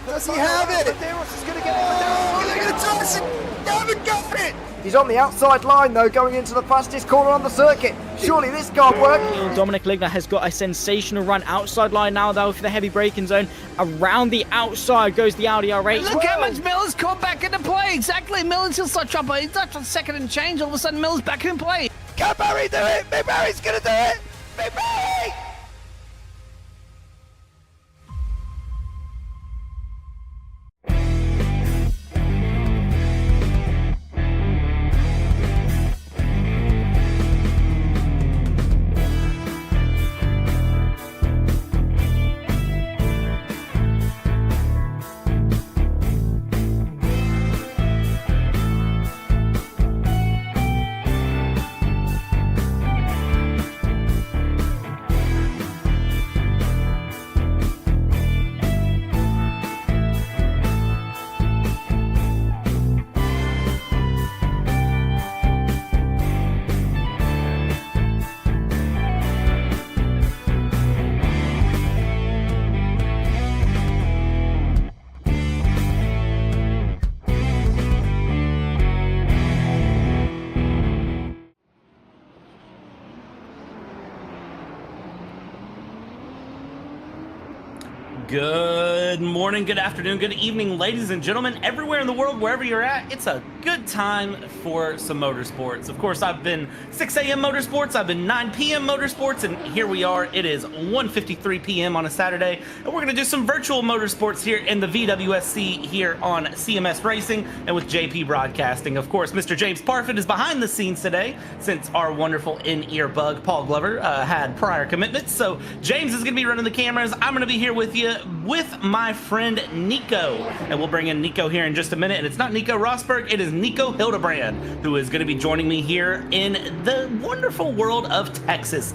Does he have it? Medeiros is going to get it. Oh, they're going to toss it. They haven't got it. He's on the outside line though, going into the fastest corner on the circuit. Surely this can't work. Dominic Ligner has got a sensational run outside line now though for the heavy braking zone. Around the outside goes the Audi R8. Look how much Miller's caught back into play. Exactly, Miller's still start trouble. He's not on second and change. All of a sudden, Miller's back in play. Can Barry do it? Big Barry's going to do it. Big Barry! Good morning, good afternoon, good evening, ladies and gentlemen, everywhere in the world, wherever you're at. It's a good time for some motorsports. Of course, I've been 6 a.m. motorsports, I've been 9 p.m. motorsports, and here we are. It is 1:53 p.m. on a Saturday, and we're going to do some virtual motorsports here in the VWSC here on CMS Racing and with JP Broadcasting. Of course, Mr. James Parfit is behind the scenes today since our wonderful in-ear bug, Paul Glover, had prior commitments. So James is going to be running the cameras. I'm going to be here with you with my friend Nico, and we'll bring in Nico here in just a minute. And it's not Nico Rosberg, it is Nico Hildebrand, who is going to be joining me here in the wonderful world of Texas.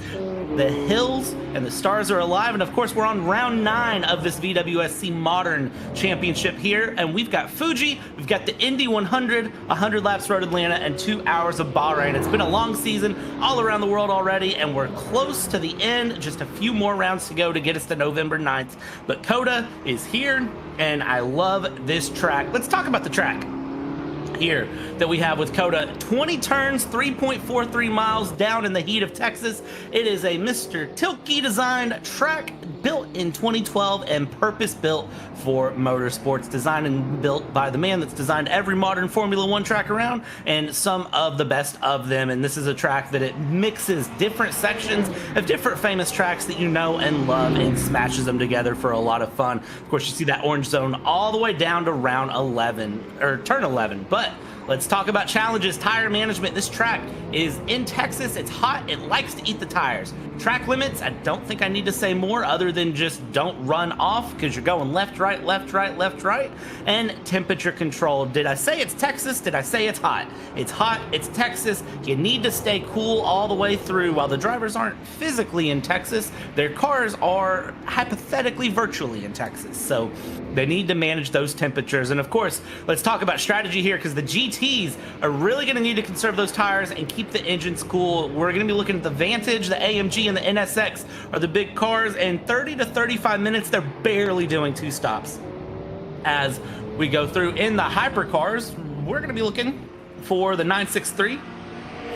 The hills and the stars are alive, and of course we're on round 9 of this VWSC Modern Championship here, and we've got Fuji, we've got the Indy 100, 100 laps Road Atlanta, and 2 hours of Bahrain. It's been a long season all around the world already, and we're close to the end, just a few more rounds to go to get us to November 9th, but COTA is here, and I love this track. Let's talk about the track here that we have with COTA. 20 turns, 3.43 miles down in the heat of Texas. It is a Mr. Tilke-designed track built in 2012 and purpose-built for motorsports, designed and built by the man that's designed every modern Formula One track around and some of the best of them. And this is a track that it mixes different sections of different famous tracks that you know and love and smashes them together for a lot of fun. Of course, you see that orange zone all the way down to round 11 or turn 11. But let's talk about challenges, tire management. This track is in Texas. It's hot. It likes to eat the tires. Track limits, I don't think I need to say more other than just don't run off because you're going left, right, left, right, left, right. And temperature control. Did I say it's Texas? Did I say it's hot? It's hot. It's Texas. You need to stay cool all the way through. While the drivers aren't physically in Texas, their cars are hypothetically virtually in Texas. So they need to manage those temperatures. And of course, let's talk about strategy here because the GTs are really going to need to conserve those tires and keep the engines cool. We're going to be looking at the Vantage, the AMG, and the NSX are the big cars, and 30 to 35 minutes, they're barely doing 2 stops. As we go through in the Hypercars, we're going to be looking for the 963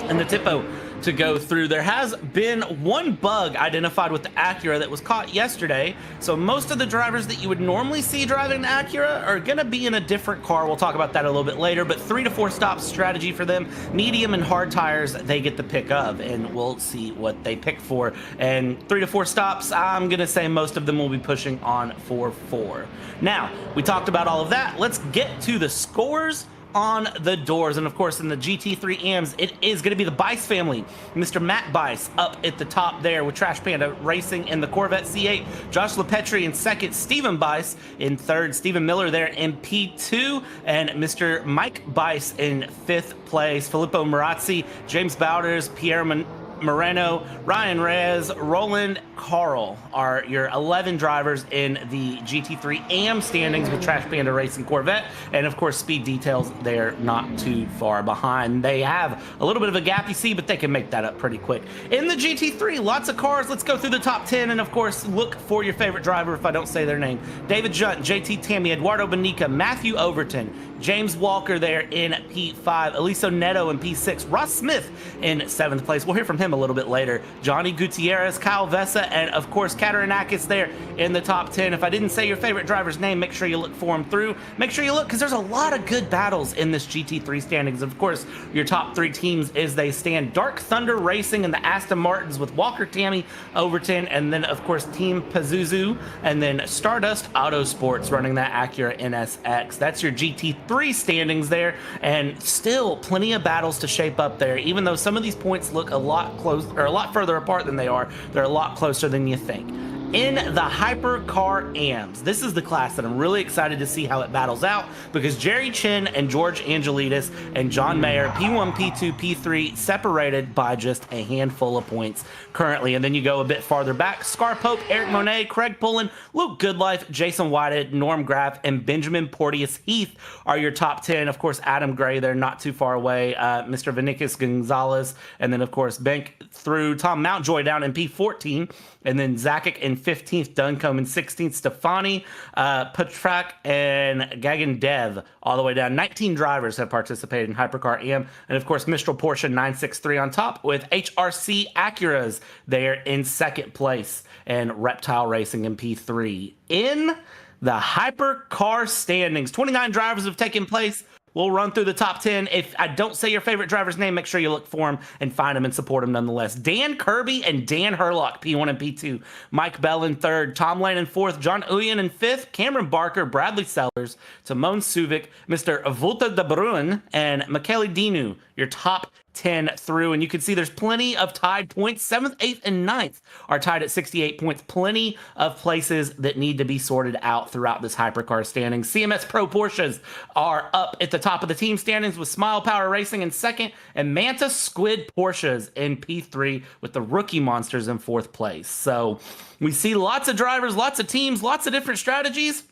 and the Tipo to go through. There has been one bug identified with the Acura that was caught yesterday. So most of the drivers that you would normally see driving an Acura are going to be in a different car. We'll talk about that a little bit later, but 3 to 4 stops strategy for them. Medium and hard tires, they get the pick of, and we'll see what they pick for. And 3 to 4 stops, I'm going to say most of them will be pushing on 4-4. Now, we talked about all of that. Let's get to the scores on the doors. And of course, in the GT3 AMs, it is going to be the Bice family. Mr. Matt Bice up at the top there with Trash Panda Racing in the Corvette C8. Josh LePetri in second. Stephen Bice in third. Stephen Miller there in P2. And Mr. Mike Bice in 5th place. Filippo Marazzi, James Bowders, Pierre Moreno, Ryan Reyes, Roland Carl are your 11 drivers in the GT3 AM standings with Trash Panda Racing Corvette. And of course, Speed Details, they're not too far behind. They have a little bit of a gap, you see, but they can make that up pretty quick. In the GT3, lots of cars. Let's go through the top 10 and of course, look for your favorite driver if I don't say their name. David Junt, JT Tammy, Eduardo Bonica, Matthew Overton, James Walker there in P5, Eliso Neto in P6, Ross Smith in 7th place. We'll hear from him a little bit later. Johnny Gutierrez, Kyle Vesa, and of course Katarinakis there in the top 10. If I didn't say your favorite driver's name, make sure you look for him through. Make sure you look because there's a lot of good battles in this GT3 standings. Of course, your top 3 teams as they stand: Dark Thunder Racing and the Aston Martins with Walker, Tammy, Overton, and then of course Team Pazuzu, and then Stardust Autosports running that Acura NSX. That's your GT3 standings there, and still plenty of battles to shape up there. Even though some of these points look a lot close or a lot further apart than they are, they're a lot closer than you think. In the Hypercar AMS, this is the class that I'm really excited to see how it battles out, because Jerry Chin and George Angelidis and John Mayer, P1, P2, P3, separated by just a handful of points currently. And then you go a bit farther back: Scar Pope, Eric Monet, Craig Pullen, Luke Goodlife, Jason Whitehead, Norm Graff, and Benjamin Porteous Heath are your top 10. Of course, Adam Gray, they're not too far away. Mr. Vinicus Gonzalez, and then of course Bank through Tom Mountjoy down in P14, and then Zakic in 15th, Duncombe in 16th, Stefani, Patrak, and Gagandev all the way down. 19 drivers have participated in Hypercar AM, and of course Mistral Porsche 963 on top, with HRC Acuras there in 2nd place, and Reptile Racing in P3. In the Hypercar standings, 29 drivers have taken place. We'll run through the top 10. If I don't say your favorite driver's name, make sure you look for him and find him and support him nonetheless. Dan Kirby and Dan Herlock, P1 and P2. Mike Bell in 3rd. Tom Lane in 4th. John Uyen in 5th. Cameron Barker, Bradley Sellers, Timon Suvic, Mr. Volta de Bruin, and Michele Dinu, your top 10 through. And you can see there's plenty of tied points. 7th, 8th, and 9th are tied at 68 points. Plenty of places that need to be sorted out throughout this Hypercar standing. CMS Pro Porsches are up at the top of the team standings with Smile Power Racing in 2nd, and Manta Squid Porsches in P3 with the Rookie Monsters in 4th place. So we see lots of drivers, lots of teams, lots of different strategies.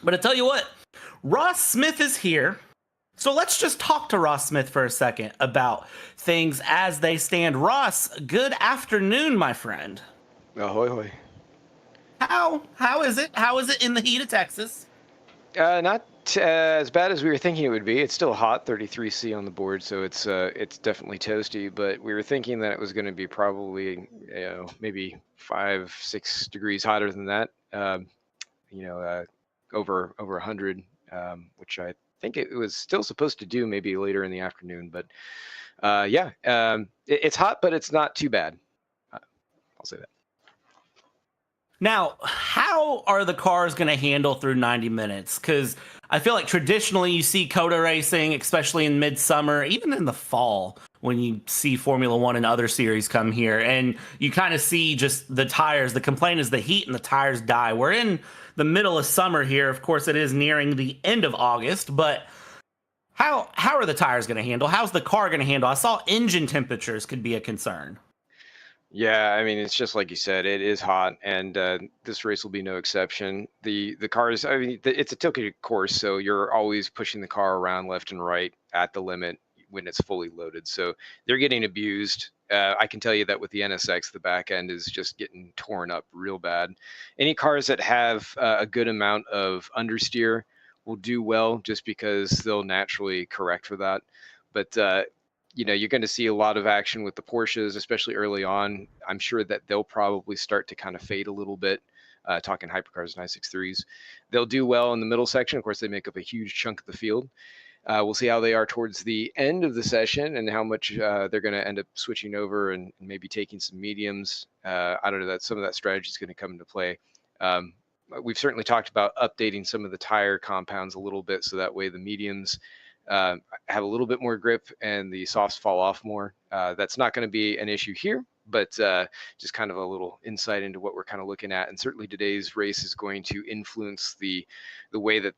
But I tell you what, Ross Smith is here. So let's just talk to Ross Smith for a second about things as they stand. Ross, good afternoon, my friend. Ahoy, hoy. How is it? How is it in the heat of Texas? Not as bad as we were thinking it would be. It's still hot, 33°C on the board, so it's definitely toasty. But we were thinking that it was going to be probably maybe 5-6 degrees hotter than that. Over 100, which I think it was still supposed to do maybe later in the afternoon. But it's hot, but it's not too bad. I'll say that. Now, how are the cars going to handle through 90 minutes? Because I feel like traditionally you see COTA racing, especially in midsummer, even in the fall, when you see Formula One and other series come here, and you kind of see just the tires. The complaint is the heat and the tires die. We're in the middle of summer here. Of course, it is nearing the end of August, but how are the tires going to handle? How's the car going to handle? I saw engine temperatures could be a concern. Yeah, I mean, it's just like you said, it is hot, and this race will be no exception. The cars, I mean, it's a Tilke course, so you're always pushing the car around left and right at the limit when it's fully loaded. So they're getting abused. I can tell you that with the NSX, the back end is just getting torn up real bad. Any cars that have a good amount of understeer will do well, just because they'll naturally correct for that. But you're going to see a lot of action with the Porsches, especially early on. I'm sure that they'll probably start to kind of fade a little bit, talking Hypercars 963s. They'll do well in the middle section. Of course, they make up a huge chunk of the field. We'll see how they are towards the end of the session and how much they're going to end up switching over and maybe taking some mediums. I don't know, that some of that strategy is going to come into play. We've certainly talked about updating some of the tire compounds a little bit, so that way the mediums have a little bit more grip and the softs fall off more. That's not going to be an issue here, but just kind of a little insight into what we're kind of looking at. And certainly today's race is going to influence the way that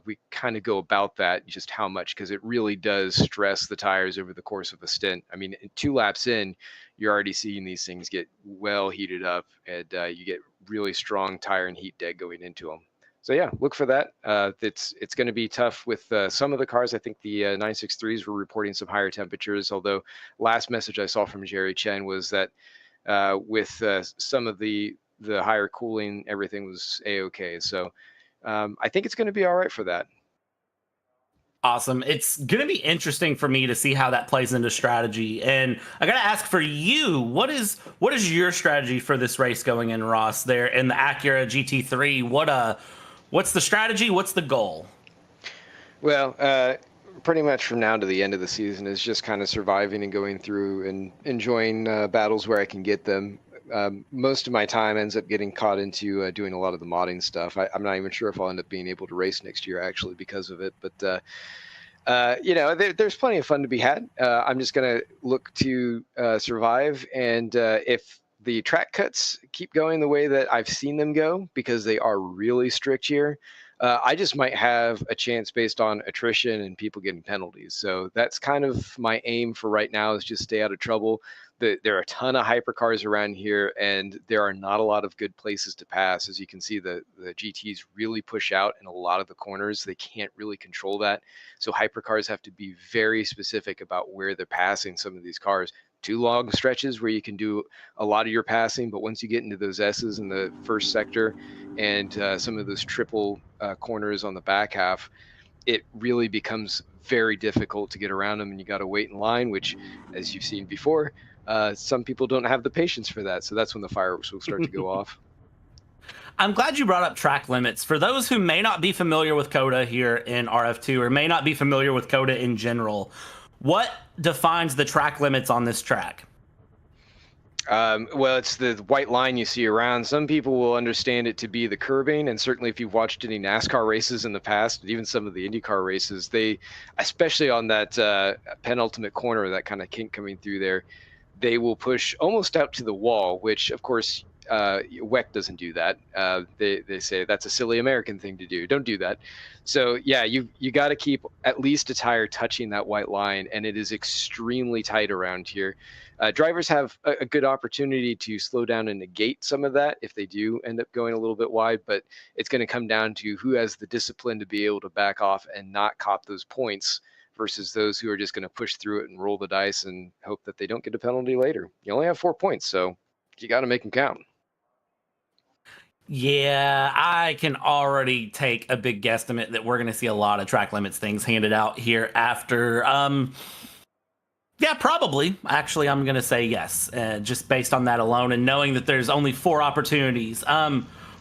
we kind of go about that, just how much, because it really does stress the tires over the course of a stint. I mean, 2 laps in, you're already seeing these things get well heated up, and you get really strong tire and heat dead going into them. So yeah, look for that. It's going to be tough with some of the cars. I think the 963s were reporting some higher temperatures, although last message I saw from Jerry Chen was that with some of the higher cooling, everything was a-okay. So I think it's going to be all right for that. Awesome. It's going to be interesting for me to see how that plays into strategy. And I got to ask for you, what is your strategy for this race going in, Ross, there in the Acura GT3? What's the strategy? What's the goal? Well, pretty much from now to the end of the season is just kind of surviving and going through and enjoying battles where I can get them. Most of my time ends up getting caught into doing a lot of the modding stuff. I'm not even sure if I'll end up being able to race next year actually because of it. But there's plenty of fun to be had. I'm just going to look to survive, and if the track cuts keep going the way that I've seen them go, because they are really strict here, I just might have a chance based on attrition and people getting penalties. So that's kind of my aim for right now, is just stay out of trouble. There are a ton of hypercars around here, and there are not a lot of good places to pass. As you can see, the GTs really push out in a lot of the corners. They can't really control that. So hypercars have to be very specific about where they're passing some of these cars. 2 long stretches where you can do a lot of your passing, but once you get into those S's in the first sector and some of those triple corners on the back half, it really becomes very difficult to get around them, and you got to wait in line, which, as you've seen before, some people don't have the patience for that. So that's when the fireworks will start to go off. I'm glad you brought up track limits. For those who may not be familiar with COTA here in RF2, or may not be familiar with COTA in general, what defines the track limits on this track? Well, it's the white line you see around. Some people will understand it to be the curbing, and certainly if you've watched any NASCAR races in the past, and even some of the IndyCar races, they, especially on that penultimate corner, that kind of kink coming through there, they will push almost out to the wall, which of course WEC doesn't do that. They say that's a silly American thing to do. Don't do that. So yeah, you got to keep at least a tire touching that white line, and it is extremely tight around here. Drivers have a good opportunity to slow down and negate some of that if they do end up going a little bit wide, but it's going to come down to who has the discipline to be able to back off and not cop those points versus those who are just going to push through it and roll the dice and hope that they don't get a penalty later. You only have 4 points, so you got to make them count. Yeah, I can already take a big guesstimate that we're going to see a lot of track limits things handed out here after. Yeah, probably. Actually, I'm going to say yes, just based on that alone and knowing that there's only 4 opportunities.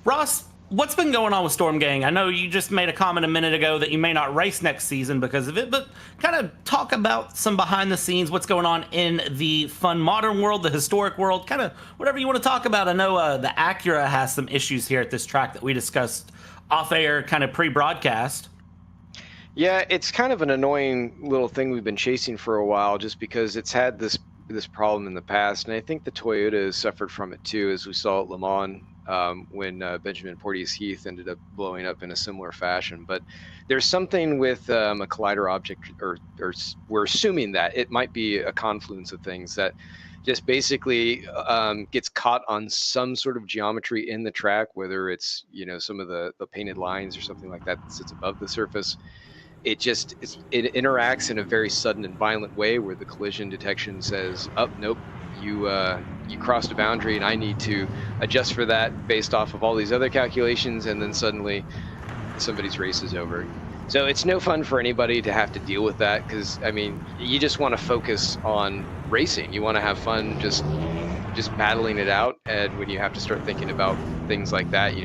Ross, what's been going on with Storm Gang? I know you just made a comment a minute ago that you may not race next season because of it, but kind of talk about some behind the scenes, what's going on in the fun modern world, the historic world, kind of whatever you want to talk about. I know the Acura has some issues here at this track that we discussed off air, kind of pre-broadcast. Yeah, it's kind of an annoying little thing we've been chasing for a while, just because it's had this problem in the past, and I think the Toyota has suffered from it too, as we saw at Le Mans when Benjamin Porteous-Heath ended up blowing up in a similar fashion. But there's something with a collider object, or we're assuming that it might be a confluence of things that just basically gets caught on some sort of geometry in the track, whether it's some of the painted lines or something like that that sits above the surface. It interacts in a very sudden and violent way where the collision detection says, "Oh, nope, you crossed a boundary, and I need to adjust for that based off of all these other calculations," and then suddenly somebody's race is over. So it's no fun for anybody to have to deal with that, because I mean, you just want to focus on racing. You want to have fun just battling it out. And when you have to start thinking about things like that,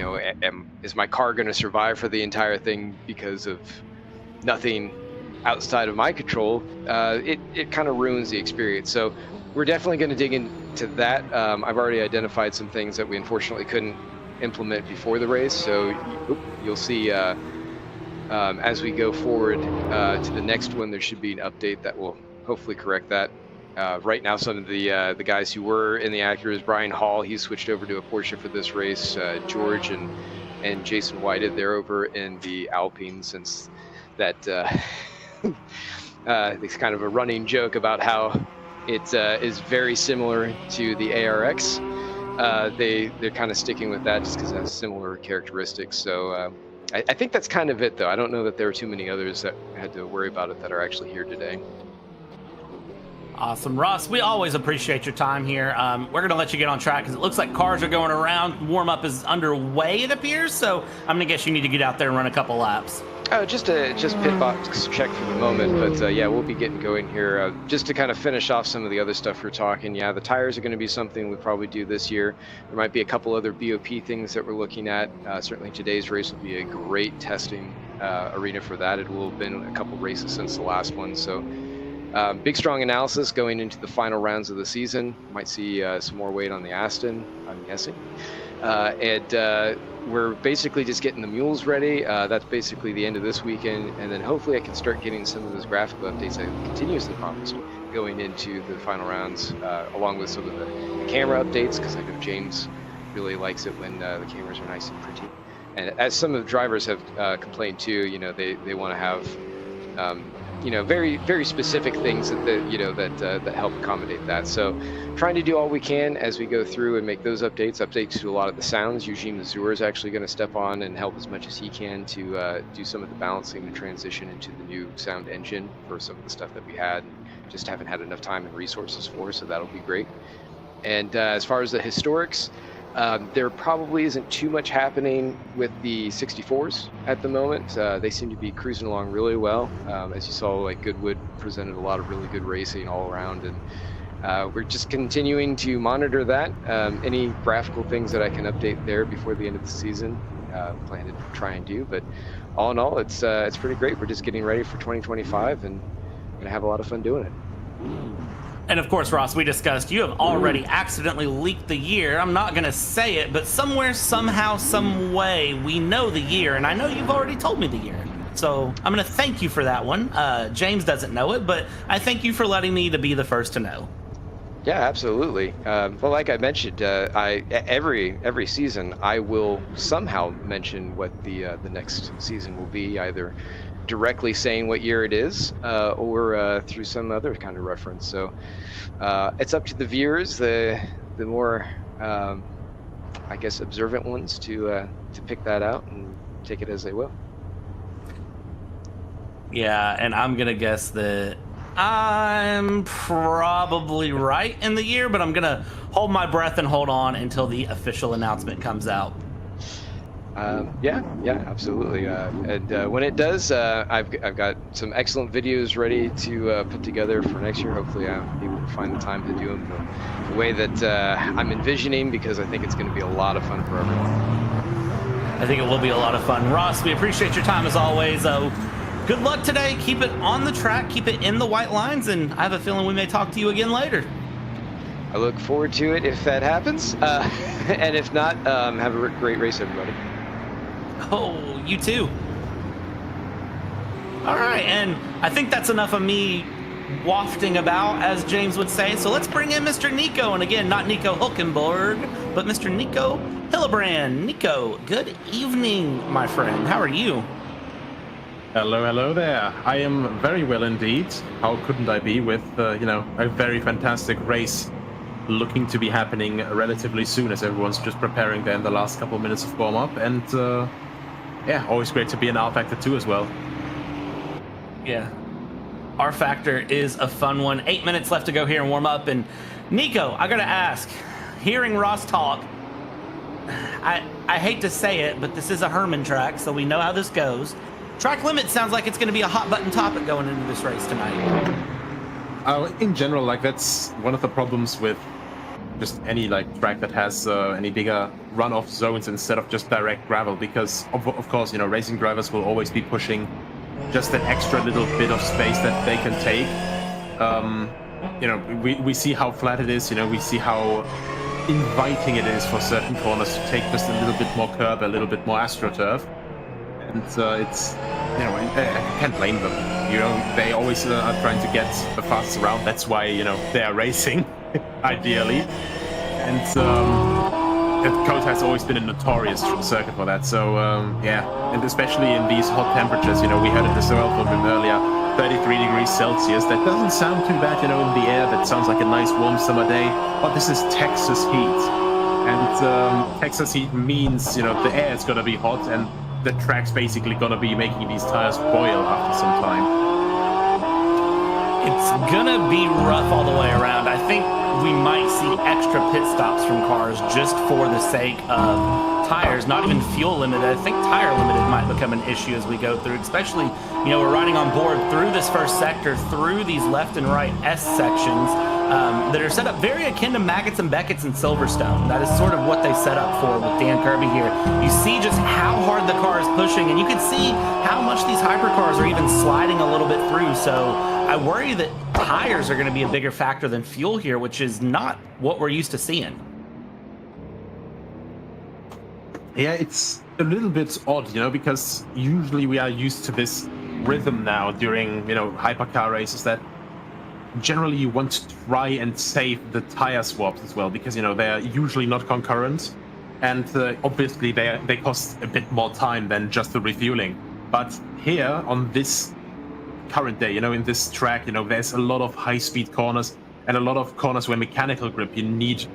is my car going to survive for the entire thing because of nothing outside of my control? It kind of ruins the experience. So we're definitely going to dig into that. I've already identified some things that we unfortunately couldn't implement before the race. So you'll see as we go forward to the next one, there should be an update that will hopefully correct that. Right now, some of the guys who were in the Acuras, Brian Hall, he switched over to a Porsche for this race. George and and Jason Whited. They're over in the Alpine, since that it's kind of a running joke about how it is very similar to the ARX. They're kind of sticking with that just because it has similar characteristics. So I think that's kind of it, though. I don't know that there are too many others that had to worry about it that are actually here today. Awesome. Ross, we always appreciate your time here. We're going to let you get on track because it looks like cars are going around. Warm-up is underway, it appears, so I'm going to guess you need to get out there and run a couple laps. Oh, just pit box check for the moment, but yeah, we'll be getting going here. Just to kind of finish off some of the other stuff we're talking, yeah, the tires are going to be something we'll probably do this year. There might be a couple other BOP things that we're looking at. Certainly today's race will be a great testing arena for that. It will have been a couple races since the last one, so big strong analysis going into the final rounds of the season. Might see some more weight on the Aston, I'm guessing. And we're basically just getting the mules ready. That's basically the end of this weekend, and then hopefully I can start getting some of those graphical updates I continuously promised going into the final rounds, along with some of the camera updates, because I know James really likes it when the cameras are nice and pretty. And as some of the drivers have complained too, you know, they want to have you know, very, very specific things that help accommodate that. So trying to do all we can as we go through and make those updates to a lot of the sounds. Eugene Mazur is actually going to step on and help as much as he can to do some of the balancing and transition into the new sound engine for some of the stuff that we had and just haven't had enough time and resources for, so that'll be great. And as far as the historics, there probably isn't too much happening with the 64s at the moment. They seem to be cruising along really well. As you saw, like Goodwood presented a lot of really good racing all around, and we're just continuing to monitor that. Any graphical things that I can update there before the end of the season, plan to try and do. But all in all, it's pretty great. We're just getting ready for 2025 and gonna have a lot of fun doing it. And of course, Ross, we discussed you have already accidentally leaked the year. I'm not going to say it, but somewhere, somehow, some way, we know the year. And I know you've already told me the year. So I'm going to thank you for that one. James doesn't know it, but I thank you for letting me to be the first to know. Yeah, absolutely. Well, like I mentioned, every season I will somehow mention what the next season will be, either directly saying what year it is, or through some other kind of reference. So it's up to the viewers, the more I guess observant ones, to pick that out and take it as they will. Yeah, and I'm gonna guess that I'm probably right in the year, but I'm gonna hold my breath and hold on until the official announcement comes out. Yeah, absolutely. And when it does, I've got some excellent videos ready to put together for next year. Hopefully I'll be able to find the time to do them the way that I'm envisioning, because I think it's going to be a lot of fun for everyone. I think it will be a lot of fun. Ross, we appreciate your time as always. Good luck today. Keep it on the track. Keep it in the white lines. And I have a feeling we may talk to you again later. I look forward to it if that happens. And if not, have a great race, everybody. Oh, you too. All right, and I think that's enough of me wafting about, as James would say. So let's bring in Mr. Nico, and again, not Nico Hulkenberg, but Mr. Nico Hillebrand. Nico, good evening, my friend. How are you? Hello there. I am very well indeed. How couldn't I be with, a very fantastic race looking to be happening relatively soon, as everyone's just preparing there in the last couple of minutes of warm-up. And yeah, always great to be in R Factor 2 as well. Yeah, R Factor is a fun one. 8 minutes left to go here and warm up. And Nico, I gotta ask, hearing Ross talk, I hate to say it, but this is a Herman track, so we know how this goes. Track limit sounds like it's going to be a hot button topic going into this race tonight. In general, like, that's one of the problems with just any track that has any bigger runoff zones instead of just direct gravel, because of course, racing drivers will always be pushing just that extra little bit of space that they can take. We see how flat it is. We see how inviting it is for certain corners to take just a little bit more curb, a little bit more AstroTurf. And it's, I can't blame them. They always are trying to get the fastest around. That's why, they are racing, ideally. And COTA has always been a notorious circuit for that. So yeah, and especially in these hot temperatures, you know, we heard it as well from him earlier, 33 degrees Celsius. That doesn't sound too bad, you know, in the air. That sounds like a nice warm summer day. But this is Texas heat, and Texas heat means, you know, the air is gonna be hot, and the track's basically gonna be making these tires boil after some time. It's gonna be rough all the way around. I think we might see extra pit stops from cars just for the sake of tires, not even fuel limited. I think tire limited might become an issue as we go through, especially, you know, we're riding on board through this first sector, through these left and right S sections that are set up very akin to Maggots and Beckett's in Silverstone. That is sort of what they set up for with Dan Kirby here. You see just how hard the car is pushing, and you can see how much these hypercars are even sliding a little bit through. So I worry that tires are going to be a bigger factor than fuel here, which is not what we're used to seeing. Yeah, it's a little bit odd, you know, because usually we are used to this rhythm now during, you know, hypercar races that generally you want to try and save the tire swaps as well, because, you know, they're usually not concurrent, and obviously they cost a bit more time than just the refueling. But here on this current day, you know, in this track, you know, there's a lot of high-speed corners and a lot of corners where mechanical grip you need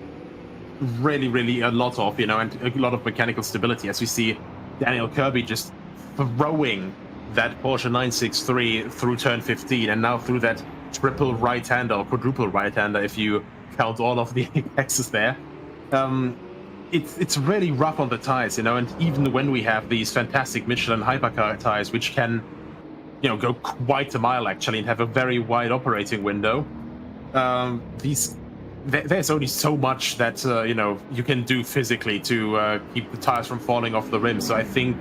really a lot of, you know, and a lot of mechanical stability, as we see Daniel Kirby just throwing that Porsche 963 through turn 15, and now through that triple right-hander or quadruple right-hander if you count all of the X's there. It's really rough on the tires, you know, and even when we have these fantastic Michelin hypercar tires which can, you know, go quite a mile actually and have a very wide operating window, there's only so much that you know, you can do physically to keep the tires from falling off the rim. So I think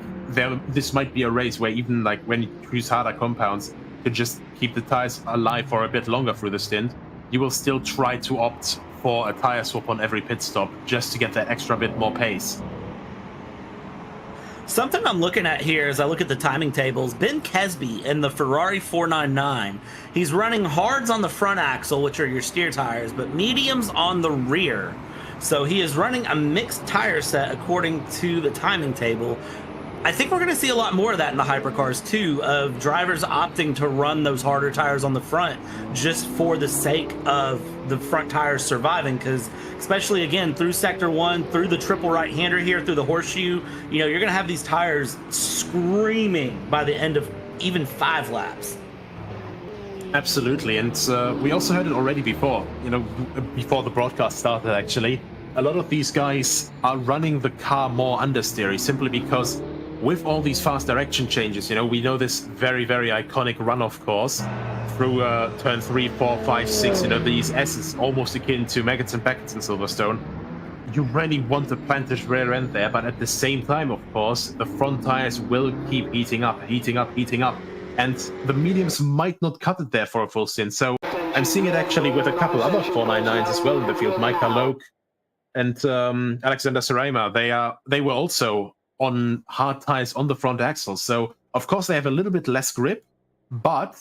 this might be a race where even like when you use harder compounds to just keep the tires alive for a bit longer through the stint, you will still try to opt for a tire swap on every pit stop just to get that extra bit more pace. Something I'm looking at here as I look at the timing tables, Ben Kesby in the Ferrari 499, he's running hards on the front axle, which are your steer tires, but mediums on the rear. So he is running a mixed tire set according to the timing table. I think we're going to see a lot more of that in the hypercars too, of drivers opting to run those harder tires on the front just for the sake of the front tires surviving, because especially again through sector 1, through the triple right-hander here, through the horseshoe, you know, you're going to have these tires screaming by the end of even 5 laps. Absolutely, and we also heard it already before, you know, before the broadcast started actually. A lot of these guys are running the car more understeery simply because with all these fast direction changes, you know, we know this very iconic runoff course through turn 3, 4, 5, 6, you know, these S's almost akin to Maggots and Beckett's in Silverstone. You really want to plantish rear end there, but at the same time, of course, the front tires will keep heating up, and the mediums might not cut it there for a full stint. So I'm seeing it actually with a couple other 499s as well in the field. Micah Loke and Alexander Sarema, they were also on hard tires on the front axle. So of course they have a little bit less grip, but,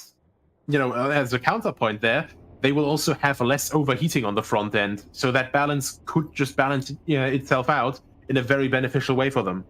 you know, as a counterpoint there, they will also have less overheating on the front end. So that balance could just balance, you know, itself out in a very beneficial way for them.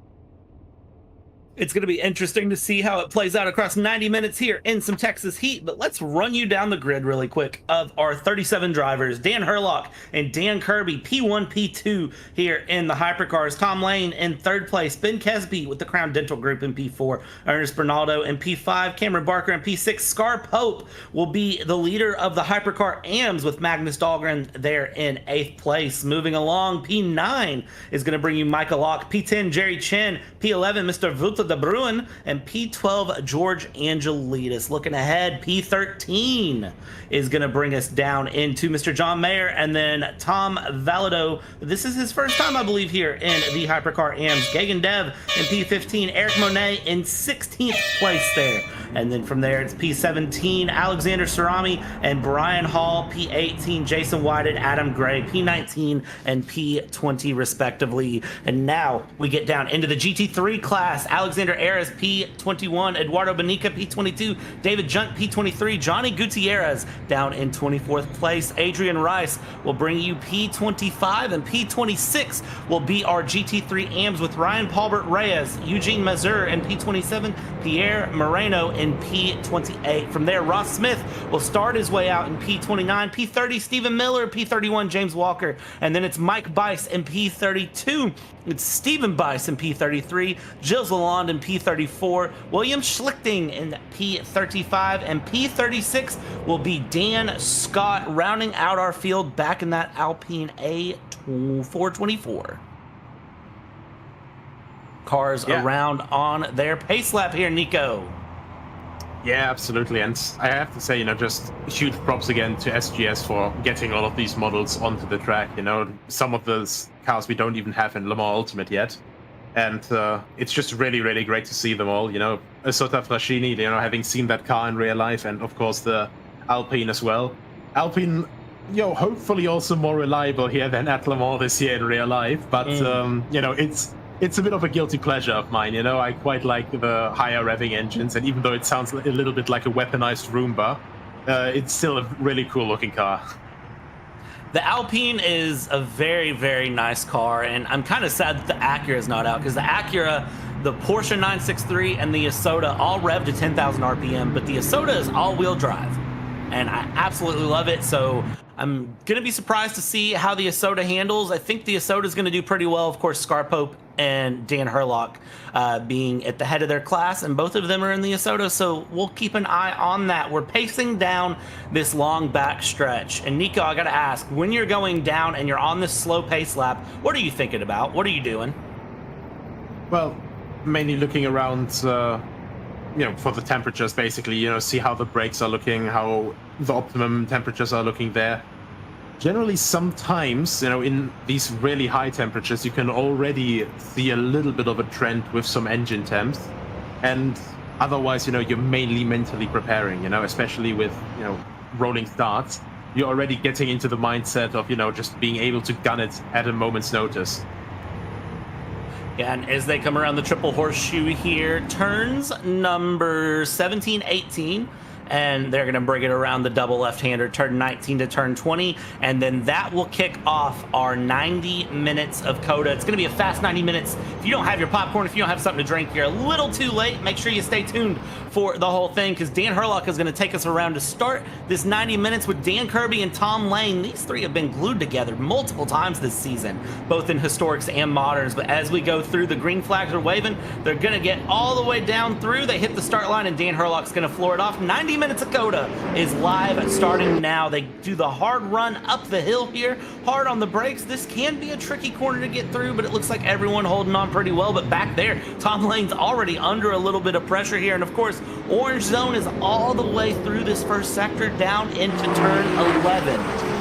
It's going to be interesting to see how it plays out across 90 minutes here in some Texas heat, but let's run you down the grid really quick of our 37 drivers. Dan Herlock and Dan Kirby, P1, P2 here in the hypercars. Tom Lane in 3rd place. Ben Kesby with the Crown Dental Group in P4. Ernest Bernaldo in P5. Cameron Barker in P6. Scar Pope will be the leader of the hypercar AMS with Magnus Dahlgren there in 8th place. Moving along, P9 is going to bring you Michael Locke. P10, Jerry Chen. P11, Mr. Vuta de Bruin, and P12 George Angelidis. Looking ahead, P13 is going to bring us down into Mr. John Mayer, and then Tom Valido. This is his first time, I believe, here in the Hypercar AMS. Gagan Dev in P15, Eric Monet in 16th place there. And then from there, it's P17, Alexander Sarami and Brian Hall, P18, Jason Whited, Adam Gray, P19 and P20 respectively. And now we get down into the GT3 class. Alexander Ayres, P21, Eduardo Benica, P22, David Junt, P23, Johnny Gutierrez down in 24th place. Adrian Rice will bring you P25, and P26 will be our GT3 AMs with Ryan Paulbert Reyes, Eugene Mazur in P27, Pierre Moreno in P28. From there, Ross Smith will start his way out in P29, P30 Stephen Miller, P31 James Walker, and then it's Mike Bice in P32. It's Stephen Bice in P33, Gilles Lalonde in P34, William Schlichting in P35, and P36 will be Dan Scott rounding out our field back in that Alpine A424. Cars around on their pace lap here, Nico. Yeah, absolutely. And I have to say, you know, just huge props again to SGS for getting all of these models onto the track. You know, some of those cars we don't even have in Le Mans Ultimate yet. And it's just really, really great to see them all. You know, Sota Fraschini, you know, having seen that car in real life, and of course the Alpine as well. Alpine, you know, hopefully also more reliable here than at Le Mans this year in real life. But, you know, it's a bit of a guilty pleasure of mine, you know. I quite like the higher revving engines, and even though it sounds a little bit like a weaponized Roomba, it's still a really cool looking car. The Alpine is a very, very nice car, and I'm kind of sad that the Acura is not out, because the Acura, the Porsche 963, and the Isotta all rev to 10,000 RPM, but the Isotta is all-wheel drive, and I absolutely love it. So I'm going to be surprised to see how the Isotta handles. I think the Isotta is going to do pretty well. Of course, Scarpope and Dan Herlock being at the head of their class, and both of them are in the Isotta, so we'll keep an eye on that. We're pacing down this long back stretch. And Nico, I got to ask, when you're going down and you're on this slow pace lap, what are you thinking about? What are you doing? Well, mainly looking around, you know, for the temperatures, basically, you know, see how the brakes are looking, how the optimum temperatures are looking there. Generally, sometimes, you know, in these really high temperatures, you can already see a little bit of a trend with some engine temps. And otherwise, you know, you're mainly mentally preparing, you know, especially with, you know, rolling starts. You're already getting into the mindset of, you know, just being able to gun it at a moment's notice. Yeah, and as they come around the triple horseshoe here, turns number 17, 18, and they're going to bring it around the double left-hander, turn 19 to turn 20, and then that will kick off our 90 minutes of COTA. It's going to be a fast 90 minutes. If you don't have your popcorn, if you don't have something to drink, you're a little too late. Make sure you stay tuned for the whole thing, because Dan Herlock is going to take us around to start this 90 minutes with Dan Kirby and Tom Lane. These three have been glued together multiple times this season, both in historics and moderns, but as we go through, the green flags are waving. They're going to get all the way down through. They hit the start line, and Dan Herlock's going to floor it off. 90 minutes of COTA is live starting now. They do the hard run up the hill here, hard on the brakes. This can be a tricky corner to get through, but it looks like everyone holding on pretty well. But back there, Tom Lane's already under a little bit of pressure here, and of course, orange zone is all the way through this first sector down into turn 11.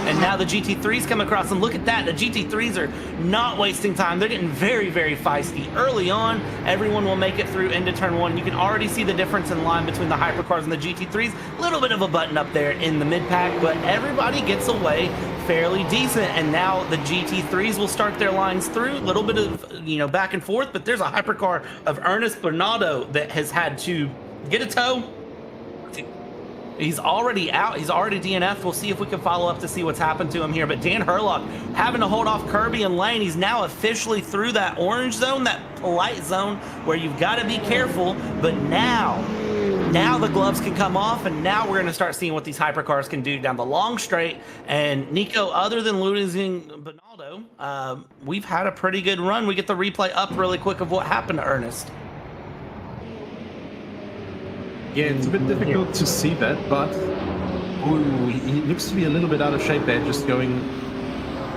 And now the GT3s come across, and look at that. The GT3s are not wasting time. They're getting very, very feisty. Early on, everyone will make it through into turn 1. You can already see the difference in line between the Hypercars and the GT3s. A little bit of a button up there in the mid-pack, but everybody gets away fairly decent. And now the GT3s will start their lines through. A little bit of, you know, back and forth, but there's a Hypercar of Ernest Bernardo that has had to get a tow. He's already out. He's already DNF'd. We'll see if we can follow up to see what's happened to him here. But Dan Herlock having to hold off Kirby and Lane. He's now officially through that orange zone, that polite zone where you've got to be careful. But now the gloves can come off, and now we're going to start seeing what these Hypercars can do down the long straight. And Nico, other than losing Bernardo, we've had a pretty good run. We get the replay up really quick of what happened to Ernest. Yeah, it's a bit difficult to see that, but he looks to be a little bit out of shape there, just going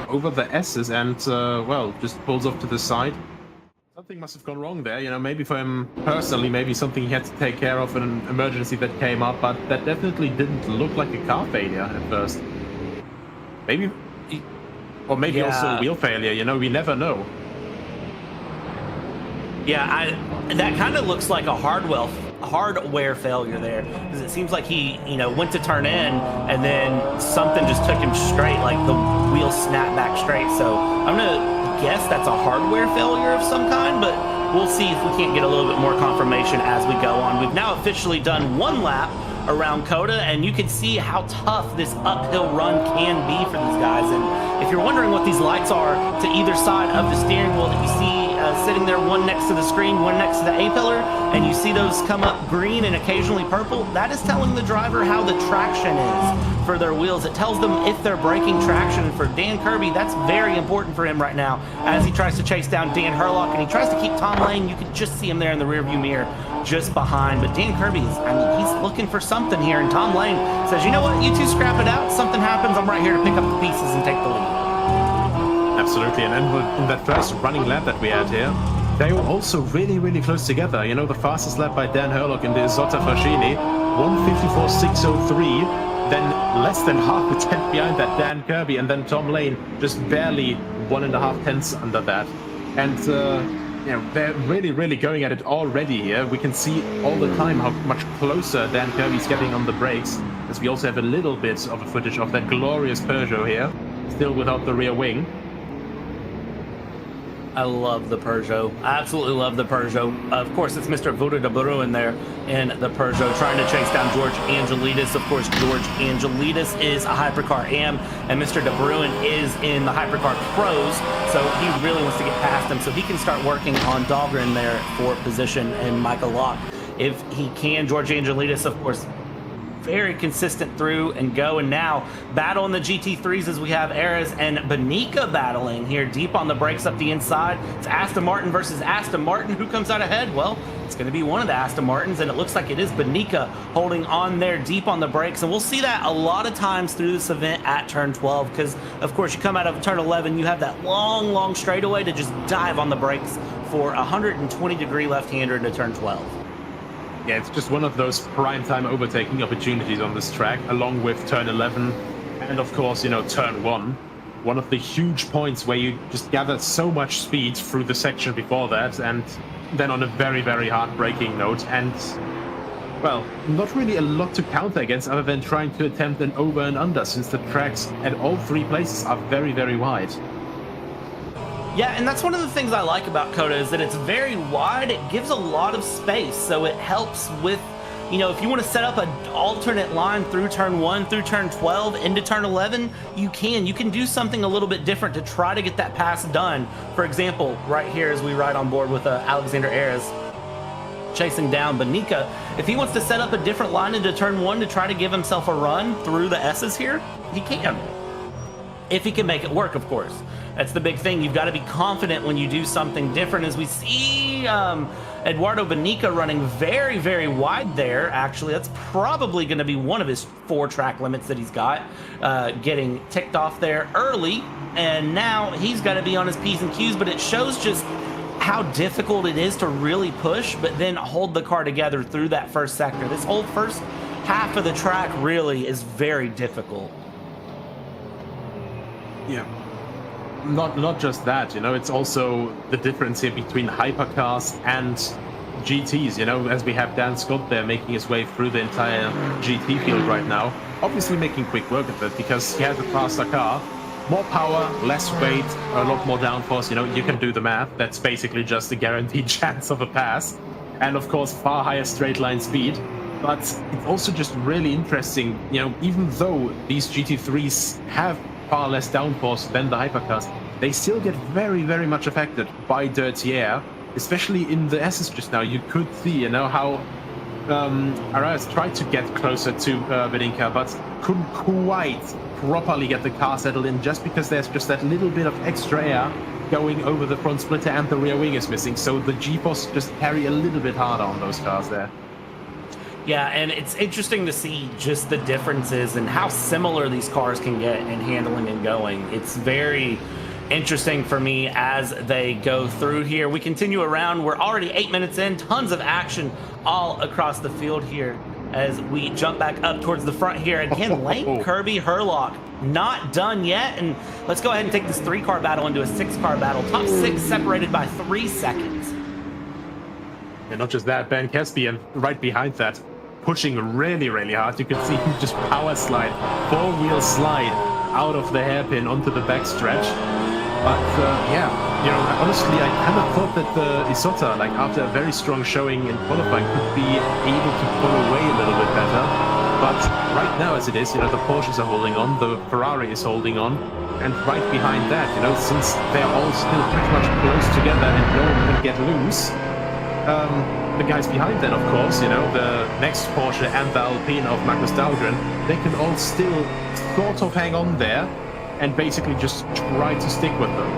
over the S's and, well, just pulls off to the side. Something must have gone wrong there, you know, maybe for him personally, maybe something he had to take care of, an emergency that came up, but that definitely didn't look like a car failure at first. Maybe, or maybe also a wheel failure, you know, we never know. Yeah, that kind of looks like a hardware hardware failure there, because it seems like he, went to turn in and then something just took him straight, like the wheel snapped back straight. So I'm gonna guess that's a hardware failure of some kind, but we'll see if we can't get a little bit more confirmation as we go on. We've now officially done 1 lap around COTA, and you can see how tough this uphill run can be for these guys. And if you're wondering what these lights are to either side of the steering wheel that you see sitting there, one next to the screen, one next to the A-pillar, and you see those come up green and occasionally purple, that is telling the driver how the traction is for their wheels. It tells them if they're breaking traction. And for Dan Kirby, that's very important for him right now as he tries to chase down Dan Herlock, and he tries to keep Tom Lane. You can just see him there in the rearview mirror just behind. But Dan Kirby is, he's looking for something here, and Tom Lane says, you know what, you two scrap it out. Something happens, I'm right here to pick up the pieces and take the lead. Absolutely, and in that first running lap that we had here, they were also really, really close together. The fastest lap by Dan Herlock in the Isotta Fascini, 1:54.603, then less than half a tenth behind that Dan Kirby, and then Tom Lane just barely 1.5 tenths under that. And they're really, really going at it already here. We can see all the time how much closer Dan Kirby's getting on the brakes, as we also have a little bit of a footage of that glorious Peugeot here, still without the rear wing. I love the Peugeot. I absolutely love the Peugeot. Of course, it's Mr. Vuda de Bruin there in the Peugeot trying to chase down George Angelidis. Of course, George Angelidis is a Hypercar AM, and Mr. de Bruin is in the Hypercar Pros, so he really wants to get past him so he can start working on Dahlgren there for position and Michael Locke if he can. George Angelidis, of course, very consistent through and go, and now battle in the GT3s as we have Ares and Benica battling here deep on the brakes up the inside. It's Aston Martin versus Aston Martin. Who comes out ahead? Well, it's going to be one of the Aston Martins, and it looks like it is Benica holding on there deep on the brakes, and we'll see that a lot of times through this event at turn 12, because of course you come out of turn 11, you have that long straightaway to just dive on the brakes for a 120-degree left-hander into turn 12. Yeah, it's just one of those prime-time overtaking opportunities on this track, along with turn 11 and, of course, turn 1. One of the huge points where you just gather so much speed through the section before that, and then on a very, very hard braking note. And, well, not really a lot to counter against other than trying to attempt an over and under, since the tracks at all 3 places are very, very wide. Yeah, and that's one of the things I like about COTA is that it's very wide. It gives a lot of space, so it helps with, if you want to set up an alternate line through turn 1, through turn 12, into turn 11, you can do something a little bit different to try to get that pass done. For example, right here as we ride on board with Alexander Ayres chasing down Benica, if he wants to set up a different line into turn 1 to try to give himself a run through the S's here, he can. If he can make it work, of course. That's the big thing. You've got to be confident when you do something different, as we see Eduardo Benica running very, very wide there. Actually, that's probably going to be one of his 4 track limits that he's got, getting ticked off there early, and now he's got to be on his P's and Q's, but it shows just how difficult it is to really push, but then hold the car together through that first sector. This whole first half of the track really is very difficult. Yeah. Not just that, it's also the difference here between hypercars and GTs, as we have Dan Scott there making his way through the entire GT field right now. Obviously making quick work of it because he has a faster car, more power, less weight, a lot more downforce, you can do the math. That's basically just a guaranteed chance of a pass. And of course, far higher straight line speed. But it's also just really interesting, even though these GT3s have far less downforce than the hypercars, they still get very, very much affected by dirty air, especially in the S's just now. You could see, how Arias tried to get closer to Benica, but couldn't quite properly get the car settled in just because there's just that little bit of extra air going over the front splitter and the rear wing is missing. So the G-force just carry a little bit harder on those cars there. Yeah, and it's interesting to see just the differences and how similar these cars can get in handling and going. It's very interesting for me as they go through here. We continue around. We're already 8 minutes in. Tons of action all across the field here as we jump back up towards the front here. Again, Lane Kirby Herlock not done yet. And let's go ahead and take this 3-car battle into a 6-car battle. Top 6 separated by 3 seconds. And not just that, Ben Caspian right behind that, pushing really, really hard. You can see him just power slide, four-wheel slide out of the hairpin onto the backstretch. But yeah, honestly, I kind of thought that Isota, like after a very strong showing in qualifying, could be able to pull away a little bit better. But right now, as it is, the Porsches are holding on, the Ferrari is holding on, and right behind that, since they're all still pretty much close together and no one can get loose, the guys behind that, of course, the next Porsche and the Alpine of Magnus Dahlgren, they can all still sort of hang on there and basically just try to stick with them.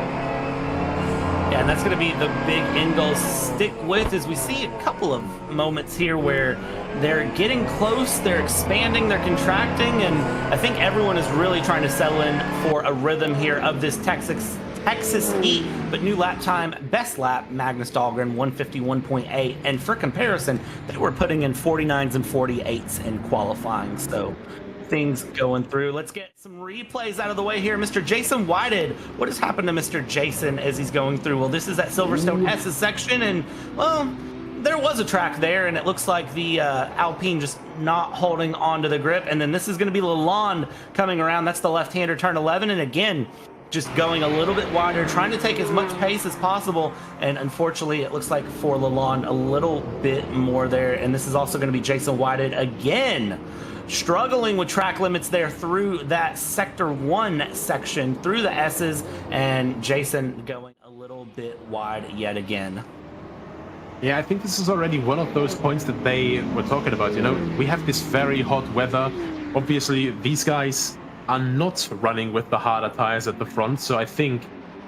Yeah, and that's going to be the big end goal stick with, as we see a couple of moments here where they're getting close, they're expanding, they're contracting, and I think everyone is really trying to settle in for a rhythm here of this Texas heat. But new lap time, best lap, Magnus Dahlgren, 151.8. And for comparison, they were putting in 49s and 48s in qualifying. So things going through. Let's get some replays out of the way here. Mr. Jason Whitehead, what has happened to Mr. Jason as he's going through? Well, this is at Silverstone S's section, and well, there was a track there, and it looks like the Alpine just not holding onto the grip. And then this is going to be Lalonde coming around. That's the left-hander, turn 11, and again, just going a little bit wider, trying to take as much pace as possible. And unfortunately, it looks like for Lalonde, a little bit more there. And this is also going to be Jason Whitehead again, struggling with track limits there through that Sector 1 section, through the S's, and Jason going a little bit wide yet again. Yeah, I think this is already one of those points that they were talking about. We have this very hot weather. Obviously, these guys are not running with the harder tires at the front. So I think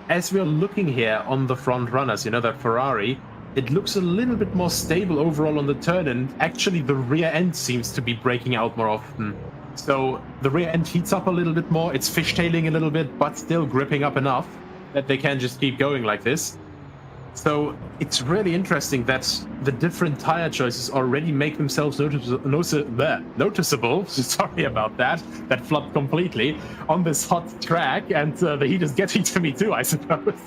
as we're looking here on the front runners, that Ferrari, it looks a little bit more stable overall on the turn, and actually the rear end seems to be breaking out more often. So the rear end heats up a little bit more, it's fishtailing a little bit, but still gripping up enough that they can just keep going like this. So it's really interesting that the different tire choices already make themselves noticeable. Sorry about that. That flopped completely on this hot track, and the heat is getting to me too, I suppose.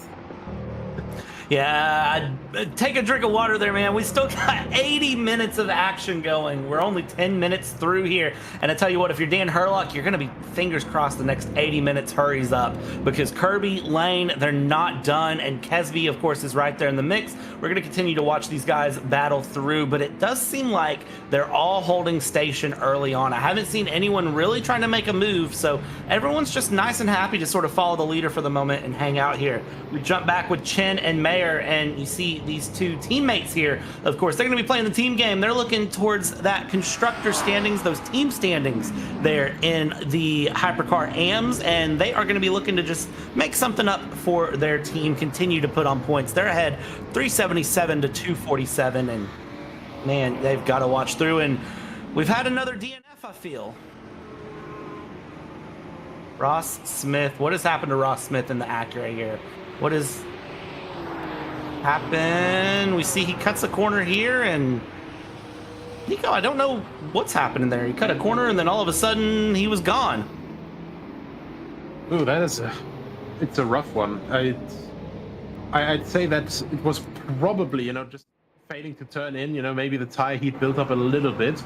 Yeah, take a drink of water there, man. We still got 80 minutes of action going. We're only 10 minutes through here. And I tell you what, if you're Dan Herlock, you're going to be fingers crossed the next 80 minutes hurries up, because Kirby, Lane, they're not done. And Kesby, of course, is right there in the mix. We're going to continue to watch these guys battle through, but it does seem like they're all holding station early on. I haven't seen anyone really trying to make a move, so everyone's just nice and happy to sort of follow the leader for the moment and hang out here. We jump back with Chen and May, and you see these two teammates here. Of course, they're going to be playing the team game. They're looking towards that constructor standings, those team standings there in the Hypercar AMS, and they are going to be looking to just make something up for their team, continue to put on points. They're ahead 377 to 247, and man, they've got to watch through. And we've had another DNF, I feel. Ross Smith, what has happened to Ross Smith in the Acura here? What is happened? We see he cuts a corner here, and Nico, I don't know what's happening there. He cut a corner, and then all of a sudden he was gone. Ooh, it's a rough one. I'd say that it was probably, just failing to turn in. Maybe the tire heat built up a little bit.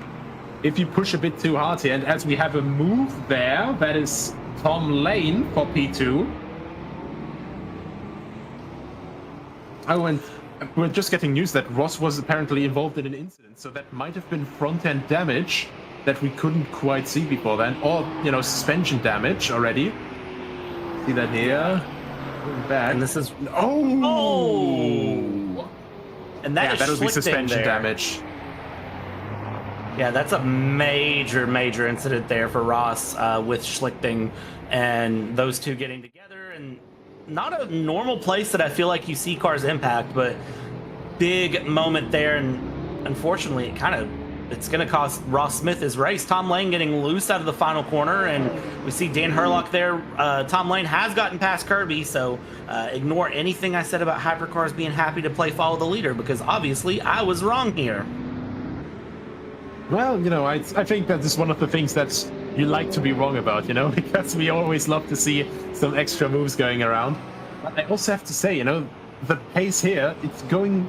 If you push a bit too hard here, and as we have a move there, that is Tom Lane for P2. We're just getting news that Ross was apparently involved in an incident, so that might have been front-end damage that we couldn't quite see before then, or, suspension damage already. See that here? Going back. And this is... Oh! And that would be suspension damage. Yeah, that's a major, major incident there for Ross with Schlichting, and those two getting together, and not a normal place that I feel like you see cars impact, but big moment there, and unfortunately it's going to cost Ross Smith his race. Tom Lane getting loose out of the final corner, and we see Dan Herlock there. Tom Lane has gotten past Kirby, so ignore anything I said about Hypercars being happy to follow the leader, because obviously I was wrong here. Well, I think that is one of the things that you like to be wrong about, because we always love to see some extra moves going around. But I also have to say, the pace here, it's going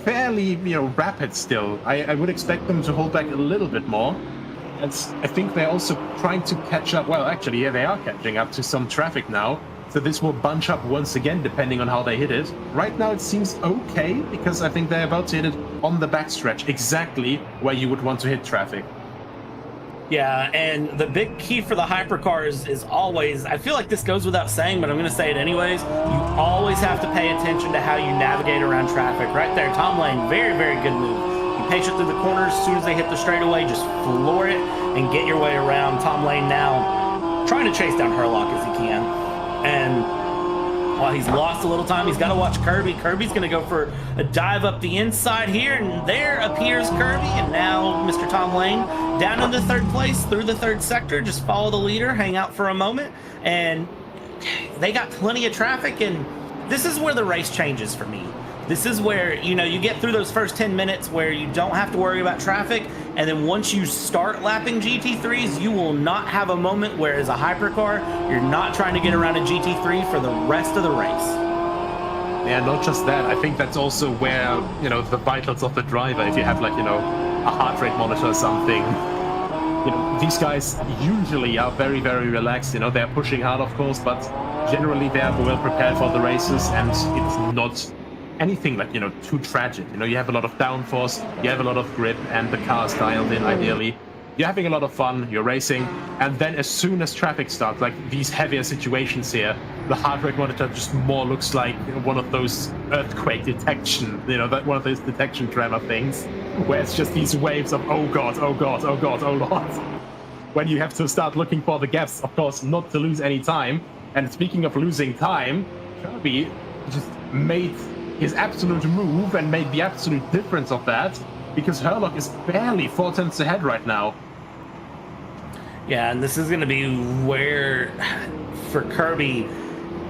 fairly, rapid still. I would expect them to hold back a little bit more. And I think they're also trying to catch up. Well, actually, yeah, they are catching up to some traffic now. So this will bunch up once again, depending on how they hit it. Right now, it seems okay, because I think they're about to hit it on the backstretch, exactly where you would want to hit traffic. Yeah, and the big key for the hypercars is always, I feel like this goes without saying, but I'm going to say it anyways, you always have to pay attention to how you navigate around traffic. Right there, Tom Lane, very, very good move. You patient through the corners, as soon as they hit the straightaway, just floor it and get your way around. Tom Lane now trying to chase down Herlock as he can. And while he's lost a little time, he's got to watch Kirby. Kirby's going to go for a dive up the inside here, and there appears Kirby. And now Mr. Tom Lane down into third place through the third sector. Just follow the leader, hang out for a moment, and they got plenty of traffic. And this is where the race changes for me. This is where, you get through those first 10 minutes where you don't have to worry about traffic. And then once you start lapping GT3s, you will not have a moment where, as a hypercar, you're not trying to get around a GT3 for the rest of the race. Yeah, not just that. I think that's also where, the vitals of the driver, if you have like, a heart rate monitor or something, these guys usually are very, very relaxed. They're pushing hard, of course, but generally they're well prepared for the races, and it's not anything like, too tragic. You have a lot of downforce, you have a lot of grip, and the car's dialed in ideally. You're having a lot of fun, you're racing, and then as soon as traffic starts, like these heavier situations here, the heart rate monitor just more looks like one of those earthquake detection, one of those detection tremor things, where it's just these waves of, oh god, oh god, oh god, oh lord. When you have to start looking for the gaps, of course, not to lose any time. And speaking of losing time, Kirby just made his absolute move and made the absolute difference of that, because Herlock is barely 4 tenths ahead right now. Yeah, and this is going to be where, for Kirby,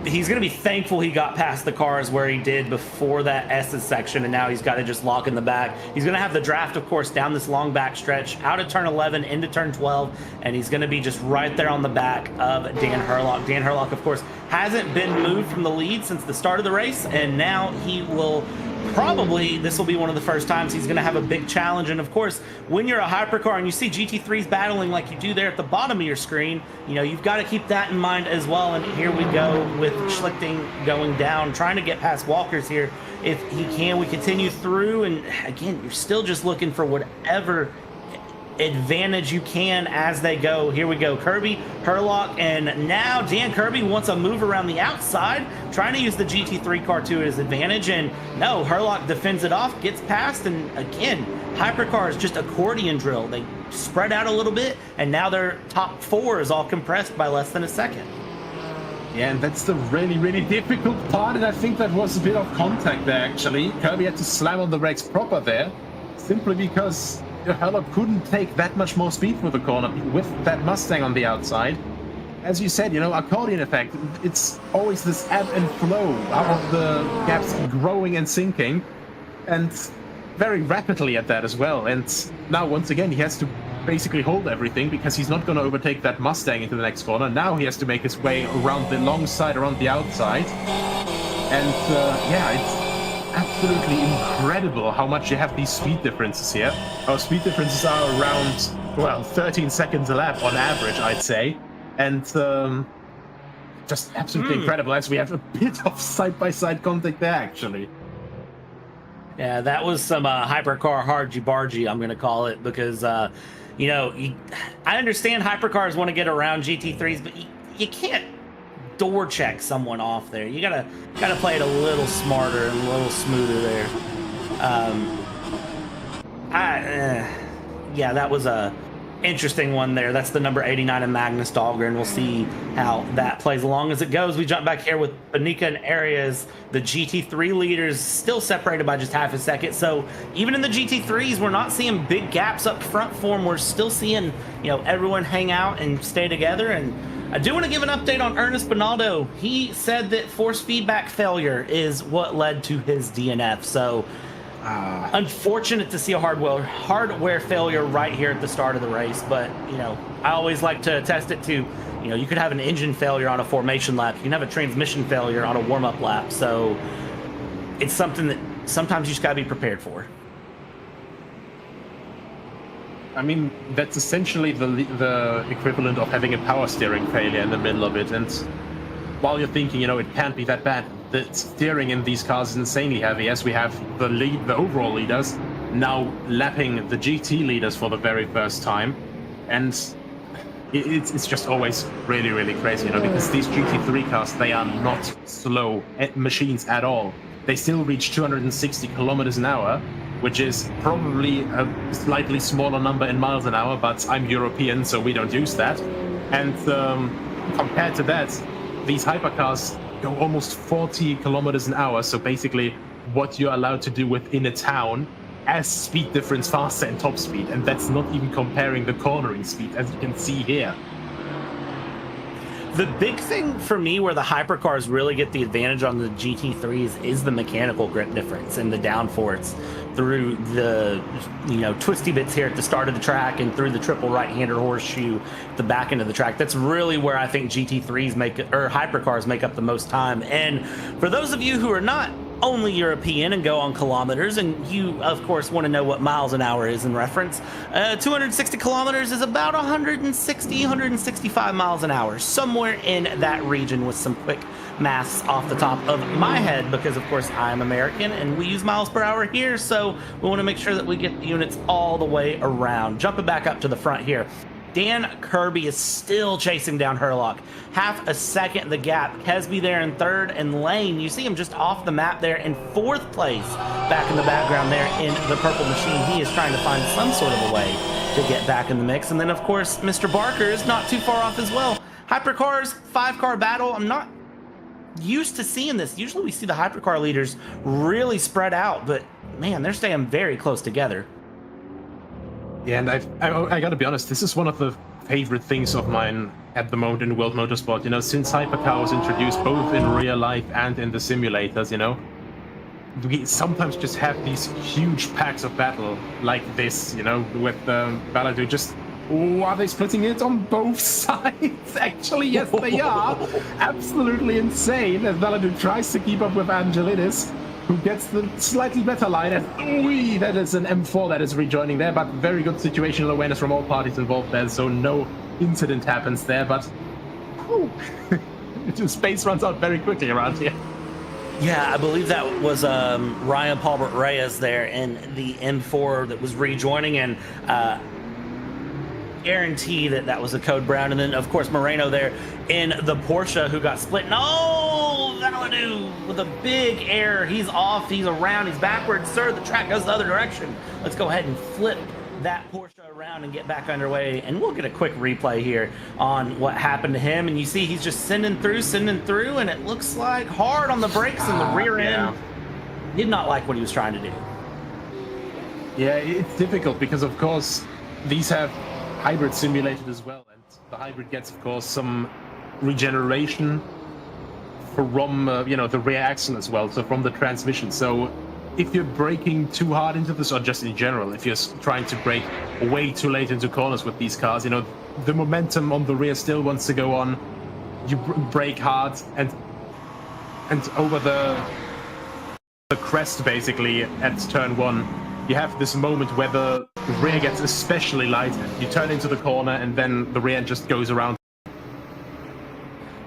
he's going to be thankful he got past the cars where he did before that S's section, and now he's got to just lock in the back. He's going to have the draft, of course, down this long back stretch, out of turn 11 into turn 12, and he's going to be just right there on the back of Dan Herlock. Dan Herlock, of course, hasn't been moved from the lead since the start of the race, and now he will probably, this will be one of the first times he's going to have a big challenge. And of course, when you're a hypercar and you see GT3s battling like you do there at the bottom of your screen, you've got to keep that in mind as well. And here we go with Schlichting going down, trying to get past Walkers here if he can. We continue through, and again, you're still just looking for whatever advantage you can as they go. Here we go, Kirby, Herlock, and now Dan Kirby wants a move around the outside, trying to use the GT3 car to his advantage, and no, Herlock defends it off, gets past, and again, hypercar is just accordion drill. They spread out a little bit, and now their top 4 is all compressed by less than a second. Yeah, and that's the really, really difficult part, and I think that was a bit of contact there, actually. Kirby had to slam on the brakes proper there, simply because Herlock couldn't take that much more speed with the corner with that Mustang on the outside. As you said, accordion effect, it's always this ebb and flow of the gaps growing and sinking, and very rapidly at that as well. And now, once again, he has to basically hold everything, because he's not going to overtake that Mustang into the next corner. Now he has to make his way around the long side, around the outside. And yeah, it's absolutely incredible how much you have these speed differences here. Our speed differences are around, well, 13 seconds a lap on average, I'd say. And just absolutely incredible, as we have a bit of side-by-side contact there, actually. Yeah, that was some hypercar hargy-bargy, I'm going to call it, because, I understand hypercars want to get around GT3s, but you can't door check someone off there. You gotta play it a little smarter and a little smoother there. Yeah, that was a interesting one there. That's the number 89 in Magnus Dahlgren. We'll see how that plays along as it goes. We jump back here with Banica and Arias. The GT3 leaders still separated by just half a second. So even in the GT3s, we're not seeing big gaps up front for them. We're still seeing, everyone hang out and stay together. And I do want to give an update on Ernest Bonaldo. He said that force feedback failure is what led to his DNF. So unfortunate to see a hardware failure right here at the start of the race. But, I always like to test it to, you could have an engine failure on a formation lap. You can have a transmission failure on a warm-up lap. So it's something that sometimes you just gotta be prepared for. I mean, that's essentially the equivalent of having a power steering failure in the middle of it. And while you're thinking, you know, it can't be that bad, the steering in these cars is insanely heavy, as we have the overall leaders now lapping the GT leaders for the very first time. And it's just always really, really crazy, you know, because these GT3 cars, they are not slow machines at all. They still reach 260 kilometers an hour, which is probably a slightly smaller number in miles an hour, but I'm European, so we don't use that. And compared to that, these hypercars go almost 40 kilometers an hour, so basically what you're allowed to do within a town as speed difference faster and top speed, and that's not even comparing the cornering speed, as you can see here. The big thing for me where the hypercars really get the advantage on the GT3s is the mechanical grip difference and the downforce through the, you know, twisty bits here at the start of the track and through the triple right-hander horseshoe at the back end of the track. That's really where I think GT3s hypercars make up the most time. And for those of you who are not only European and go on kilometers, and you of course want to know what miles an hour is in reference, 260 kilometers is about 165 miles an hour, somewhere in that region, with some quick maths off the top of my head, because of course I'm American and we use miles per hour here, so we want to make sure that we get the units all the way around. Jumping back up to the front here, Dan Kirby is still chasing down Herlock. Half a second the gap. Kesby there in third, and Lane, you see him just off the map there in fourth place. Back in the background there in the purple machine. He is trying to find some sort of a way to get back in the mix. And then, of course, Mr. Barker is not too far off as well. Hypercars, 5-car battle. I'm not used to seeing this. Usually we see the hypercar leaders really spread out, but man, they're staying very close together. Yeah, and I gotta be honest, this is one of the favorite things of mine at the moment in World Motorsport. You know, since Hypercar was introduced both in real life and in the simulators, you know, we sometimes just have these huge packs of battle like this, you know, with Baladu just... Oh, are they splitting it on both sides? Actually, yes, they are. Absolutely insane, as Baladu tries to keep up with Angelidis, who gets the slightly better line, and that is an M4 that is rejoining there, but very good situational awareness from all parties involved there, so no incident happens there, but space runs out very quickly around here. Yeah, I believe that was Ryan Palbert Reyes there in the M4 that was rejoining, and guarantee that was a Code Brown. And then of course Moreno there in the Porsche who got split. No, Valadu with a big error. He's off, he's around, he's backwards. Sir, the track goes the other direction. Let's go ahead and flip that Porsche around and get back underway, and we'll get a quick replay here on what happened to him. And you see he's just sending through, and it looks like hard on the brakes and the rear end. Did not like what he was trying to do. Yeah, it's difficult because of course these have hybrid simulated as well, and the hybrid gets of course some regeneration from you know, the rear axle as well, so from the transmission. So if you're braking too hard into this, or just in general, if you're trying to brake way too late into corners with these cars, you know, the momentum on the rear still wants to go on. You brake hard, and over the crest basically at turn 1, you have this moment where the rear gets especially light. You turn into the corner, and then the rear end just goes around.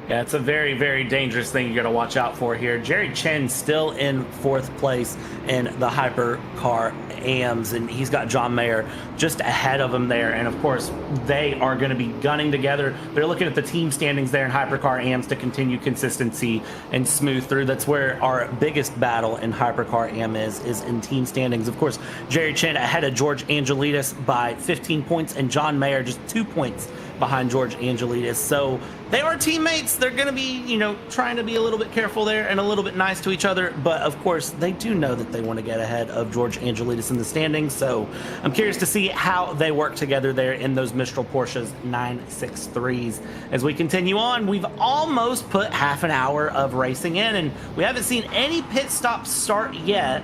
Yeah, it's a very, very dangerous thing you're going to watch out for here. Jerry Chen still in 4th place in the Hypercar AMs, and he's got John Mayer just ahead of him there. And of course, they are going to be gunning together. They're looking at the team standings there in Hypercar AMs to continue consistency and smooth through. That's where our biggest battle in Hypercar AM is in team standings. Of course, Jerry Chen ahead of George Angelidis by 15 points, and John Mayer just 2 points behind George Angelidis. So they are teammates. They're going to be, you know, trying to be a little bit careful there and a little bit nice to each other. But of course, they do know that they want to get ahead of George Angelidis in the standings. So I'm curious to see how they work together there in those Mistral Porsches 963s. As we continue on, we've almost put half an hour of racing in, and we haven't seen any pit stops start yet.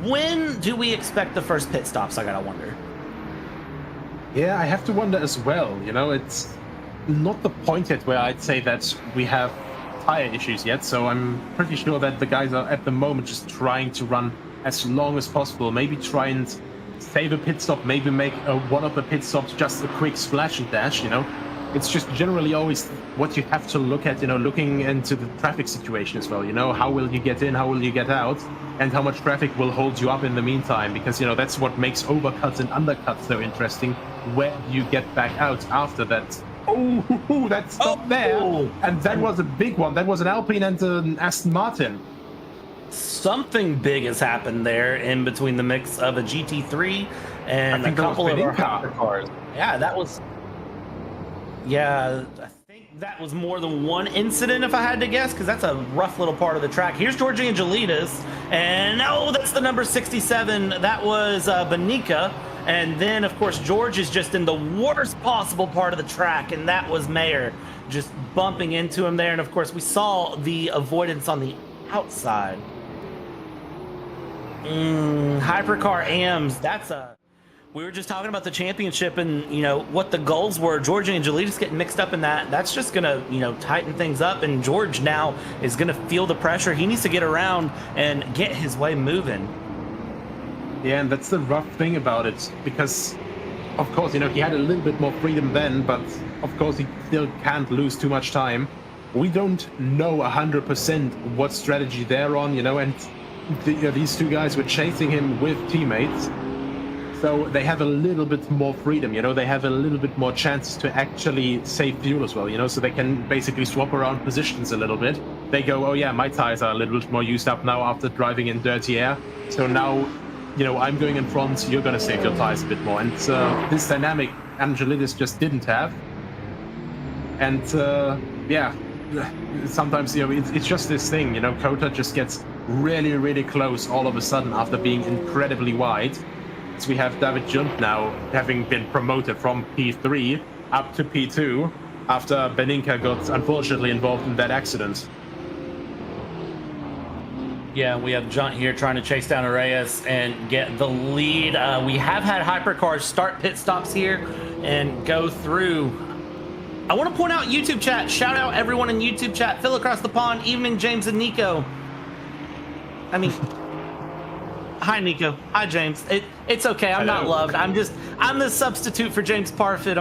When do we expect the first pit stops? I gotta wonder. Yeah, I have to wonder as well. You know, it's not the point yet where I'd say that we have tire issues yet, so I'm pretty sure that the guys are at the moment just trying to run as long as possible. Maybe try and save a pit stop, maybe make one of the pit stops just a quick splash and dash, you know. It's just generally always what you have to look at, you know, looking into the traffic situation as well, you know, how will you get in, how will you get out, and how much traffic will hold you up in the meantime, because, you know, that's what makes overcuts and undercuts so interesting, where you get back out after that. Oh, that stopped there, and that was a big one. That was an Alpine and an Aston Martin. Something big has happened there in between the mix of a GT3 and a couple of our hypercars. Yeah, that was... Yeah, I think that was more than one incident, if I had to guess, because that's a rough little part of the track. Here's George Angelides, and that's the number 67. That was Benica. And then, of course, George is just in the worst possible part of the track, and that was Mayer just bumping into him there. And, of course, we saw the avoidance on the outside. Hypercar AMs, that's a... We were just talking about the championship and, you know, what the goals were. George Angelides getting mixed up in that. That's just going to, you know, tighten things up. And George now is going to feel the pressure. He needs to get around and get his way moving. Yeah, and that's the rough thing about it. Because, of course, you know, he had a little bit more freedom then. But, of course, he still can't lose too much time. We don't know 100% what strategy they're on, you know. And these two guys were chasing him with teammates. So they have a little bit more freedom, you know, they have a little bit more chances to actually save fuel as well, you know, so they can basically swap around positions a little bit. They go, oh yeah, my tires are a little bit more used up now after driving in dirty air. So now, you know, I'm going in front, you're going to save your tires a bit more. And this dynamic Angelides just didn't have. And yeah, sometimes, you know, it's just this thing, you know, COTA just gets really, really close all of a sudden after being incredibly wide. So we have David Junt now having been promoted from P3 up to P2 after Beninka got unfortunately involved in that accident. Yeah, we have Junt here trying to chase down Reyes and get the lead. We have had hypercars start pit stops here and go through. I want to point out YouTube chat. Shout out everyone in YouTube chat. Phil across the pond. Evening, James and Nico. I mean... Hi, Nico. Hi, James. It's okay. I'm not loved. I'm the substitute for James Parfit.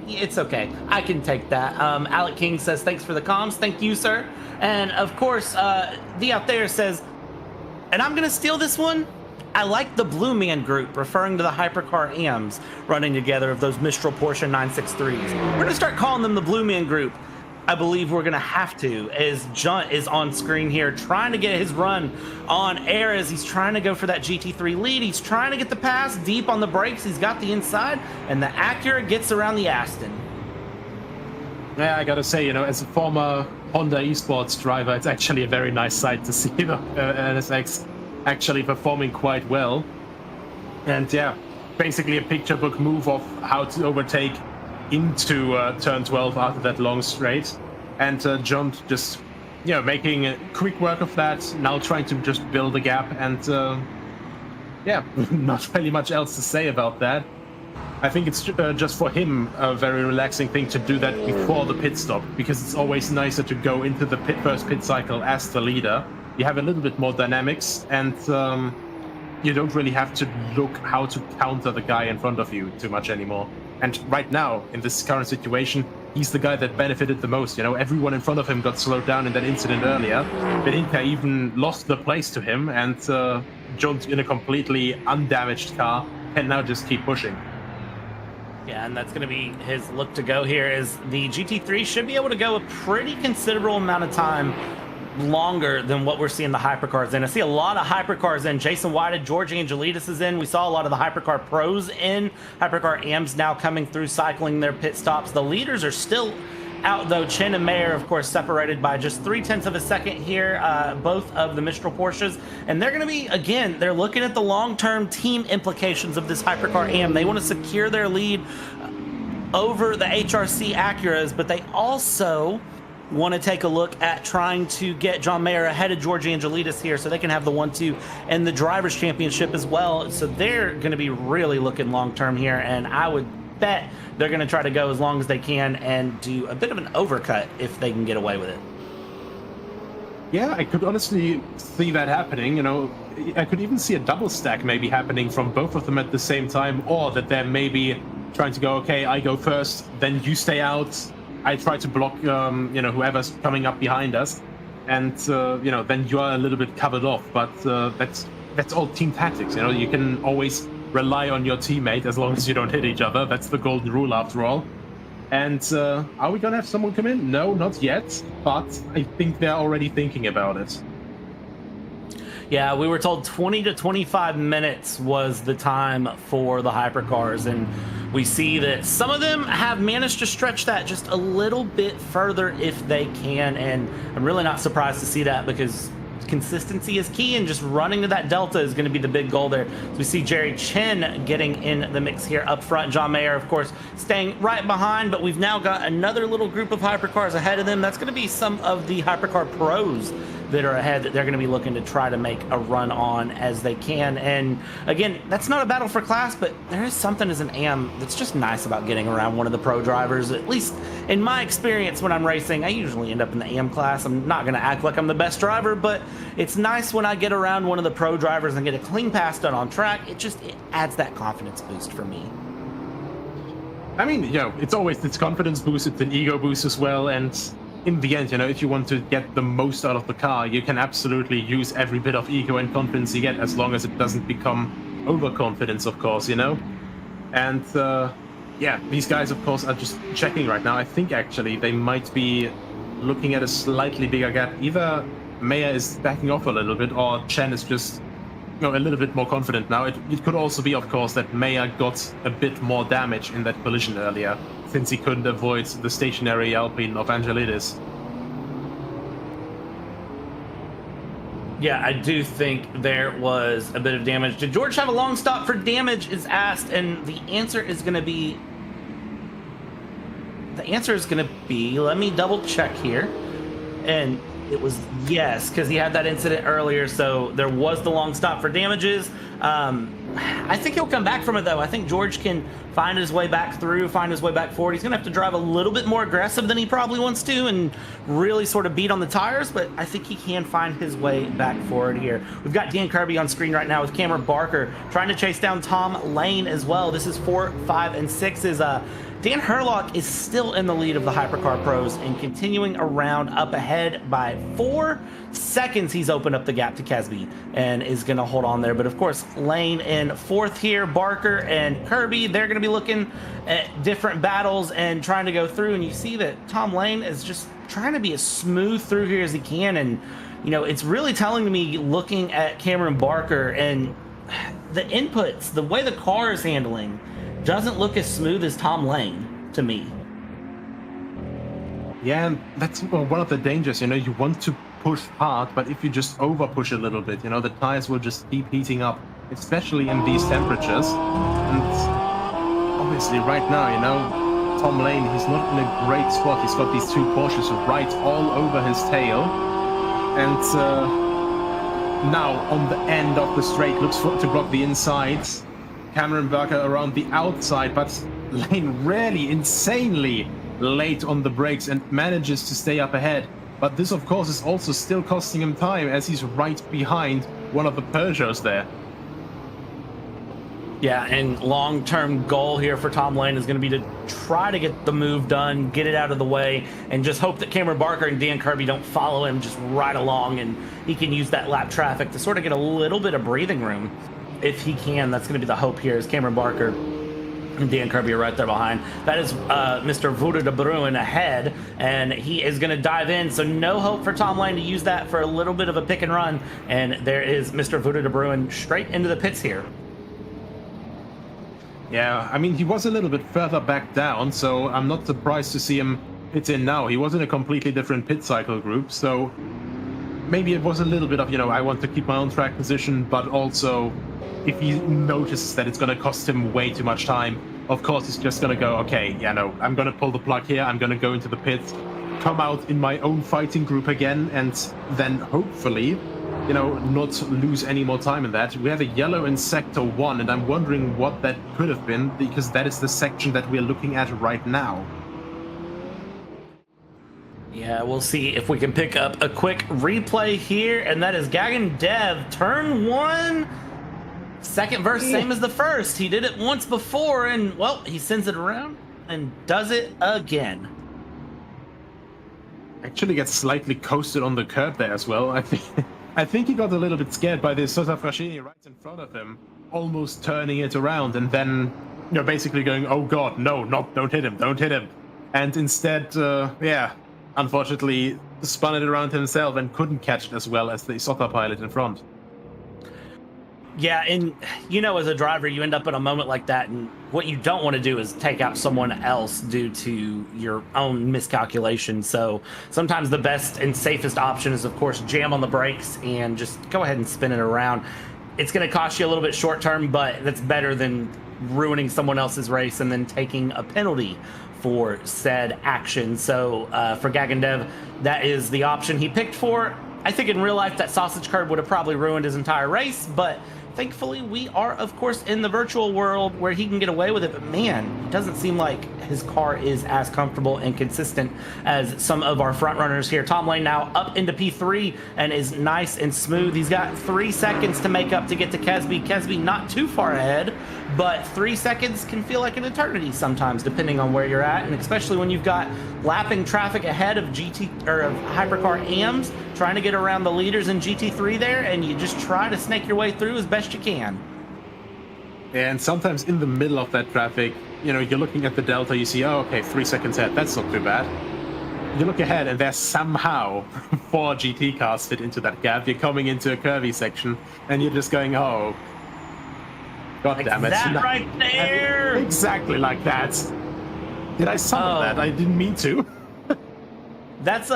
It's okay. I can take that. Alec King says, thanks for the comms. Thank you, sir. And of course, the out there says, and I'm going to steal this one. I like the Blue Man group, referring to the Hypercar AMs running together of those Mistral Porsche 963s. We're going to start calling them the Blue Man group. I believe we're going to have to, as Junt is on screen here trying to get his run on air as he's trying to go for that GT3 lead. He's trying to get the pass deep on the brakes. He's got the inside, and the Acura gets around the Aston. Yeah, I got to say, you know, as a former Honda esports driver, it's actually a very nice sight to see the NSX actually performing quite well. And yeah, basically a picture book move of how to overtake into turn 12 after that long straight, and John just, you know, making quick work of that, now trying to just build a gap, and yeah, not really much else to say about that. I think it's just for him a very relaxing thing to do that before the pit stop, because it's always nicer to go into the first pit cycle as the leader. You have a little bit more dynamics, and you don't really have to look how to counter the guy in front of you too much anymore. And right now, in this current situation, he's the guy that benefited the most. You know, everyone in front of him got slowed down in that incident earlier. Beninka even lost the place to him, and Jones in a completely undamaged car can now just keep pushing. Yeah, and that's going to be his look to go here, is the GT3 should be able to go a pretty considerable amount of time longer than what we're seeing the hypercars in. I see a lot of hypercars in. Jason Whited, George Angelides is in. We saw a lot of the hypercar pros in. Hypercar AMs now coming through, cycling their pit stops. The leaders are still out, though. Chen and Mayer, of course, separated by just 0.3 of a second here, both of the Mistral Porsches. And they're going to be, again, they're looking at the long-term team implications of this hypercar AM. They want to secure their lead over the HRC Acuras, but they also want to take a look at trying to get John Mayer ahead of George Angelides here so they can have the 1-2 and the Drivers' Championship as well. So they're going to be really looking long-term here, and I would bet they're going to try to go as long as they can and do a bit of an overcut if they can get away with it. Yeah, I could honestly see that happening. You know, I could even see a double stack maybe happening from both of them at the same time, or that they're maybe trying to go, okay, I go first, then you stay out. I try to block, whoever's coming up behind us, and then you are a little bit covered off. But that's all team tactics. You know, you can always rely on your teammate as long as you don't hit each other. That's the golden rule after all. And are we gonna have someone come in? No, not yet, but I think they're already thinking about it. Yeah, we were told 20 to 25 minutes was the time for the hypercars, and we see that some of them have managed to stretch that just a little bit further if they can, and I'm really not surprised to see that because consistency is key, and just running to that delta is going to be the big goal there. So we see Jerry Chen getting in the mix here up front. John Mayer, of course, staying right behind, but we've now got another little group of hypercars ahead of them. That's going to be some of the hypercar pros that are ahead that they're going to be looking to try to make a run on as they can. And again, that's not a battle for class, but there is something as an AM that's just nice about getting around one of the pro drivers. At least in my experience when I'm racing, I usually end up in the AM class. I'm not going to act like I'm the best driver, but it's nice when I get around one of the pro drivers and get a clean pass done on track. It adds that confidence boost for me. I mean, it's always its confidence boost, it's an ego boost as well, and in the end, if you want to get the most out of the car, you can absolutely use every bit of ego and confidence you get, as long as it doesn't become overconfidence, of course, And, these guys, of course, are just checking right now. I think, actually, they might be looking at a slightly bigger gap. Either Mayer is backing off a little bit, or Chen is just, a little bit more confident now. It could also be, of course, that Mayer got a bit more damage in that collision earlier, since he couldn't avoid the stationary Alpine of Angelidis. Yeah, I do think there was a bit of damage. Did George have a long stop for damage is asked, and the answer is going to be... let me double check here. And it was yes, because he had that incident earlier, so there was the long stop for damages. I think he'll come back from it, though. I think George can find his way back through, find his way back forward. He's going to have to drive a little bit more aggressive than he probably wants to and really sort of beat on the tires, but I think he can find his way back forward here. We've got Dan Kirby on screen right now with Cameron Barker trying to chase down Tom Lane as well. This is 4, 5, and 6 is Dan Herlock is still in the lead of the Hypercar Pros and continuing around up ahead by 4 seconds. He's opened up the gap to Kesby and is going to hold on there. But of course, Lane in 4th here, Barker and Kirby, they're going to be looking at different battles and trying to go through. And you see that Tom Lane is just trying to be as smooth through here as he can. And, it's really telling me looking at Cameron Barker and the inputs, the way the car is handling, doesn't look as smooth as Tom Lane to me. Yeah, and that's one of the dangers, you want to push hard, but if you just over push a little bit, the tires will just keep heating up, especially in these temperatures. And obviously right now, Tom Lane, he's not in a great spot. He's got these 2 Porsches right all over his tail. And now on the end of the straight, looks to block the inside. Cameron Barker around the outside, but Lane really insanely late on the brakes and manages to stay up ahead. But this, of course, is also still costing him time as he's right behind one of the Peugeots there. Yeah, and long-term goal here for Tom Lane is going to be to try to get the move done, get it out of the way, and just hope that Cameron Barker and Dan Kirby don't follow him just right along, and he can use that lap traffic to sort of get a little bit of breathing room. If he can, that's going to be the hope here, is Cameron Barker and Dan Kirby are right there behind. That is Mr. Vuda de Bruin ahead, and he is going to dive in, so no hope for Tom Lane to use that for a little bit of a pick and run, and there is Mr. Vuda de Bruin straight into the pits here. Yeah, I mean, he was a little bit further back down, so I'm not surprised to see him pit in now. He was in a completely different pit cycle group, so maybe it was a little bit of, I want to keep my own track position, but also if he notices that it's going to cost him way too much time, of course he's just going to go, okay, I'm going to pull the plug here, I'm going to go into the pits, come out in my own fighting group again, and then hopefully, not lose any more time in that. We have a yellow in Sector 1, and I'm wondering what that could have been, because that is the section that we're looking at right now. Yeah, we'll see if we can pick up a quick replay here, and that is Gagan Dev, turn 1. Second verse, same as the first. He did it once before, and, well, he sends it around and does it again. Actually gets slightly coasted on the curb there as well. I think he got a little bit scared by this COTA Fraschini right in front of him, almost turning it around, and then, you know, basically going, oh god, no, don't hit him, don't hit him. And instead, unfortunately spun it around himself and couldn't catch it as well as the COTA pilot in front. Yeah, and you know, as a driver, you end up in a moment like that, and what you don't want to do is take out someone else due to your own miscalculation. So sometimes the best and safest option is, of course, jam on the brakes and just go ahead and spin it around. It's going to cost you a little bit short term, but that's better than ruining someone else's race and then taking a penalty for said action. So for Gagandev, that is the option he picked for. I think in real life that sausage curb would have probably ruined his entire race, but thankfully we are, of course, in the virtual world where he can get away with it. But man, it doesn't seem like his car is as comfortable and consistent as some of our front runners here. Tom Lane now up into P3 and is nice and smooth. He's got 3 seconds to make up to get to Kesby. Kesby not too far ahead, but 3 seconds can feel like an eternity sometimes, depending on where you're at, and especially when you've got lapping traffic ahead of of Hypercar AMs, trying to get around the leaders in GT3 there, and you just try to snake your way through as best you can. And sometimes in the middle of that traffic, you know, you're looking at the delta, you see, oh, okay, 3 seconds ahead, that's not too bad. You look ahead and there's somehow 4 GT cars fit into that gap. You're coming into a curvy section and you're just going, oh, god Like damn it. that right there! Exactly like that. Did I summon that? I didn't mean to. That's,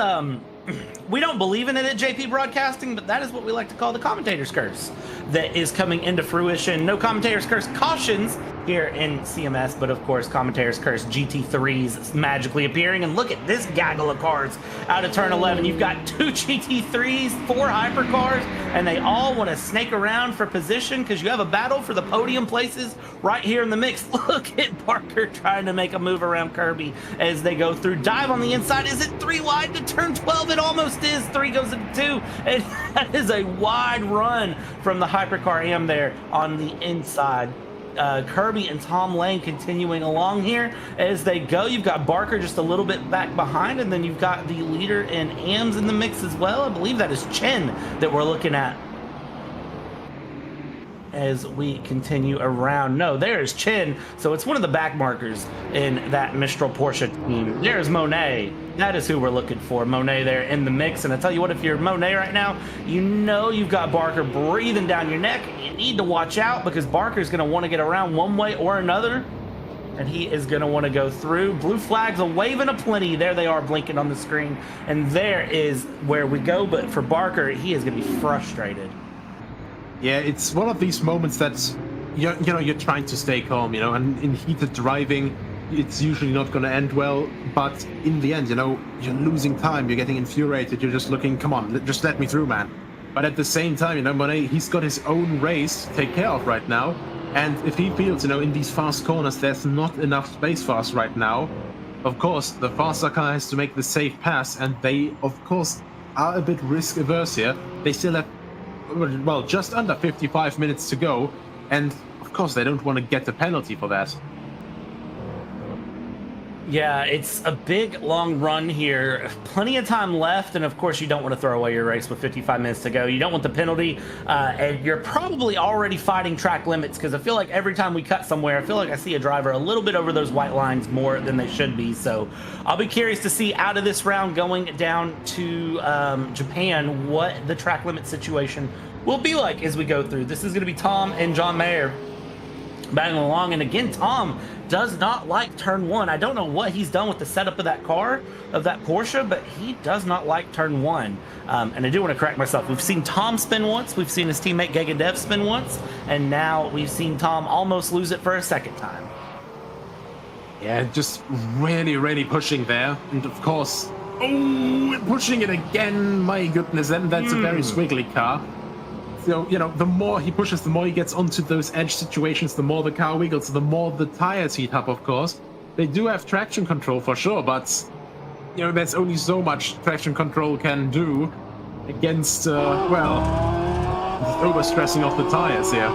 we don't believe in it at JP Broadcasting, but that is what we like to call the commentator's curse that is coming into fruition. No commentator's curse cautions here in CMS, but of course, commentator's curse GT3s magically appearing. And look at this gaggle of cars out of turn 11. You've got 2 GT3s, 4 hypercars, and they all want to snake around for position because you have a battle for the podium places right here in the mix. Look at Parker trying to make a move around Kirby as they go through. Dive on the inside. Is it 3 wide to turn 12? It almost is. 3 goes into 2, and that is a wide run from the Hypercar AM there on the inside. Kirby and Tom Lane continuing along here as they go. You've got Barker just a little bit back behind, and then you've got the leader in AMS in the mix as well. I believe that is Chen that we're looking at as we continue around. No, there's Chen. So it's one of the back markers in that Mistral Porsche team. There's Monet. That is who we're looking for. Monet there in the mix. And I tell you what, if you're Monet right now, you know you've got Barker breathing down your neck. You need to watch out because Barker's going to want to get around one way or another. And he is going to want to go through. Blue flags a waving aplenty. There they are blinking on the screen. And there is where we go. But for Barker, he is going to be frustrated. Yeah, it's one of these moments that you're trying to stay calm, you know, and in heated driving, it's usually not going to end well. But in the end, you know, you're losing time, you're getting infuriated, you're just looking, come on, just let me through, man. But at the same time, you know, Monet, he's got his own race to take care of right now. And if he feels, you know, in these fast corners, there's not enough space for us right now, of course, the faster car has to make the safe pass. And they, of course, are a bit risk averse here. They still have, well, just under 55 minutes to go, and of course they don't want to get the penalty for that. Yeah, it's a big, long run here. Plenty of time left, and of course you don't want to throw away your race with 55 minutes to go. You don't want the penalty, and you're probably already fighting track limits because I feel like every time we cut somewhere, I feel like I see a driver a little bit over those white lines more than they should be. So I'll be curious to see out of this round going down to Japan what the track limit situation will be like as we go through. This is going to be Tom and John Mayer battling along, and again, Tom does not like turn 1. I don't know what he's done with the setup of that car, of that Porsche, but he does not like turn 1. And I do want to correct myself. We've seen Tom spin once, we've seen his teammate Gagandev spin once, and now we've seen Tom almost lose it for a second time. Yeah, just really pushing there, and of course, oh, pushing it again, my goodness, and that's a very squiggly car. So, you know, the more he pushes, the more he gets onto those edge situations, the more the car wiggles, the more the tires heat up, of course. They do have traction control for sure, but you know, there's only so much traction control can do against, well, overstressing off the tires here.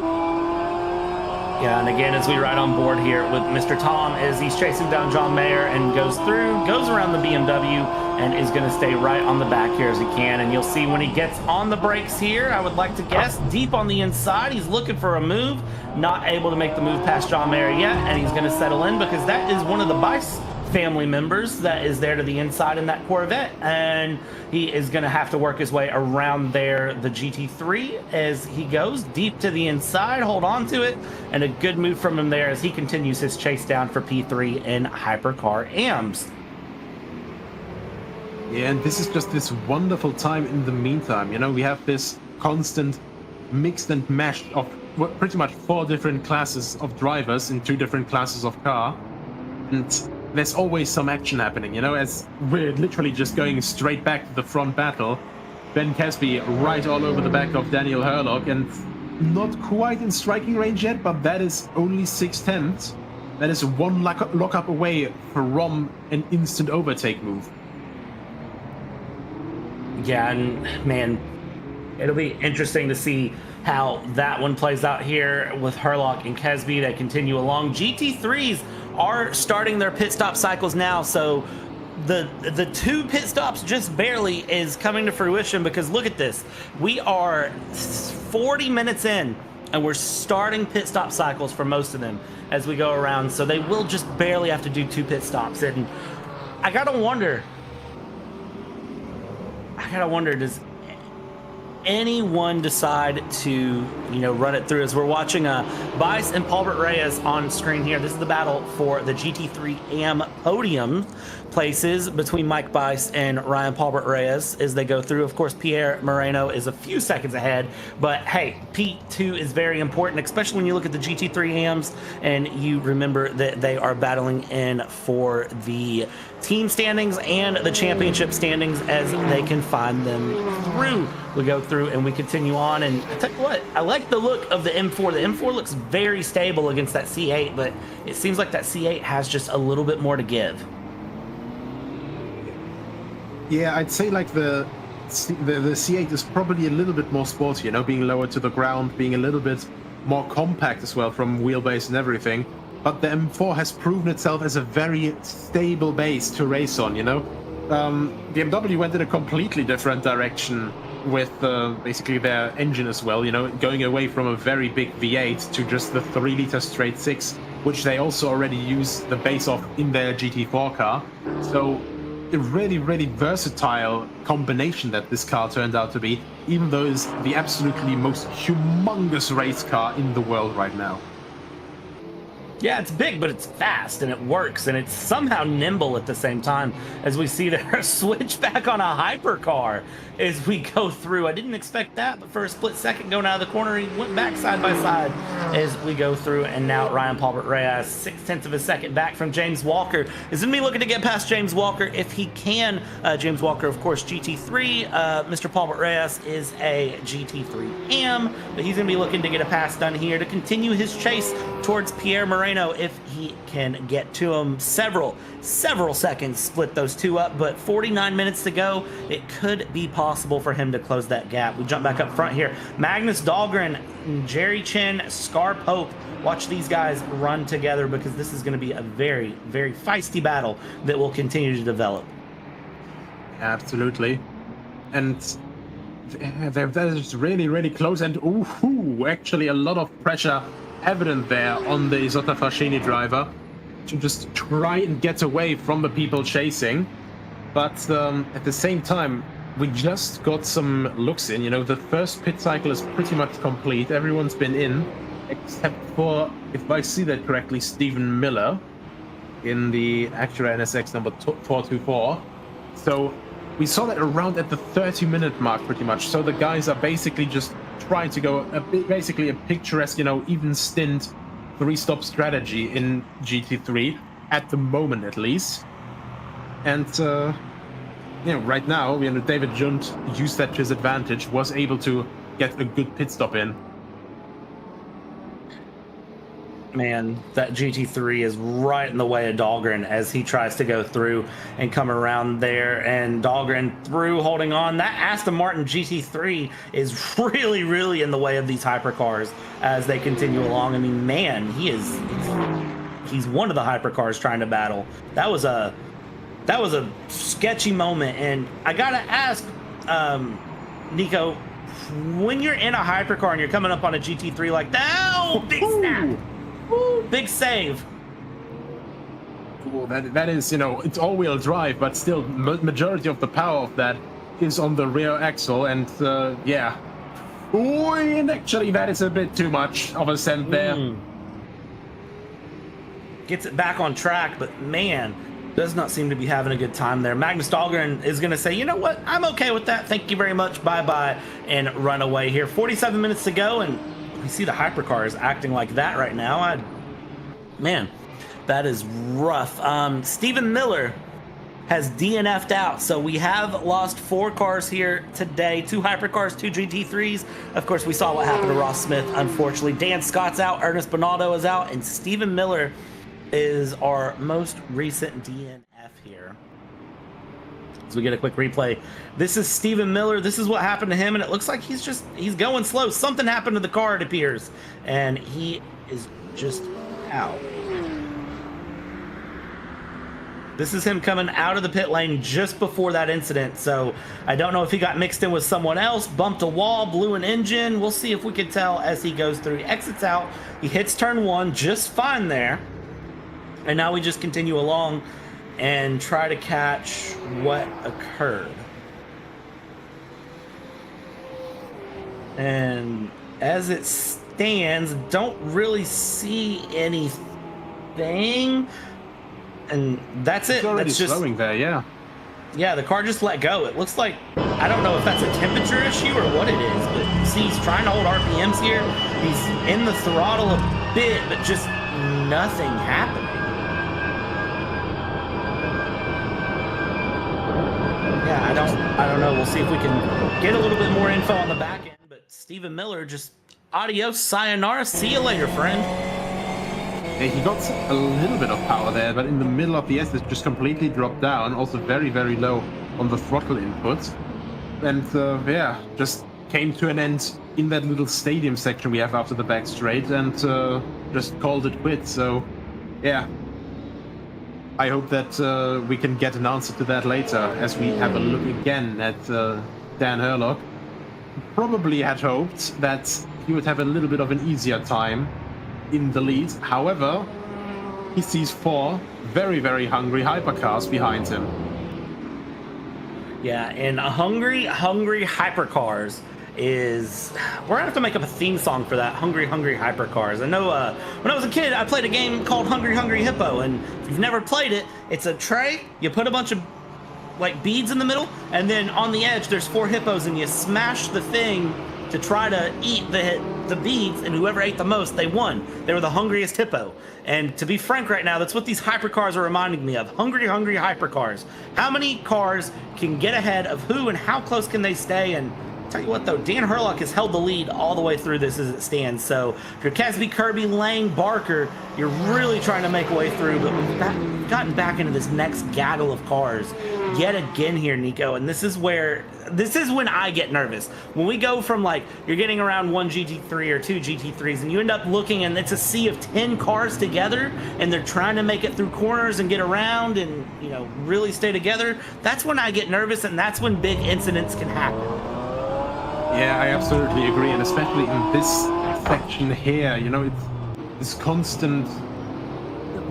Yeah, and again, as we ride on board here with Mr. Tom, as he's chasing down John Mayer and goes around the BMW, and is going to stay right on the back here as he can. And you'll see when he gets on the brakes here, I would like to guess, deep on the inside, he's looking for a move, not able to make the move past John Mayer yet, and he's going to settle in because that is one of the Bice family members that is there to the inside in that Corvette, and he is going to have to work his way around there, the GT3, as he goes deep to the inside. Hold on to it, and a good move from him there as he continues his chase down for P3 in Hypercar AMS. Yeah, and this is just this wonderful time in the meantime. You know, we have this constant mixed and mashed of pretty much 4 different classes of drivers in 2 different classes of car, and there's always some action happening, you know, as we're literally just going straight back to the front battle. Ben Casby right all over the back of Daniel Herlock, and not quite in striking range yet, but that is only 6/10. That is 1 lockup away from an instant overtake move. Yeah, and man, it'll be interesting to see how that one plays out here with Herlock and Casby. They continue along. GT3s are starting their pit stop cycles now, so the 2 pit stops just barely is coming to fruition, because look at this, we are 40 minutes in and we're starting pit stop cycles for most of them as we go around, so they will just barely have to do 2 pit stops. And I gotta wonder, does anyone decide to, you know, run it through? As we're watching Bice and Paulbert Reyes on screen here. This is the battle for the GT3 AM podium places between Mike Bice and Ryan Paulbert Reyes as they go through. Of course, Pierre Moreno is a few seconds ahead, but hey, P2 is very important, especially when you look at the GT3 AMs and you remember that they are battling in for the team standings and the championship standings as they can find them through. We go through and we continue on, and I tell you what, I like the look of the M4. The M4 looks very stable against that C8, but it seems like that C8 has just a little bit more to give. Yeah, I'd say like the C8 is probably a little bit more sporty, you know, being lower to the ground, being a little bit more compact as well from wheelbase and everything. But the M4 has proven itself as a very stable base to race on, you know. BMW went in a completely different direction with basically their engine as well, you know, going away from a very big V8 to just the 3-liter straight 6, which they also already use the base of in their GT4 car. So a really, really versatile combination that this car turned out to be, even though it's the absolutely most humongous race car in the world right now. Yeah, it's big, but it's fast, and it works, and it's somehow nimble at the same time, as we see there switch back on a hypercar as we go through. I didn't expect that, but for a split second going out of the corner, he went back side by side as we go through, and now Ryan Paulbert Reyes, 6/10 of a second back from James Walker, is going to be looking to get past James Walker if he can. James Walker, of course, GT3. Mr. Paulbert Reyes is a GT3 AM, but he's going to be looking to get a pass done here to continue his chase towards Pierre Moreno if he can get to him. Several seconds split those two up, but 49 minutes to go. It could be possible for him to close that gap. We jump back up front here. Magnus Dahlgren, Jerry Chin, Scar Pope. Watch these guys run together, because this is going to be a very, very feisty battle that will continue to develop. Absolutely. And that is really, really close, and ooh, actually a lot of pressure evident there on the Isotta Fascini driver to just try and get away from the people chasing. But at the same time, we just got some looks in. You know, the first pit cycle is pretty much complete. Everyone's been in, except for, if I see that correctly, Stephen Miller in the Acura NSX number 424. So we saw that around at the 30-minute mark, pretty much. So the guys are basically just trying to go basically a picturesque, you know, even stint 3-stop strategy in GT3 at the moment, at least. And you know, right now, you know, David Junt used that to his advantage, was able to get a good pit stop in. Man, that GT3 is right in the way of Dahlgren as he tries to go through and come around there. And Dahlgren through, holding on. That Aston Martin GT3 is really, really in the way of these hypercars as they continue along. I mean, man, he's one of the hypercars trying to battle. That was a sketchy moment. And I gotta ask, Nico, when you're in a hypercar and you're coming up on a GT3 like that, oh, big snap. Ooh, big save. Cool. That is, you know, it's all-wheel drive, but still, majority of the power of that is on the rear axle, and yeah. Ooh, and actually, that is a bit too much of a send there. Gets it back on track, but man, does not seem to be having a good time there. Magnus Dahlgren is going to say, you know what, I'm okay with that. Thank you very much. Bye-bye, and run away here. 47 minutes to go, and you see the hypercars acting like that right now. Man, that is rough. Stephen Miller has DNF'd out, so we have lost 4 cars here today. 2 hypercars, 2 GT3s. Of course, we saw what happened to Ross Smith, unfortunately. Dan Scott's out, Ernest Bernaldo is out, and Stephen Miller is our most recent DNF here. So we get a quick replay. This is Stephen Miller. This is what happened to him, and it looks like he's going slow. Something happened to the car, it appears, and he is just out. This is him coming out of the pit lane just before that incident, so I don't know if he got mixed in with someone else, bumped a wall, blew an engine. We'll see if we can tell as he goes through. He exits out. He hits turn 1 just fine there, and now we just continue along and try to catch what occurred. And as it stands, don't really see anything, and that's it. It's already That's just slowing there, yeah. Yeah, the car just let go. It looks like, I don't know if that's a temperature issue or what it is, but you see he's trying to hold RPMs here. He's in the throttle a bit, but just nothing happening. Yeah, I don't know. We'll see if we can get a little bit more info on the back end, but Stephen Miller just adios, sayonara, see you later, friend. Yeah, he got a little bit of power there, but in the middle of the S, it just completely dropped down, also very, very low on the throttle input. And yeah, just came to an end in that little stadium section we have after the back straight, and just called it quits. So yeah, I hope that we can get an answer to that later as we have a look again at Dan Herlock. Probably had hoped that he would have a little bit of an easier time in the lead. However, he sees 4 very, very hungry hypercars behind him. Yeah, and hungry hypercars is, we're gonna have to make up a theme song for that. Hungry hypercars. I know when I was a kid, I played a game called Hungry Hippo, and if you've never played it, it's a tray. You put a bunch of like beads in the middle, and then on the edge there's 4 hippos, and you smash the thing to try to eat the beads, and whoever ate the most, they won. They were the hungriest hippo. And to be frank right now, that's what these hypercars are reminding me of. Hungry hypercars. How many cars can get ahead of who, and how close can they stay? And tell you what though, Dan Herlock has held the lead all the way through this as it stands. So if you're Casby, Kirby, Lang, Barker, you're really trying to make a way through, but we've gotten back into this next gaggle of cars yet again here, Nico, and this is when I get nervous. When we go from, like, you're getting around 1 GT3 or 2 GT3s, and you end up looking and it's a sea of 10 cars together, and they're trying to make it through corners and get around and, you know, really stay together. That's when I get nervous, and that's when big incidents can happen. Yeah, I absolutely agree, and especially in this section here, you know, it's this constant,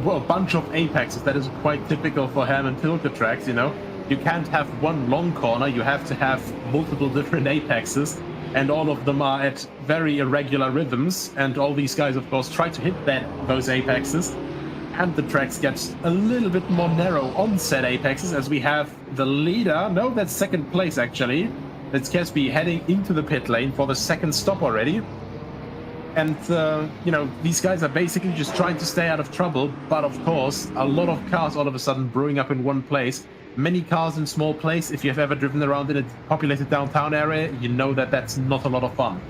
well, bunch of apexes that is quite typical for Hermann Tilke tracks, you know. You can't have one long corner, you have to have multiple different apexes, and all of them are at very irregular rhythms, and all these guys, of course, try to hit those apexes, and the tracks get a little bit more narrow on said apexes, as we have the leader, no, that's second place actually, that's Casby heading into the pit lane for the second stop already. And, you know, these guys are basically just trying to stay out of trouble, but of course, a lot of cars all of a sudden brewing up in one place. Many cars in small place. If you've ever driven around in a populated downtown area, you know that that's not a lot of fun.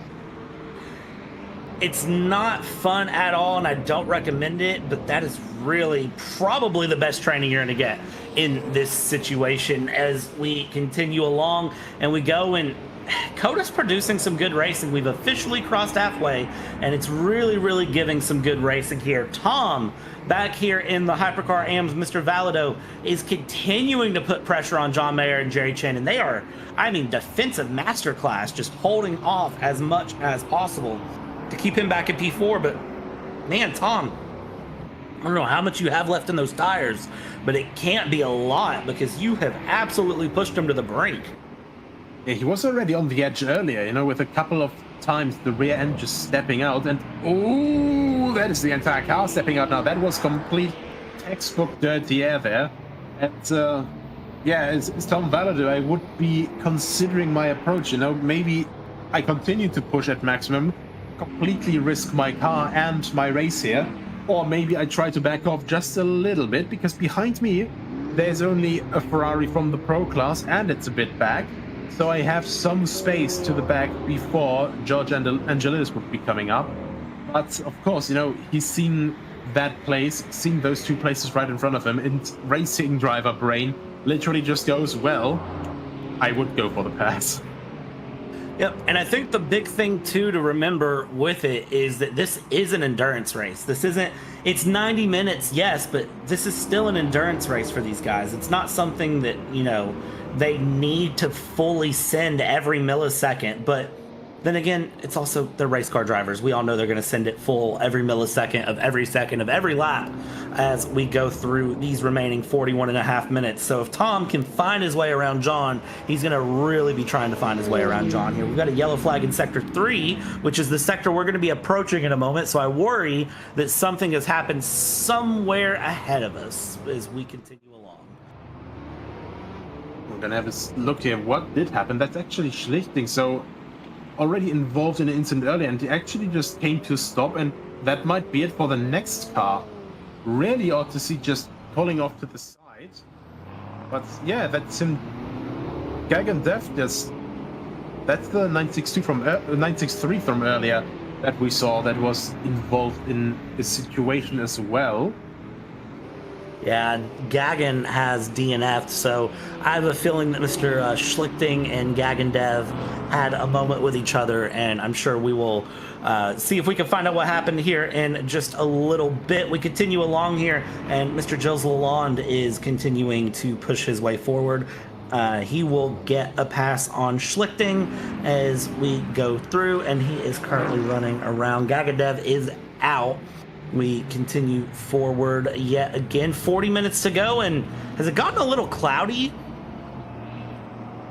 It's not fun at all, and I don't recommend it, but that is really probably the best training you're going to get in this situation as we continue along and we go. And COTA's producing some good racing. We've officially crossed halfway, and it's really giving some good racing here. Tom, back here in the Hypercar AMS, Mr. Valido, is continuing to put pressure on John Mayer and Jerry Chen, and they are, I mean, defensive masterclass, just holding off as much as possible to keep him back in P4. But man, Tom, I don't know how much you have left in those tires, but it can't be a lot because you have absolutely pushed him to the brink. Yeah, he was already on the edge earlier, you know, with a couple of times the rear end just stepping out, and oh, that is the entire car stepping out now. That was complete textbook dirty air there. And yeah, as Tom Valido, I would be considering my approach, you know, maybe I continue to push at maximum, completely risk my car and my race here, or maybe I try to back off just a little bit, because behind me there's only a Ferrari from the Pro class and it's a bit back. So I have some space to the back before George Angelidis would be coming up. But of course, you know, he's seen that place, seen those two places right in front of him, and racing driver brain literally just goes, well, I would go for the pass. Yep, and I think the big thing too to remember with it is that this is an endurance race. This isn't, it's 90 minutes, yes, but this is still an endurance race for these guys. It's not something that, you know, they need to fully send every millisecond, but then again, it's also they're race car drivers. We all know they're going to send it full every millisecond of every second of every lap as we go through these remaining 41.5 minutes. So if Tom can find his way around John, he's going to really be trying to find his way around John here. We've got a yellow flag in sector 3, which is the sector we're going to be approaching in a moment. So I worry that something has happened somewhere ahead of us as we continue along. We're gonna have a look here. What did happen? That's actually Schlichting. So already involved in an incident earlier, and he actually just came to a stop, and that might be it for the next car. Really ought to see just pulling off to the side. But yeah, that's him. Gagan Dev just. That's the 962 from 963 from earlier that we saw that was involved in the situation as well. Yeah, Gagan has DNF'd, so I have a feeling that Mr. Schlichting and Gagan Dev had a moment with each other, and I'm sure we will see if we can find out what happened here in just a little bit. We continue along here, and Mr. Gilles Lalonde is continuing to push his way forward. He will get a pass on Schlichting as we go through, and he is currently running around. Gagan Dev is out. We continue forward yet again. 40 minutes to go, and has it gotten a little cloudy?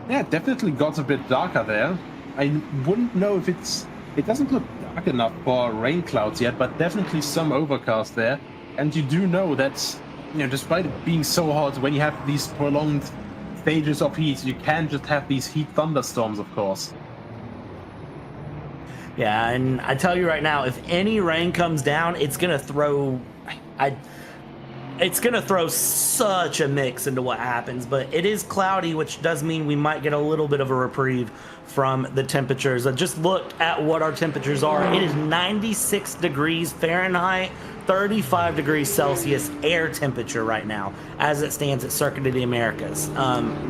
Yeah, it definitely got a bit darker there. I wouldn't know if it doesn't look dark enough for rain clouds yet, but definitely some overcast there. And you do know that, you know, despite it being so hot, when you have these prolonged stages of heat, you can just have these heat thunderstorms, of course. Yeah, and I tell you right now, if any rain comes down, it's gonna throw, it's gonna throw such a mix into what happens. But it is cloudy, which does mean we might get a little bit of a reprieve from the temperatures. I just looked at what our temperatures are. It is 96 degrees Fahrenheit, 35 degrees Celsius air temperature right now, as it stands at Circuit of the Americas.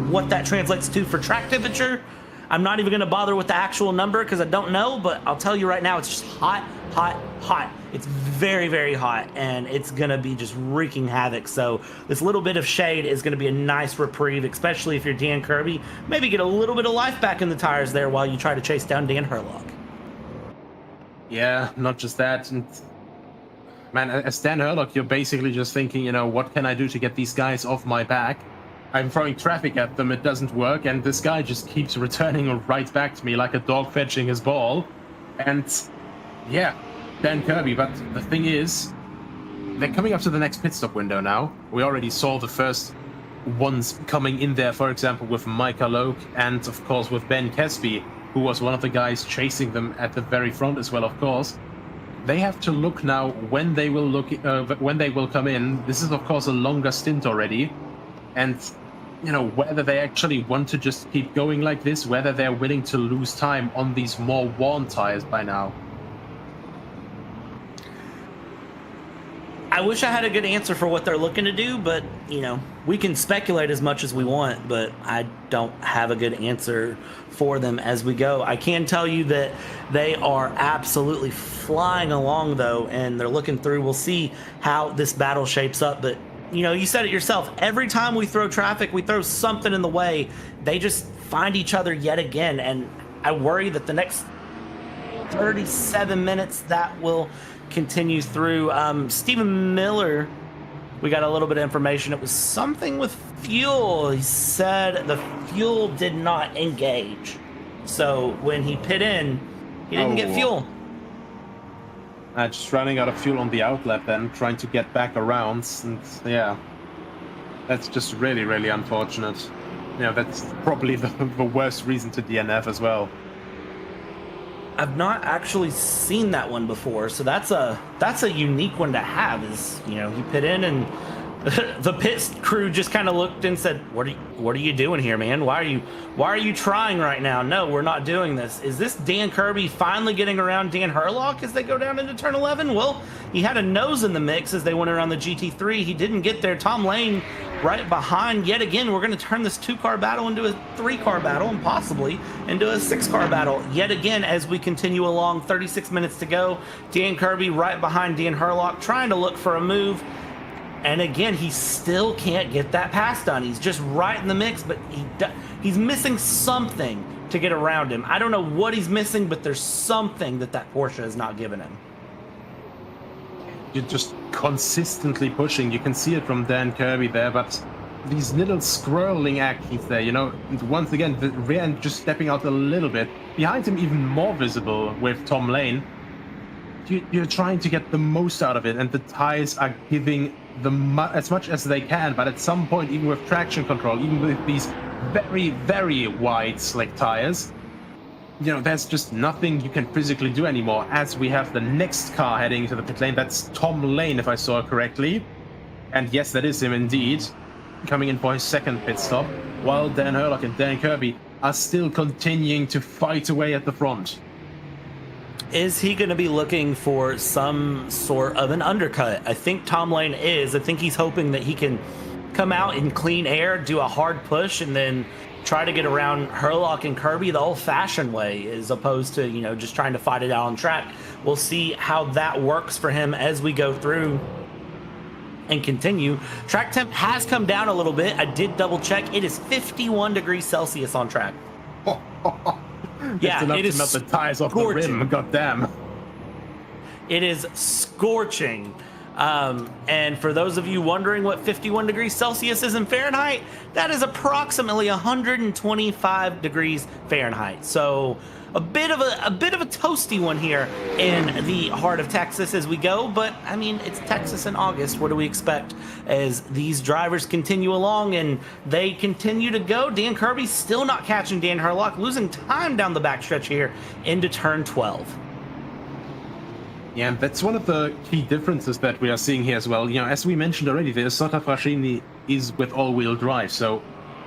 What that translates to for track temperature, I'm not even going to bother with the actual number because I don't know, but I'll tell you right now, it's just hot, hot, hot. It's very, very hot, and it's going to be just wreaking havoc. So this little bit of shade is going to be a nice reprieve, especially if you're Dan Kirby. Maybe get a little bit of life back in the tires there while you try to chase down Dan Herlock. Yeah, not just that. And man, as Dan Herlock, you're basically just thinking, you know, what can I do to get these guys off my back? I'm throwing traffic at them, it doesn't work, and this guy just keeps returning right back to me like a dog fetching his ball. And yeah, Dan Kirby, but the thing is, they're coming up to the next pit stop window now. We already saw the first ones coming in there, for example, with Micah Loke and, of course, with Ben Kesby, who was one of the guys chasing them at the very front as well, of course. They have to look now when they will when they will come in. This is, of course, a longer stint already. And you know, whether they actually want to just keep going like this, whether they're willing to lose time on these more worn tires by now. I wish I had a good answer for what they're looking to do, but, you know, we can speculate as much as we want, but I don't have a good answer for them as we go. I can tell you that they are absolutely flying along, though, and they're looking through. We'll see how this battle shapes up, but, you know, you said it yourself. Every time we throw traffic, we throw something in the way. They just find each other yet again, and I worry that the next 37 minutes that will continue through. Stephen Miller, we got a little bit of information. It was something with fuel. He said the fuel did not engage. So when he pit in, he didn't get fuel. Just running out of fuel on the outlet then, trying to get back around. And yeah, that's just really, really unfortunate. Yeah, that's probably the worst reason to DNF as well. I've not actually seen that one before, so that's a unique one to have. Is, you know, you pit in and the pit crew just kind of looked and said, what are you doing here, man? Why are you trying right now? No, we're not doing this. Is this Dan Kirby finally getting around Dan Herlock as they go down into turn 11? Well, he had a nose in the mix as they went around the GT3. He didn't get there. Tom Lane right behind. Yet again, we're going to turn this 2-car battle into a 3-car battle and possibly into a 6-car battle. Yet again, as we continue along, 36 minutes to go. Dan Kirby right behind Dan Herlock, trying to look for a move. And again, he still can't get that pass done. He's just right in the mix, but he's missing something to get around him. I don't know what he's missing, but there's something that Porsche is not giving him. You're just consistently pushing. You can see it from Dan Kirby there, but these little scrolling actions there, you know, once again, the rear end just stepping out a little bit. Behind him, even more visible with Tom Lane. You're trying to get the most out of it, and the tires are giving as much as they can, but at some point, even with traction control, even with these very, very wide slick tires, you know, there's just nothing you can physically do anymore. As we have the next car heading to the pit lane, that's Tom Lane, if I saw it correctly. And yes, that is him indeed, coming in for his second pit stop, while Dan Herlock and Dan Kirby are still continuing to fight away at the front. Is he going to be looking for some sort of an undercut? I think Tom Lane is. I think he's hoping that he can come out in clean air, do a hard push, and then try to get around Herlock and Kirby the old-fashioned way, as opposed to, you know, just trying to fight it out on track. We'll see how that works for him as we go through and continue. Track temp has come down a little bit. I did double check. It is 51 degrees Celsius on track. Yeah, it is enough to melt the tires off the rim. Goddamn. It is scorching. And for those of you wondering what 51 degrees Celsius is in Fahrenheit, that is approximately 125 degrees Fahrenheit. So a bit of a toasty one here in the heart of Texas as we go. But I mean, it's Texas in August. What do we expect as these drivers continue along and they continue to go? Dan Kirby still not catching Dan Herlock, losing time down the backstretch here into turn 12. Yeah, and that's one of the key differences that we are seeing here as well. You know, as we mentioned already, the Sota Frascini is with all-wheel drive. So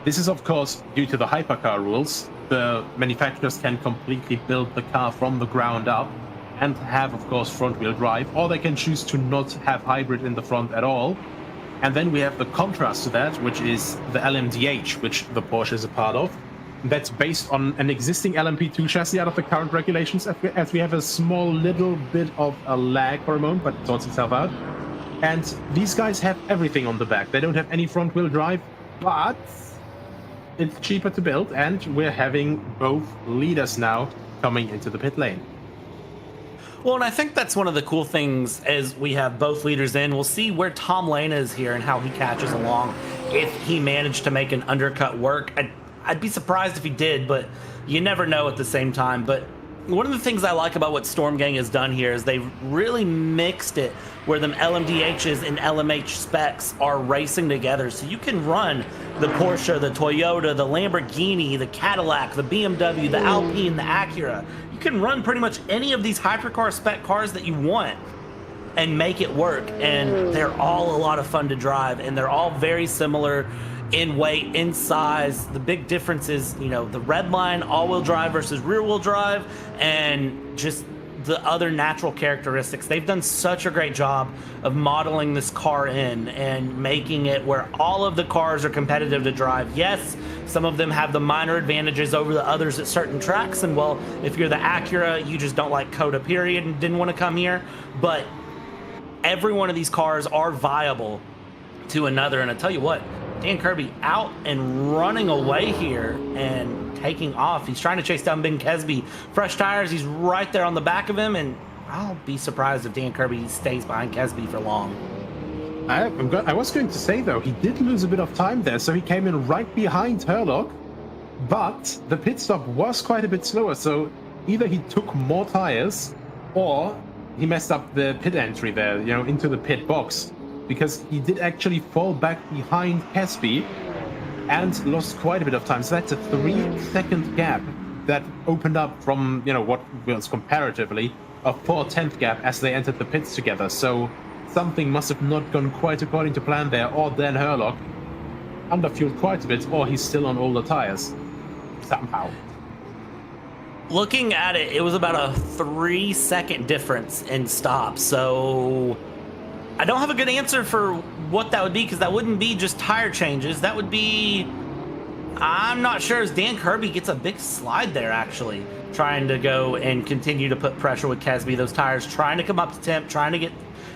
this is, of course, due to the hypercar rules. The manufacturers can completely build the car from the ground up and have, of course, front-wheel drive, or they can choose to not have hybrid in the front at all. And then we have the contrast to that, which is the LMDH, which the Porsche is a part of. That's based on an existing LMP2 chassis out of the current regulations, as we have a small little bit of a lag for a moment, but it sorts itself out. And these guys have everything on the back. They don't have any front-wheel drive, but it's cheaper to build, and we're having both leaders now coming into the pit lane. Well, and I think that's one of the cool things as we have both leaders in. We'll see where Tom Lane is here and how he catches along, if he managed to make an undercut work. I'd be surprised if he did, but you never know at the same time. But one of the things I like about what Storm Gang has done here is they've really mixed it where them LMDHs and LMH specs are racing together. So you can run the Porsche, the Toyota, the Lamborghini, the Cadillac, the BMW, the Alpine, the Acura. You can run pretty much any of these hypercar spec cars that you want and make it work. And they're all a lot of fun to drive, and they're all very similar in weight, in size. The big difference is, you know, the red line all-wheel drive versus rear-wheel drive, and just the other natural characteristics. They've done such a great job of modeling this car in and making it where all of the cars are competitive to drive. Yes, some of them have the minor advantages over the others at certain tracks, and well, if you're the Acura, you just don't like COTA period and didn't want to come here, but every one of these cars are viable to another. And I tell you what, Dan Kirby out and running away here and taking off. He's trying to chase down Ben Kesby. Fresh tires, he's right there on the back of him, and I'll be surprised if Dan Kirby stays behind Kesby for long. I was going to say, though, he did lose a bit of time there, so he came in right behind Herlock, but the pit stop was quite a bit slower, so either he took more tires or he messed up the pit entry there, you know, into the pit box, because he did actually fall back behind Kesby and lost quite a bit of time. So that's a 3-second gap that opened up from, you know, what was comparatively a 4/10 gap as they entered the pits together. So something must have not gone quite according to plan there, or Dan Herlock underfueled quite a bit, or he's still on older tires somehow. Looking at it, it was about a 3-second difference in stops. So I don't have a good answer for what that would be, because that wouldn't be just tire changes. That would be, I'm not sure, as Dan Kirby gets a big slide there, actually, trying to go and continue to put pressure with Kesby. Those tires trying to come up to temp, trying to get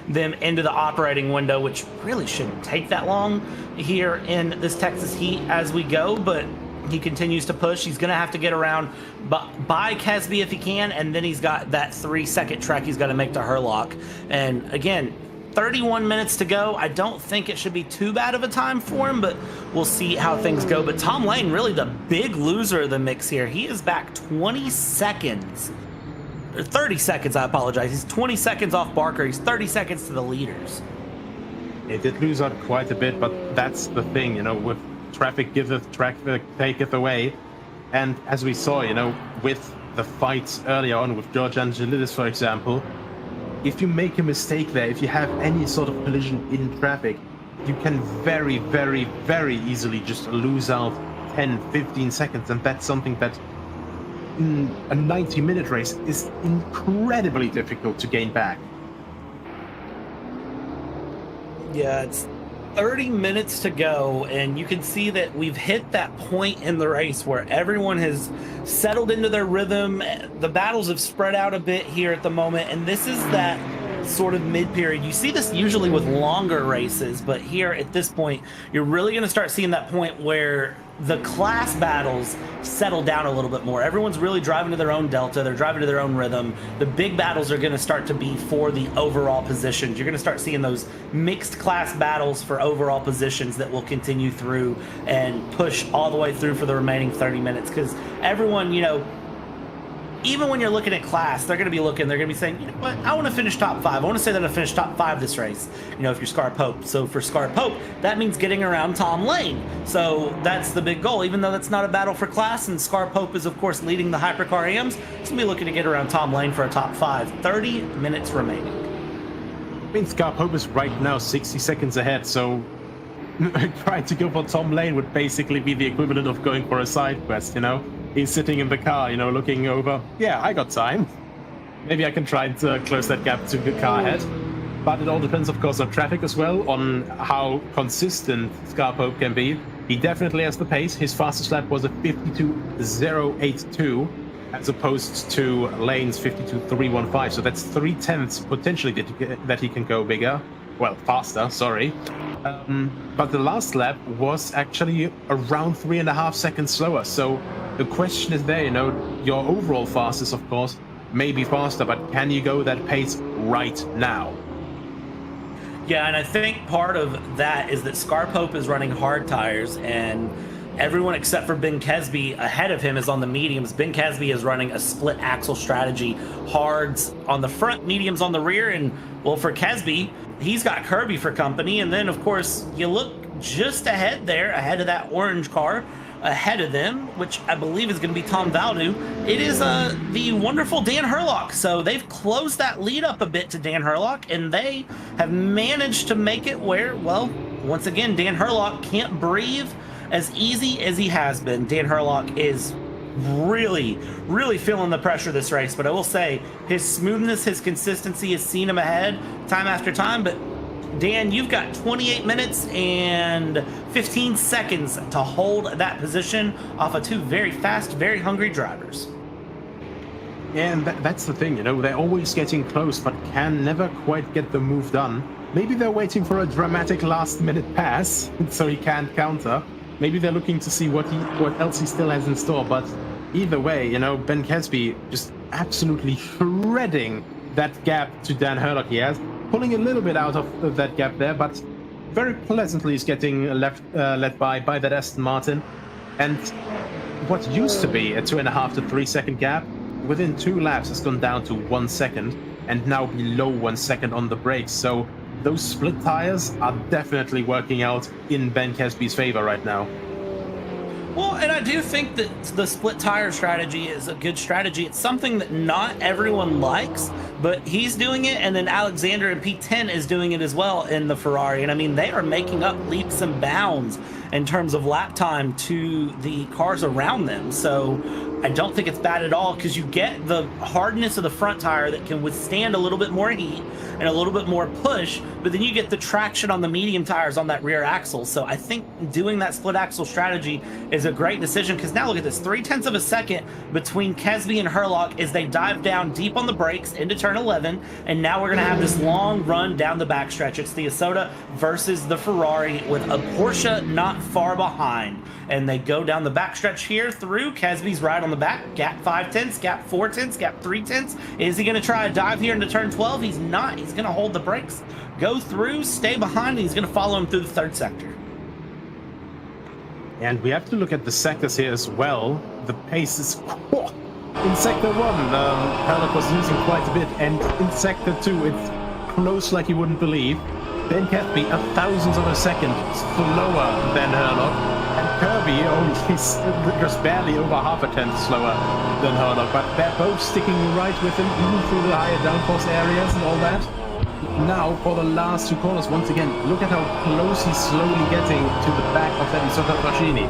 them into the operating window, which really shouldn't take that long here in this Texas heat as we go, but he continues to push. He's going to have to get around by Kesby if he can, and then he's got that 3-second trek he's got to make to Herlock. And again, 31 minutes to go. I don't think it should be too bad of a time for him, but we'll see how things go. But Tom Lane, really the big loser of the mix here. He is back 20 seconds, or 30 seconds, I apologize. He's 20 seconds off Barker. He's 30 seconds to the leaders. It did lose out quite a bit, but that's the thing, you know, with traffic giveth, traffic taketh away. And as we saw, you know, with the fights earlier on with George Angelidis, for example, if you make a mistake there, if you have any sort of collision in traffic, you can very, very, very easily just lose out 10, 15 seconds. And that's something that in a 90-minute race is incredibly difficult to gain back. Yeah, it's 30 minutes to go, and you can see that we've hit that point in the race where everyone has settled into their rhythm. The battles have spread out a bit here at the moment, and this is that sort of mid-period. You see this usually with longer races, but here at this point, you're really going to start seeing that point where the class battles settle down a little bit more. Everyone's really driving to their own delta. They're driving to their own rhythm. The big battles are going to start to be for the overall positions. You're going to start seeing those mixed class battles for overall positions that will continue through and push all the way through for the remaining 30 minutes. Because everyone, you know, even when you're looking at class, they're going to be looking, they're going to be saying, you know what, I want to finish top 5. I want to say that I finished top 5 this race, you know, if you're Scar Pope. So for Scar Pope, that means getting around Tom Lane. So that's the big goal, even though that's not a battle for class, and Scar Pope is, of course, leading the Hypercar AMs. He's going to be looking to get around Tom Lane for a top 5. 30 minutes remaining. I mean, Scar Pope is right now 60 seconds ahead, so trying to go for Tom Lane would basically be the equivalent of going for a side quest, you know? He's sitting in the car, you know, looking over. Yeah, I got time. Maybe I can try to close that gap to the car ahead. But it all depends, of course, on traffic as well, on how consistent Scar Pope can be. He definitely has the pace. His fastest lap was a 52.082, as opposed to Lane's 52.315. So that's 0.3 potentially that he can go bigger. Well, faster, sorry. But the last lap was actually around 3.5 seconds slower. So the question is there, you know, your overall fastest, of course, may be faster, but can you go that pace right now? Yeah, and I think part of that is that Scar Pope is running hard tires, and everyone except for Ben Kesby ahead of him is on the mediums. Ben Kesby is running a split axle strategy, hards on the front, mediums on the rear, and well, for Kesby, he's got Kirby for company. And then, of course, you look just ahead there, ahead of that orange car, ahead of them, which I believe is going to be Tom Valdu. It is the wonderful Dan Herlock. So they've closed that lead up a bit to Dan Herlock, and they have managed to make it where, well, once again, Dan Herlock can't breathe as easy as he has been. Dan Herlock is really, really feeling the pressure of this race. But I will say his smoothness, his consistency has seen him ahead time after time. But Dan, you've got 28 minutes and 15 seconds to hold that position off of two very fast, very hungry drivers. Yeah, and that's the thing, you know, they're always getting close, but can never quite get the move done. Maybe they're waiting for a dramatic last-minute pass, so he can't counter. Maybe they're looking to see what else he still has in store, but either way, you know, Ben Kesby just absolutely shredding that gap to Dan Herlock he has, pulling a little bit out of that gap there, but very pleasantly is getting led by that Aston Martin. And what used to be a 2.5 to 3 second gap, within 2 laps has gone down to 1 second, and now below 1 second on the brakes. So those split tires are definitely working out in Ben Kesby's favor right now. Well, and I do think that the split tire strategy is a good strategy. It's something that not everyone likes, but he's doing it, and then Alexander in P10 is doing it as well in the Ferrari. And I mean, they are making up leaps and bounds in terms of lap time to the cars around them. So I don't think it's bad at all, because you get the hardness of the front tire that can withstand a little bit more heat and a little bit more push, but then you get the traction on the medium tires on that rear axle. So I think doing that split axle strategy is a great decision, because now look at this, 0.3 of a second between Kesby and Herlock as they dive down deep on the brakes into turn 11, and now we're going to have this long run down the backstretch. It's the COTA versus the Ferrari with a Porsche not far behind, and they go down the backstretch here through. Kesby's right on the back, gap 5/10, gap 4/10, gap 3/10. Is he going to try a dive here into turn 12? He's not. He's going to hold the brakes, go through, stay behind, and he's going to follow him through the third sector. And we have to look at the sectors here as well. The pace is in sector 1. Herlock was losing quite a bit, and in sector 2 it's close like you wouldn't believe. Ben Kesby 1/1000th of a second slower than Herlock, and Kirby he's just barely over 0.5 slower than Herlock, but they're both sticking right with him even through the higher downforce areas and all that. Now for the last 2 corners, once again, look at how close he's slowly getting to the back of that Isotta Fraschini.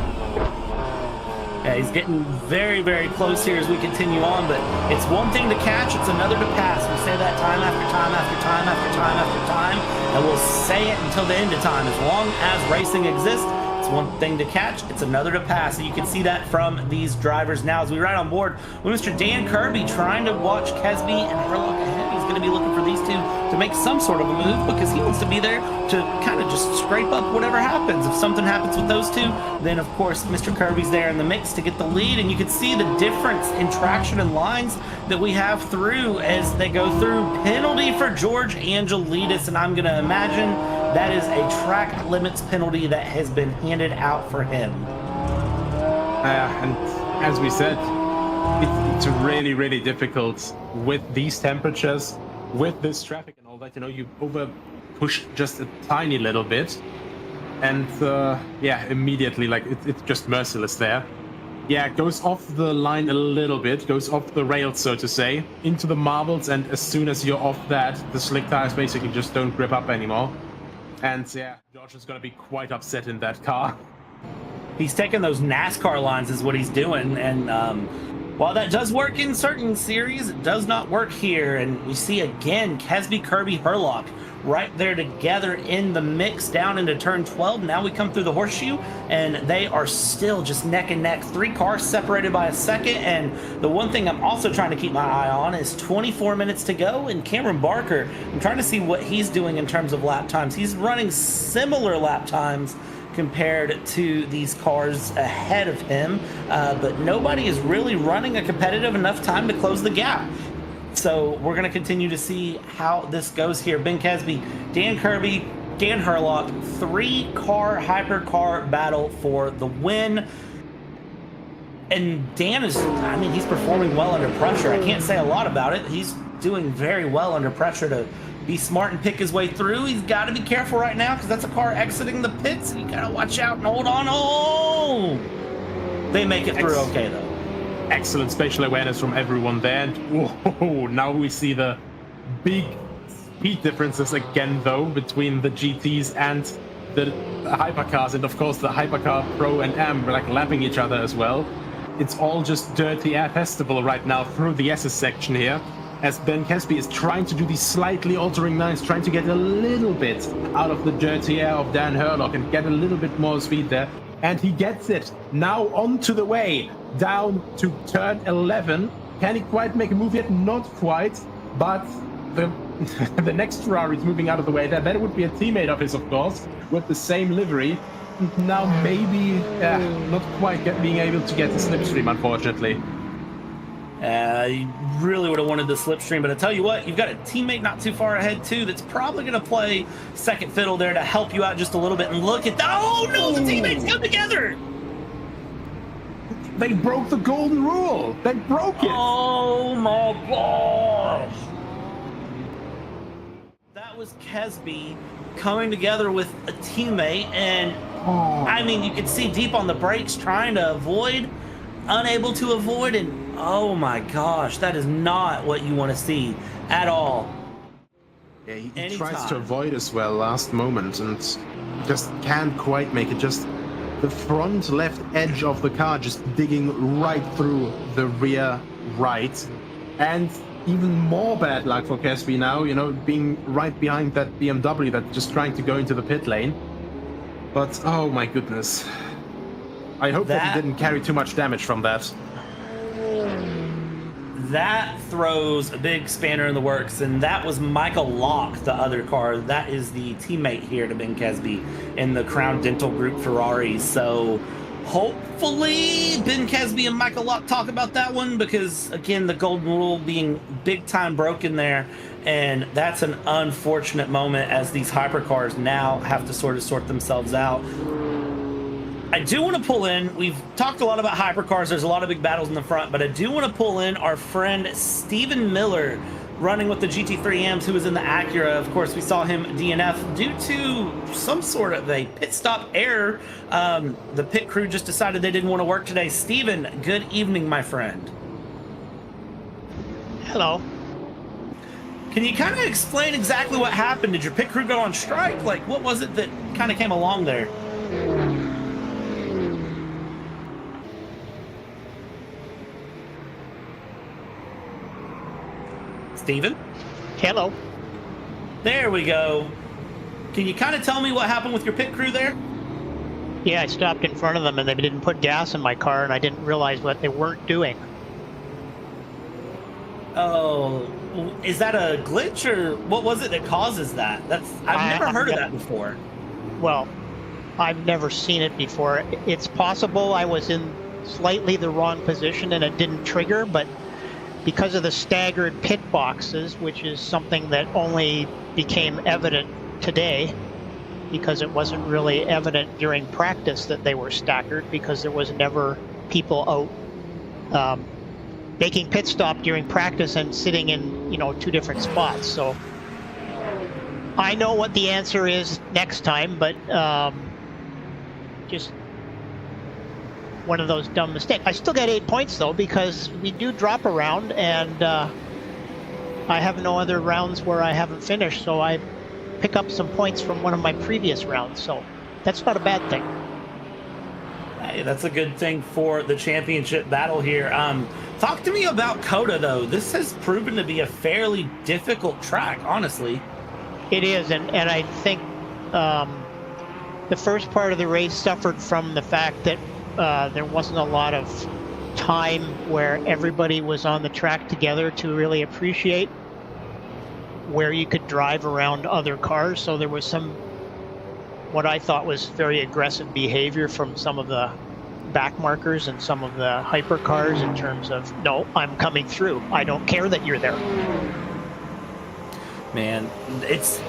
Yeah, he's getting very, very close here as we continue on, but it's one thing to catch, it's another to pass. We say that time after time after time after time after time, and we'll say it until the end of time. As long as racing exists, it's one thing to catch, it's another to pass. And you can see that from these drivers now as we ride on board with Mr. Dan Kirby trying to watch Kesby and Herlock ahead. He's going to be looking for these two to make some sort of a move, because he wants to be there to kind of just scrape up whatever happens. If something happens with those two, then of course Mr. Kirby's there in the mix to get the lead. And you can see the difference in traction and lines that we have through as they go through. Penalty for George Angelidis, and I'm going to imagine that is a track limits penalty that has been handed out for him. And as we said, it's really, really difficult with these temperatures, with this traffic and all that. You know, you over push just a tiny little bit, and yeah, immediately, like it's just merciless there. Yeah, it goes off the line a little bit, goes off the rails, so to say, into the marbles, and as soon as you're off that, the slick tires basically just don't grip up anymore. And yeah, George is going to be quite upset in that car. He's taking those NASCAR lines is what he's doing, and while that does work in certain series, it does not work here. And we see again Kesby, Kirby, Herlock right there together in the mix down into turn 12. Now we come through the horseshoe, and they are still just neck and neck. 3 cars separated by a second. And the one thing I'm also trying to keep my eye on is 24 minutes to go, and Cameron Barker, I'm trying to see what he's doing in terms of lap times. He's running similar lap times compared to these cars ahead of him, but nobody is really running a competitive enough time to close the gap. So we're going to continue to see how this goes here. Ben Kesby, Dan Kirby, Dan Herlock, 3-car hypercar battle for the win. And Dan is, I mean, he's performing well under pressure. I can't say a lot about it. He's doing very well under pressure to be smart and pick his way through. He's got to be careful right now, because that's a car exiting the pits. You got to watch out and hold on. Oh! They make it through okay, though. Excellent spatial awareness from everyone there. And whoa, now we see the big speed differences again, though, between the GTs and the hypercars. And of course, the hypercar Pro and M were like lapping each other as well. it's all just dirty air festival right now through the SS section here, as Ben Kesby is trying to do these slightly altering lines, trying to get a little bit out of the dirty air of Dan Herlock and get a little bit more speed there. And he gets it. Now onto the way, down to turn 11. Can he quite make a move yet? Not quite, but the next Ferrari is moving out of the way there. That would be a teammate of his, of course, with the same livery. Now maybe not quite being able to get the slipstream, unfortunately. You really would have wanted the slipstream, but I tell you what, you've got a teammate not too far ahead too that's probably going to play second fiddle there to help you out just a little bit. And look at that! Oh no, the teammates come together. They broke the golden rule. They broke it. Oh my gosh! That was Kesby coming together with a teammate, and I mean, you could see deep on the brakes trying to avoid, unable to avoid, and oh my gosh, that is not what you want to see at all. Yeah, he tries to avoid as well last moment and just can't quite make it. Just the front left edge of the car just digging right through the rear right. And even more bad luck for Kesby now, you know, being right behind that BMW that's just trying to go into the pit lane. But oh my goodness. I hope that he didn't carry too much damage from that. That throws a big spanner in the works, and that was Michael Locke, the other car. That is the teammate here to Ben Kesby in the Crown Dental Group Ferraris. So hopefully Ben Kesby and Michael Locke talk about that one, because again, the golden rule being big time broken there, and that's an unfortunate moment as these hypercars now have to sort themselves out. I do want to pull in, we've talked a lot about hypercars, there's a lot of big battles in the front, but I do want to pull in our friend Stephen Miller running with the GT3Ms, who was in the Acura. Of course, we saw him DNF due to some sort of a pit stop error. The pit crew just decided they didn't want to work today. Stephen, good evening, my friend. Hello. Can you kind of explain exactly what happened? Did your pit crew go on strike? Like, what was it that kind of came along there? Steven? Hello. There we go. Can you kind of tell me what happened with your pit crew there? Yeah, I stopped in front of them and they didn't put gas in my car and I didn't realize what they weren't doing. Oh, is that a glitch or what was it that causes that? I've never heard of that before. Well, I've never seen it before. It's possible I was in slightly the wrong position and it didn't trigger, but because of the staggered pit boxes, which is something that only became evident today, because it wasn't really evident during practice that they were staggered, because there was never people out making pit stop during practice and sitting in, you know, two different spots. So I know what the answer is next time, but just one of those dumb mistakes. I still got 8 points though, because we do drop a round, and I have no other rounds where I haven't finished, so I pick up some points from one of my previous rounds, so that's not a bad thing. Hey, that's a good thing for the championship battle here. Talk to me about COTA though. This has proven to be a fairly difficult track, honestly. It is, and I think the first part of the race suffered from the fact that there wasn't a lot of time where everybody was on the track together to really appreciate where you could drive around other cars. So there was some, what I thought was very aggressive behavior from some of the back markers and some of the hypercars in terms of, no, I'm coming through. I don't care that you're there. Man, it's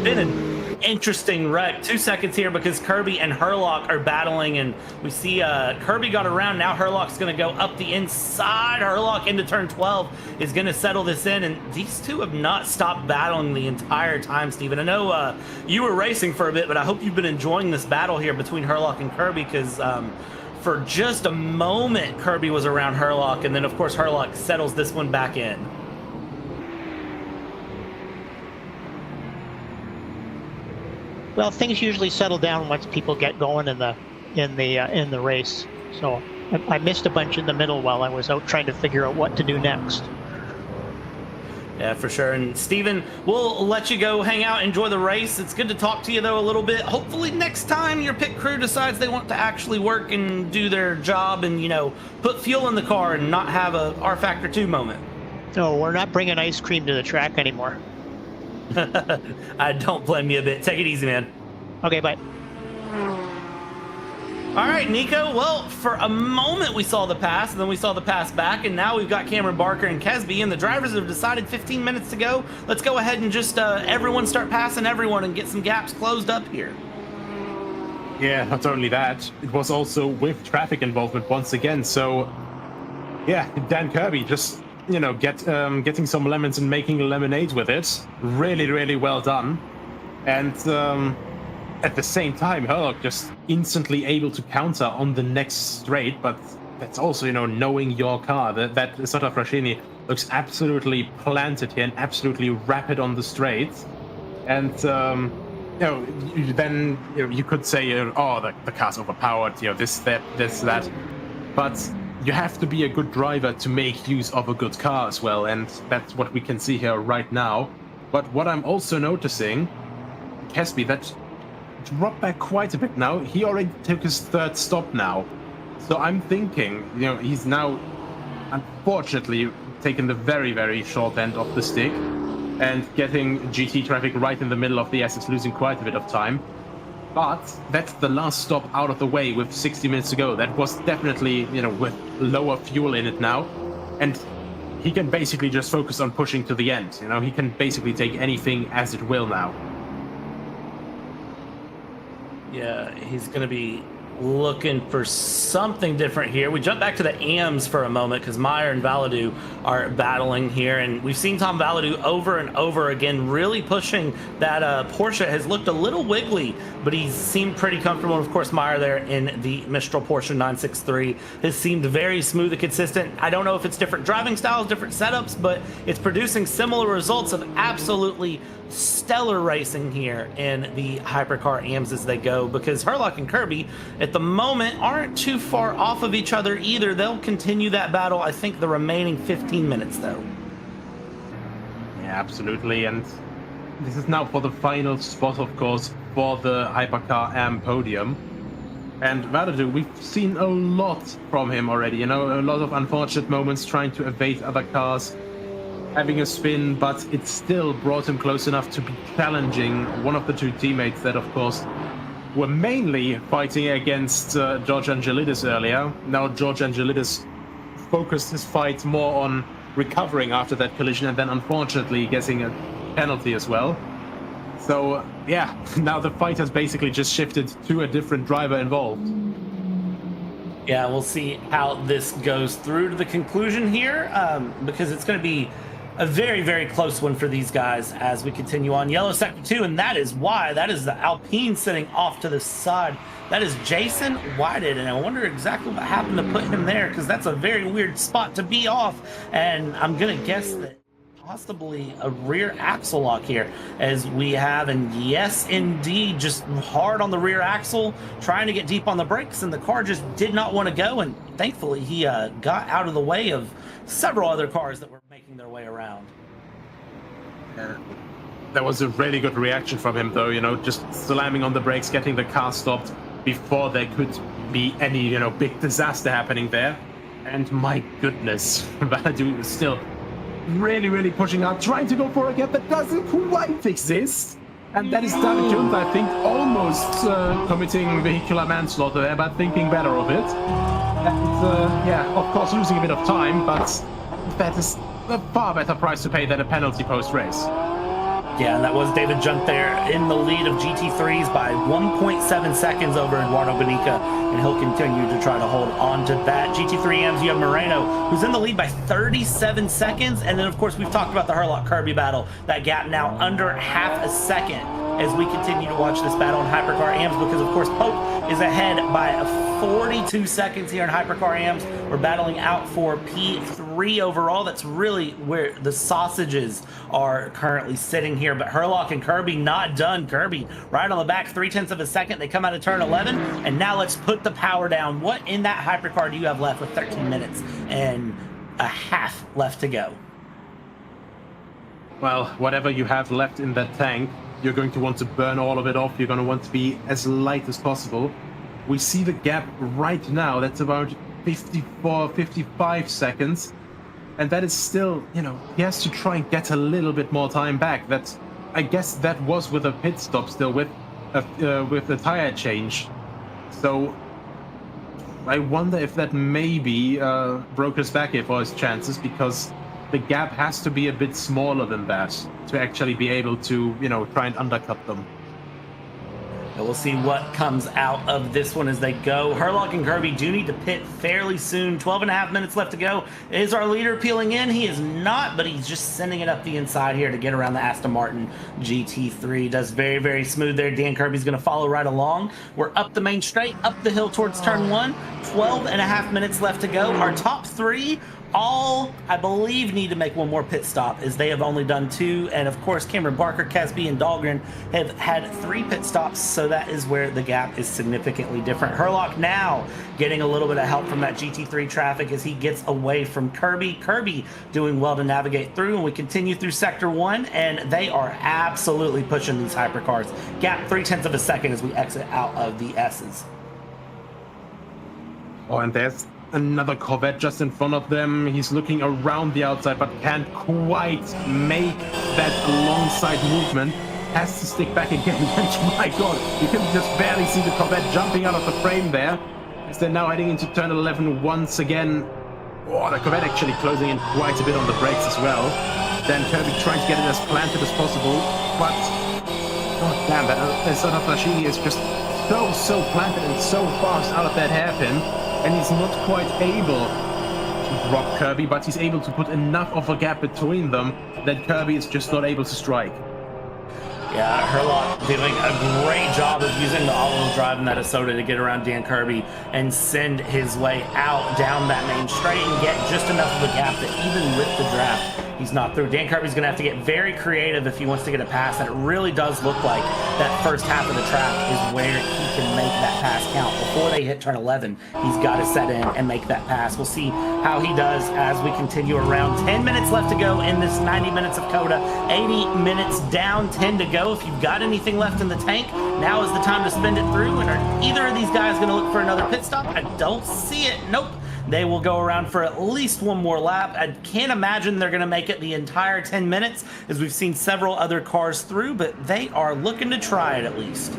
been an interesting wreck. 2 seconds here because Kirby and Herlock are battling, and we see Kirby got around. Now Herlock's going to go up the inside. Herlock into turn 12 is going to settle this in, and these two have not stopped battling the entire time, Steven. I know you were racing for a bit, but I hope you've been enjoying this battle here between Herlock and Kirby, because for just a moment Kirby was around Herlock, and then of course Herlock settles this one back in. Well, things usually settle down once people get going in the race. So I missed a bunch in the middle while I was out trying to figure out what to do next. Yeah, for sure. And Steven, we'll let you go hang out, enjoy the race. It's good to talk to you, though, a little bit. Hopefully next time your pit crew decides they want to actually work and do their job and, you know, put fuel in the car and not have a R Factor 2 moment. No, we're not bringing ice cream to the track anymore. I don't blame you a bit. Take it easy, man. Okay, bye. All right, Nico. Well, for a moment we saw the pass, and then we saw the pass back, and now we've got Cameron Barker and Kesby, and the drivers have decided 15 minutes to go. Let's go ahead and just everyone start passing everyone and get some gaps closed up here. Yeah, not only that, it was also with traffic involvement once again. So, yeah, Dan Kirby just, you know, getting some lemons and making lemonade with it. Really, really well done. And at the same time, Herlock just instantly able to counter on the next straight, but that's also, you know, knowing your car. That Sota Frashini looks absolutely planted here and absolutely rapid on the straights. And, you know, then you could say, oh, the car's overpowered, you know, this, that. But you have to be a good driver to make use of a good car as well, and that's what we can see here right now. But what I'm also noticing, Kesby, that dropped back quite a bit now. He already took his third stop now. So I'm thinking, you know, he's now unfortunately taken the very, very short end of the stick and getting GT traffic right in the middle of the SS, losing quite a bit of time. But that's the last stop out of the way with 60 minutes to go. That was definitely, you know, with lower fuel in it now. And he can basically just focus on pushing to the end. You know, he can basically take anything as it will now. Yeah, he's going to be looking for something different here. We jump back to the AMs for a moment because Meyer and Valadu are battling here, and we've seen Tom Valadu over and over again really pushing that Porsche. Has looked a little wiggly, but he's seemed pretty comfortable. And of course, Meyer there in the Mistral Porsche 963 has seemed very smooth and consistent. I don't know if it's different driving styles, different setups, but it's producing similar results of absolutely stellar racing here in the Hypercar AMs as they go, because Herlock and Kirby at the moment aren't too far off of each other either. They'll continue that battle, I think, the remaining 15 minutes though. Yeah, absolutely. And this is now for the final spot, of course, for the Hypercar AM podium. And Valadu, we've seen a lot from him already, you know, a lot of unfortunate moments trying to evade other cars, having a spin, but it still brought him close enough to be challenging one of the two teammates that, of course, were mainly fighting against George Angelidis earlier. Now George Angelidis focused his fight more on recovering after that collision and then unfortunately getting a penalty as well. So, yeah, now the fight has basically just shifted to a different driver involved. Yeah, we'll see how this goes through to the conclusion here, because it's going to be a very, very close one for these guys as we continue on. Yellow sector 2, and that is why. That is the Alpine sitting off to the side. That is Jason Whited, and I wonder exactly what happened to put him there, because that's a very weird spot to be off, and I'm going to guess that possibly a rear axle lock here as we have, and yes, indeed, just hard on the rear axle, trying to get deep on the brakes, and the car just did not want to go, and thankfully he got out of the way of several other cars that were making their way around. That was a really good reaction from him, though, you know, just slamming on the brakes, getting the car stopped before there could be any, you know, big disaster happening there. And my goodness, Valadu is still really, really pushing out, trying to go for a gap that doesn't quite exist. And that is David Jones, I think, almost committing vehicular manslaughter there, but thinking better of it. And, yeah, of course, losing a bit of time, but that is a far better price to pay than a penalty post-race. Yeah, and that was David Junt there in the lead of GT3s by 1.7 seconds over Eduardo Bonica, and he'll continue to try to hold on to that. GT3Ms, you have Moreno, who's in the lead by 37 seconds, and then, of course, we've talked about the Herlock-Kirby battle. That gap now under half a second as we continue to watch this battle in Hypercar AMS, because of course Pope is ahead by 42 seconds here in Hypercar AMS. We're battling out for P3 overall. That's really where the sausages are currently sitting here. But Herlock and Kirby not done. Kirby right on the back, 0.3 of a second. They come out of turn 11, and now let's put the power down. What in that Hypercar do you have left with 13 minutes and a half left to go? Well, whatever you have left in that tank, you're going to want to burn all of it off. You're going to want to be as light as possible. We see the gap right now. That's about 54, 55 seconds. And that is still, you know, he has to try and get a little bit more time back. That's, I guess that was with a pit stop still, with a tire change. So I wonder if that maybe broke his back here for his chances, because the gap has to be a bit smaller than that to actually be able to, you know, try and undercut them. And we'll see what comes out of this one as they go. Herlock and Kirby do need to pit fairly soon. 12.5 minutes left to go. Is our leader peeling in? He is not, but he's just sending it up the inside here to get around the Aston Martin GT3. Does very, very smooth there. Dan Kirby's going to follow right along. We're up the main straight, up the hill towards turn 1. 12.5 minutes left to go. Our top 3 all, I believe, need to make one more pit stop, as they have only done 2. And of course, Cameron Barker, Casby, and Dahlgren have had 3 pit stops, so that is where the gap is significantly different. Herlock now getting a little bit of help from that GT3 traffic as he gets away from Kirby. Kirby doing well to navigate through, and we continue through Sector 1, and they are absolutely pushing these hypercars. Gap 0.3 of a second as we exit out of the S's. Oh, and there's another Corvette just in front of them. He's looking around the outside, but can't quite make that alongside movement. Has to stick back again. And my God, you can just barely see the Corvette jumping out of the frame there, as they're now heading into turn 11 once again. Oh, the Corvette actually closing in quite a bit on the brakes as well. Dan Kirby trying to get it as planted as possible, but God damn, that sort of machine is just so planted and so fast out of that hairpin. And he's not quite able to drop Kirby, but he's able to put enough of a gap between them that Kirby is just not able to strike. Yeah, Herlock doing a great job of using the all-wheel drive in that Asota to get around Dan Kirby and send his way out down that main straight and get just enough of a gap that even with the draft, he's not through. Dan Kirby's going to have to get very creative if he wants to get a pass, and it really does look like that first half of the track is where he can make that pass count. Before they hit turn 11, he's got to set in and make that pass. We'll see how he does as we continue around. 10 minutes left to go in this 90 minutes of COTA. 80 minutes down, 10 to go. If you've got anything left in the tank, now is the time to spend it through. And are either of these guys going to look for another pit stop? I don't see it. Nope. They will go around for at least one more lap. I can't imagine they're going to make it the entire 10 minutes, as we've seen several other cars through, but they are looking to try it at least.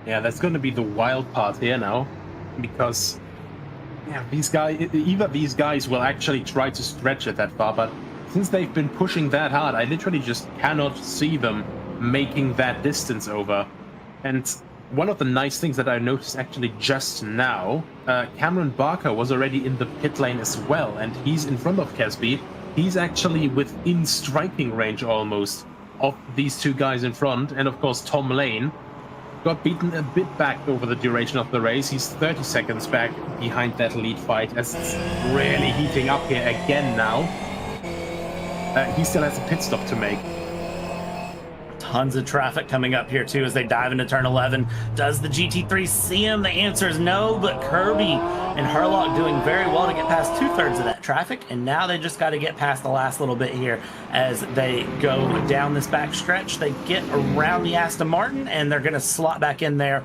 Yeah, that's going to be the wild part here now, because yeah, either these guys will actually try to stretch it that far, but since they've been pushing that hard, I literally just cannot see them making that distance over. And one of the nice things that I noticed actually just now, Cameron Barker was already in the pit lane as well, and he's in front of Casby. He's actually within striking range almost of these two guys in front, and of course Tom Lane got beaten a bit back over the duration of the race. He's 30 seconds back behind that lead fight, as it's really heating up here again now. He still has a pit stop to make. Tons of traffic coming up here too as they dive into turn 11. Does the GT3 see him? The answer is no, but Kirby and Herlock doing very well to get past 2/3 of that traffic, and now they just got to get past the last little bit here as they go down this back stretch. They get around the Aston Martin, and they're going to slot back in there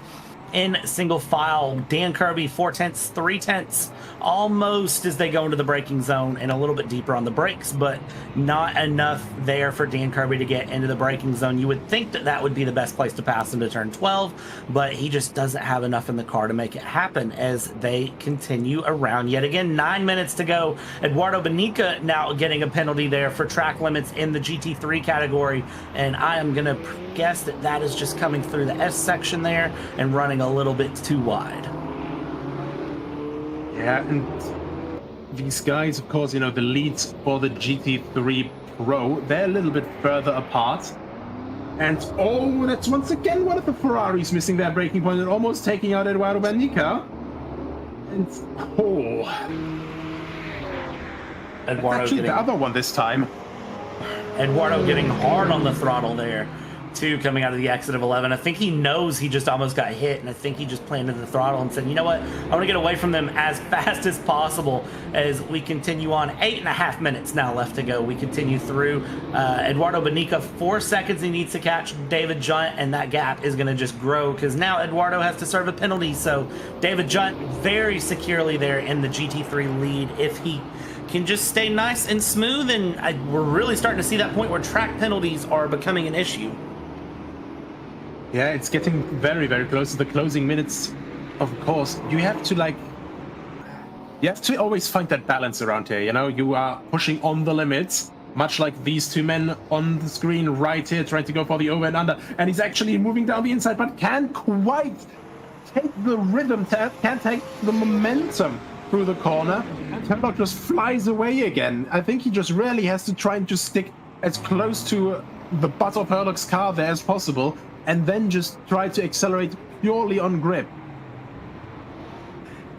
in single file. Dan Kirby 4/10, 3/10, almost as they go into the braking zone and a little bit deeper on the brakes, but not enough there for Dan Kirby to get into the braking zone. You would think that that would be the best place to pass into turn 12, but he just doesn't have enough in the car to make it happen as they continue around yet again. 9 minutes to go. Eduardo Benica now getting a penalty there for track limits in the GT3 category, and I am going to guess that that is just coming through the S section there and running a little bit too wide. Yeah, and these guys, of course, you know, the leads for the GT3 Pro, they're a little bit further apart. And oh, that's once again one of the Ferraris missing their braking point and almost taking out Eduardo Banica. And oh, Eduardo actually getting, the other one this time. Eduardo getting hard on the throttle there, too, coming out of the exit of 11. I think he knows he just almost got hit, and I think he just planted the throttle and said, you know what, I want to get away from them as fast as possible as we continue on. 8.5 minutes now left to go. We continue through. Eduardo Banica, 4 seconds he needs to catch David Junt, and that gap is going to just grow because now Eduardo has to serve a penalty. So David Junt very securely there in the GT3 lead. If he can just stay nice and smooth, and we're really starting to see that point where track penalties are becoming an issue. Yeah, it's getting very, very close to the closing minutes. Of course, you have to always find that balance around here. You know, you are pushing on the limits, much like these two men on the screen right here, trying to go for the over and under. And he's actually moving down the inside, but can't quite take the rhythm, can't take the momentum through the corner. And Herlock just flies away again. I think he just really has to try and just stick as close to the butt of Herlock's car there as possible, and then just try to accelerate purely on grip.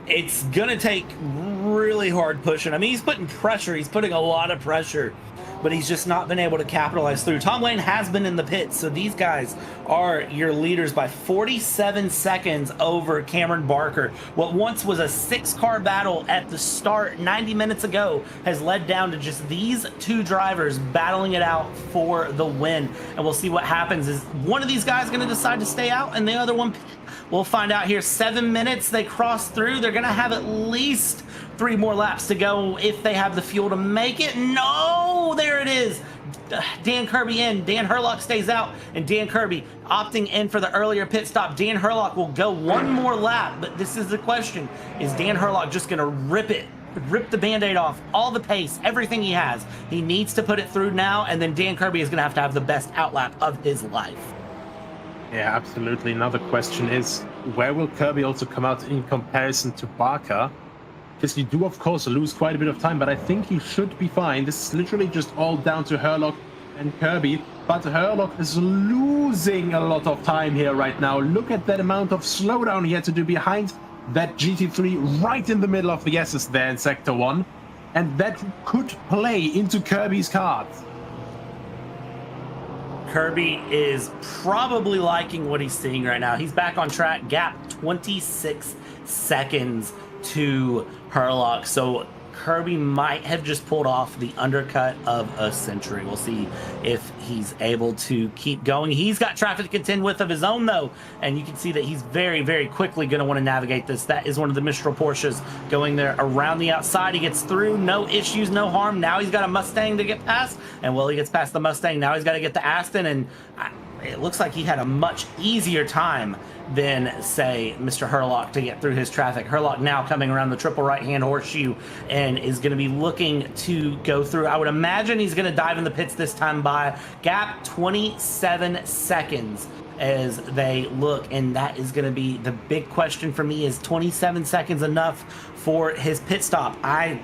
It's gonna take really hard pushing. I mean, he's putting pressure. He's putting a lot of pressure, but he's just not been able to capitalize through. Tom Lane has been in the pits, so these guys are your leaders by 47 seconds over Cameron Barker. What once was a 6-car battle at the start 90 minutes ago has led down to just these 2 drivers battling it out for the win. And we'll see what happens. Is one of these guys going to decide to stay out and the other one? We'll find out here. 7 minutes they cross through. They're going to have at least 3 more laps to go if they have the fuel to make it. No, there it is. Dan Kirby in, Dan Herlock stays out, and Dan Kirby opting in for the earlier pit stop. Dan Herlock will go 1 more lap, but this is the question. Is Dan Herlock just going to rip the Band-Aid off, all the pace, everything he has? He needs to put it through now, and then Dan Kirby is going to have the best outlap of his life. Yeah, absolutely. Another question is, where will Kirby also come out in comparison to Barker? Because you do, of course, lose quite a bit of time, but I think he should be fine. This is literally just all down to Herlock and Kirby, but Herlock is losing a lot of time here right now. Look at that amount of slowdown he had to do behind that GT3 right in the middle of the S's there in Sector 1, and that could play into Kirby's cards. Kirby is probably liking what he's seeing right now. He's back on track, gap 26 seconds to Herlock. So Kirby might have just pulled off the undercut of a century. We'll see if he's able to keep going. He's got traffic to contend with of his own, though, and you can see that he's very, very quickly going to want to navigate this. That is one of the Mistral Porsches going there around the outside. He gets through, no issues, no harm. Now he's got a Mustang to get past, and well, he gets past the Mustang. Now he's got to get the Aston, and it looks like he had a much easier time than, say, Mr. Herlock to get through his traffic. Herlock now coming around the triple right-hand horseshoe and is going to be looking to go through. I would imagine he's going to dive in the pits this time by gap 27 seconds as they look, and that is going to be the big question for me. Is 27 seconds enough for his pit stop? I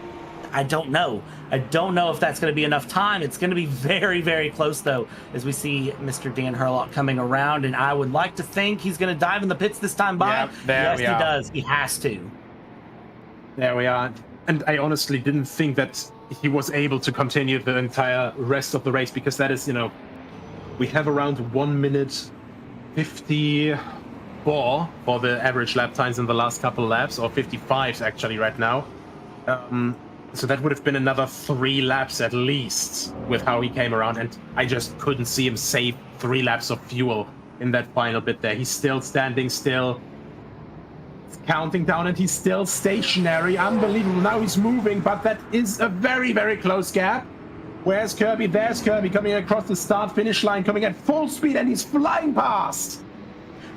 don't know. I don't know if that's going to be enough time. It's going to be very, very close, though, as we see Mr. Dan Herlock coming around, and I would like to think he's going to dive in the pits this time by. Yeah, yes, he does. He has to. There we are. And I honestly didn't think that he was able to continue the entire rest of the race, because that is, we have around 1 minute 54 for the average lap times in the last couple laps, or 55 actually right now. So that would have been another 3 laps at least with how he came around, and I just couldn't see him save 3 laps of fuel in that final bit there. He's still standing still, counting down, and he's still stationary. Unbelievable. Now he's moving, but that is a very, very close gap. Where's Kirby? There's Kirby coming across the start-finish line, coming at full speed, and he's flying past.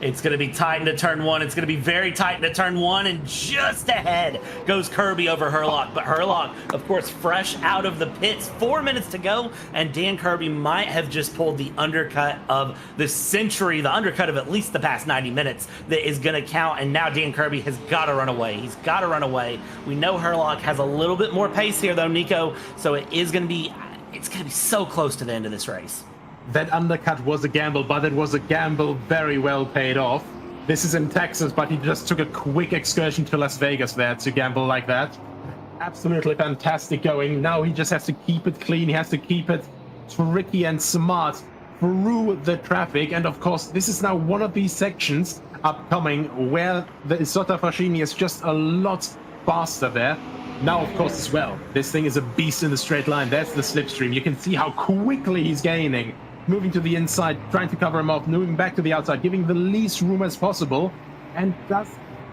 It's going to be tight into turn 1. It's going to be very tight into turn 1, and just ahead goes Kirby over Herlock. But Herlock, of course, fresh out of the pits, 4 minutes to go, and Dan Kirby might have just pulled the undercut of the century, the undercut of at least the past 90 minutes that is going to count, and now Dan Kirby has got to run away. He's got to run away. We know Herlock has a little bit more pace here, though, Nico, so it's going to be so close to the end of this race. that undercut was a gamble, but it was a gamble very well paid off. This is in Texas, but he just took a quick excursion to Las Vegas there to gamble like that. Absolutely fantastic going. Now he just has to keep it clean. He has to keep it tricky and smart through the traffic. And of course, this is now one of these sections upcoming where the Isotta Fascini is just a lot faster there. Now, of course, as well, this thing is a beast in the straight line. That's the slipstream. You can see how quickly he's gaining. Moving to the inside, trying to cover him off, moving back to the outside, giving the least room as possible. And does...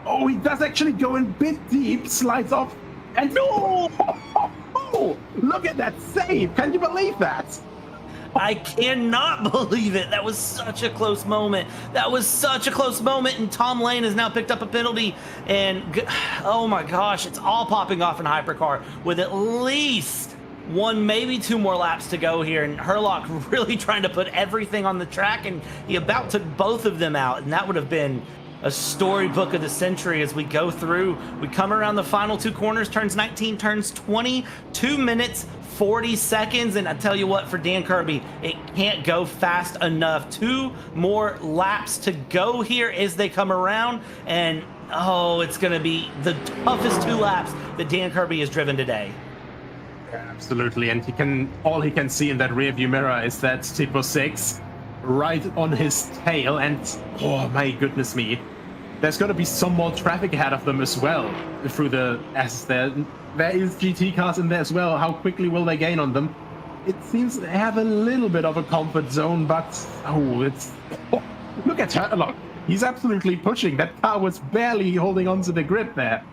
Oh, he does actually go in bit deep, slides off, and... Oh, look at that save! Can you believe that? I cannot believe it. That was such a close moment. That was such a close moment, and Tom Lane has now picked up a penalty, and oh my gosh, it's all popping off in Hypercar with at least one, maybe two more laps to go here, and Herlock really trying to put everything on the track, and he about took both of them out, and that would have been a storybook of the century as we go through. We come around the final two corners, turns 19, turns 20, 2 minutes, 40 seconds, and I tell you what, for Dan Kirby, it can't go fast enough. 2 more laps to go here as they come around, and oh, it's gonna be the toughest 2 laps that Dan Kirby has driven today. Absolutely, and all he can see in that rearview mirror is that Tipo 6 right on his tail, and oh my goodness me, there's got to be some more traffic ahead of them as well through the S there. There is GT cars in there as well. How quickly will they gain on them? It seems they have a little bit of a comfort zone, but look at Herlock. He's absolutely pushing. That car was barely holding onto the grip there.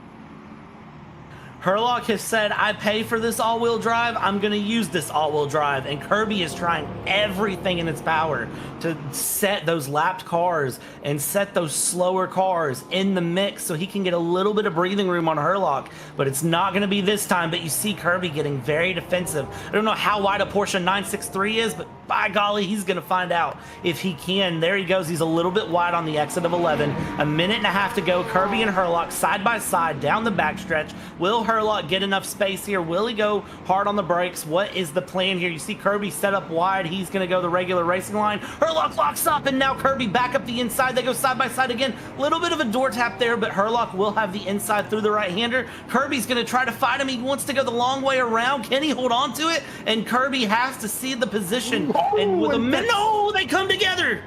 Herlock has said, I pay for this all-wheel drive, I'm going to use this all-wheel drive, and Kirby is trying everything in its power to set those lapped cars and set those slower cars in the mix so he can get a little bit of breathing room on Herlock, but it's not going to be this time. But you see Kirby getting very defensive. I don't know how wide a Porsche 963 is, but by golly, he's going to find out if he can. There he goes. He's a little bit wide on the exit of 11. A minute and a half to go. Kirby and Herlock side by side down the backstretch. Will Herlock get enough space here? Will he go hard on the brakes? What is the plan here? You see Kirby set up wide. He's going to go the regular racing line. Herlock locks up, and now Kirby back up the inside. They go side by side again. Little bit of a door tap there, but Herlock will have the inside through the right-hander. Kirby's going to try to fight him. He wants to go the long way around. Can he hold on to it? And Kirby has to see the position. And with a minute, no, they come together.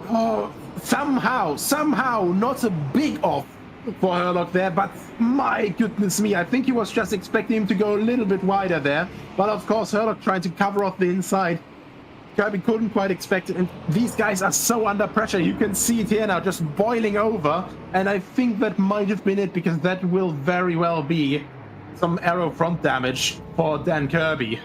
Oh, somehow, not a big off for Herlock there, but my goodness me, I think he was just expecting him to go a little bit wider there. But of course, Herlock trying to cover off the inside. Kirby couldn't quite expect it, and these guys are so under pressure. You can see it here now, just boiling over, and I think that might have been it, because that will very well be some aero front damage for Dan Kirby.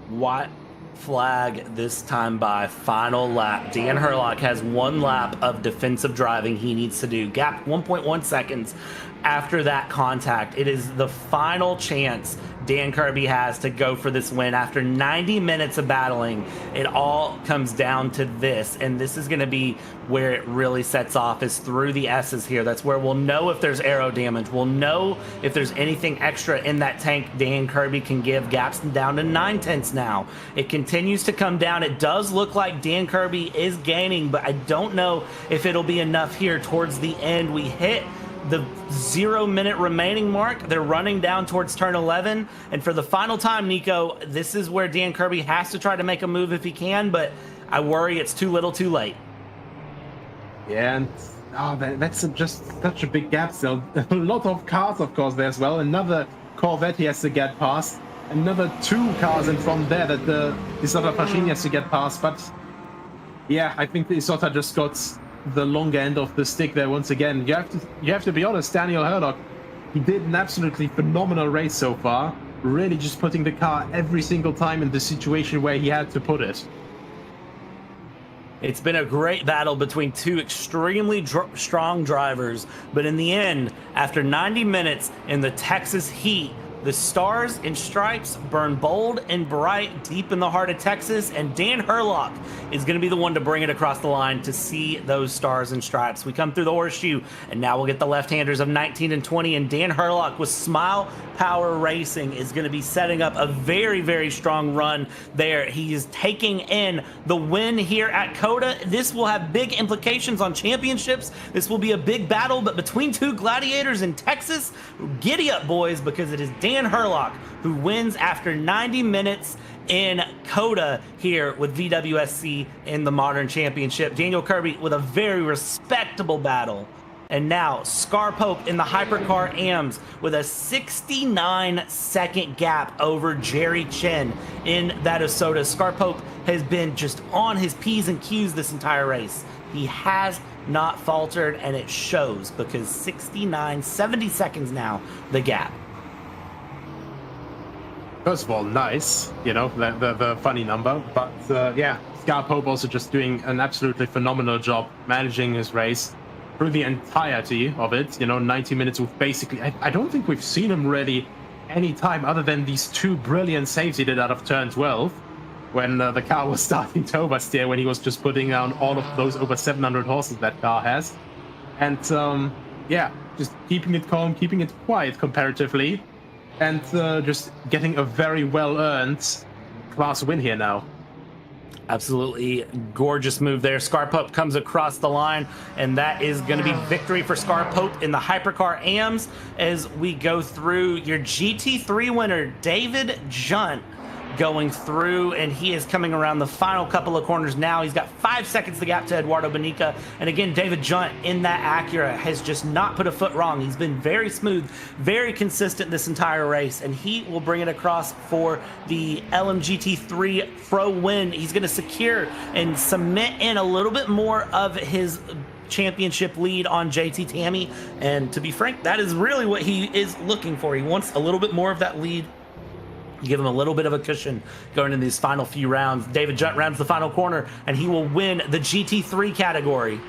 What? Flag this time by final lap. Dan Herlock has 1 lap of defensive driving he needs to do. Gap 1.1 seconds after that contact. It is the final chance Dan Kirby has to go for this win. After 90 minutes of battling, it all comes down to this, and this is going to be where it really sets off, is through the S's here. That's where we'll know if there's aero damage. We'll know if there's anything extra in that tank Dan Kirby can give. Gaps down to 9/10 now. It continues to come down. It does look like Dan Kirby is gaining, but I don't know if it'll be enough here towards the end. We hit the 0 minute remaining mark. They're running down towards turn 11, and for the final time, Nico, this is where Dan Kirby has to try to make a move if he can, but I worry it's too little too late. Yeah, and that's just such a big gap still. A lot of cars, of course, there as well. Another Corvette he has to get past. Another 2 cars in front there that the Isotta Fascini has to get past. But yeah, I think the Isotta just got the longer end of the stick there once again. You have to be honest, Daniel Herlock, he did an absolutely phenomenal race so far. Really just putting the car every single time in the situation where he had to put it. It's been a great battle between 2 extremely strong drivers, but in the end, after 90 minutes in the Texas heat, The stars and stripes burn bold and bright deep in the heart of Texas, and Dan Herlock is going to be the one to bring it across the line to see those stars and stripes. We come through the horseshoe, and now we'll get the left-handers of 19 and 20, and Dan Herlock with Smile Power Racing is going to be setting up a very, very strong run there. He is taking in the win here at COTA. This will have big implications on championships. This will be a big battle, but between two gladiators in Texas, giddy up, boys, because it is Dan Herlock who wins after 90 minutes in COTA here with VWSC in the Modern Championship. Daniel Kirby with a very respectable battle. And now Scar Pope in the Hypercar AMS with a 69-second gap over Jerry Chen in that Osota. Scar Pope has been just on his P's and Q's this entire race. He has not faltered, and it shows, because 70 seconds now, the gap. First of all, nice, you know, the funny number, but yeah, Scar Pope also just doing an absolutely phenomenal job managing his race through the entirety of it. You know, 90 minutes with basically, I don't think we've seen him really any time other than these two brilliant saves he did out of turn 12 when the car was starting to oversteer, when he was just putting down all of those over 700 horses that car has. And yeah, just keeping it calm, keeping it quiet comparatively, and just getting a very well-earned class win here now. Absolutely gorgeous move there. Scar Pope comes across the line, and that is going to be victory for Scar Pope in the Hypercar AMS as we go through your GT3 winner, David Junt, going through, and he is coming around the final couple of corners now. He's got 5 seconds to gap to Eduardo Bonica, and again, David Junt in that Acura has just not put a foot wrong. He's been very smooth, very consistent this entire race, and he will bring it across for the LMGT3 Pro win. He's going to secure and cement in a little bit more of his championship lead on JT Tammy, and to be frank, that is really what he is looking for. He wants a little bit more of that lead. You give him a little bit of a cushion going in these final few rounds. David Junt rounds the final corner, and he will win the GT3 category.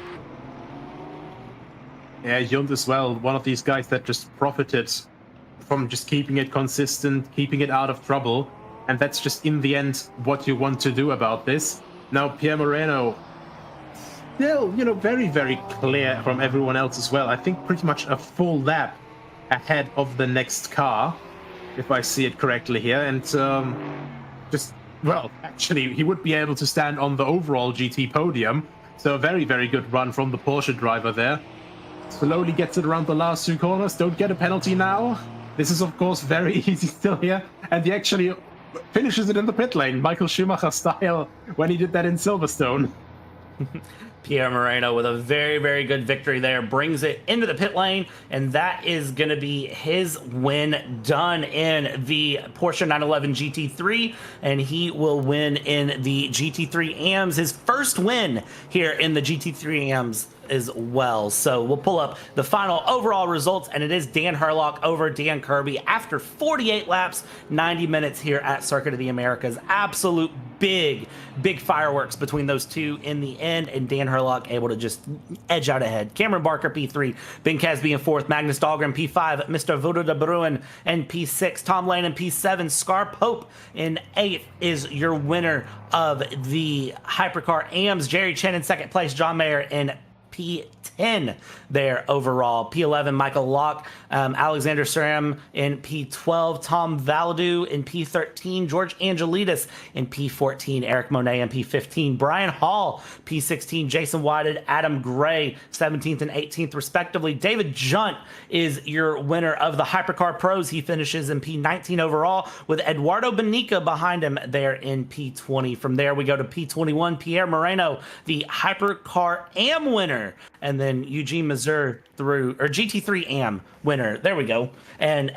Yeah, Junt as well, one of these guys that just profited from just keeping it consistent, keeping it out of trouble, and that's just in the end what you want to do about this. Now Pierre Moreno, still, you know, very, very clear from everyone else as well. I think pretty much a full lap ahead of the next car, if I see it correctly here, and just, well, actually, he would be able to stand on the overall GT podium, so a very, very good run from the Porsche driver there. Slowly gets it around the last two corners, don't get a penalty now. This is, of course, very easy still here, and he actually finishes it in the pit lane, Michael Schumacher style, when he did that in Silverstone. Pierre Moreno with a very, very good victory there, brings it into the pit lane, and that is going to be his win done in the Porsche 911 GT3, and he will win in the GT3 AMS, his first win here in the GT3 AMS as well. So we'll pull up the final overall results, and it is Dan Herlock over Dan Kirby after 48 laps, 90 minutes here at Circuit of the Americas. Absolute big fireworks between those two in the end, and Dan Herlock able to just edge out ahead. Cameron Barker P3, Ben Casby in 4th, Magnus Dahlgren P5, Mr. Voodoo de Bruin in P6, Tom Lane in P7, Scar Pope in 8th is your winner of the Hypercar AMS. Jerry Chen in 2nd place, John Mayer in P10 there overall. P11, Michael Locke, Alexander Suram in P12, Tom Valadu in P13, George Angelidis in P14, Eric Monet in P15, Brian Hall, P16, Jason Whited, Adam Gray, 17th and 18th respectively. David Junt is your winner of the Hypercar Pros. He finishes in P19 overall with Eduardo Bonica behind him there in P20. From there, we go to P21, Pierre Moreno, the Hypercar AM winner. And then Eugene Mazur through, or GT3 AM winner. There we go. And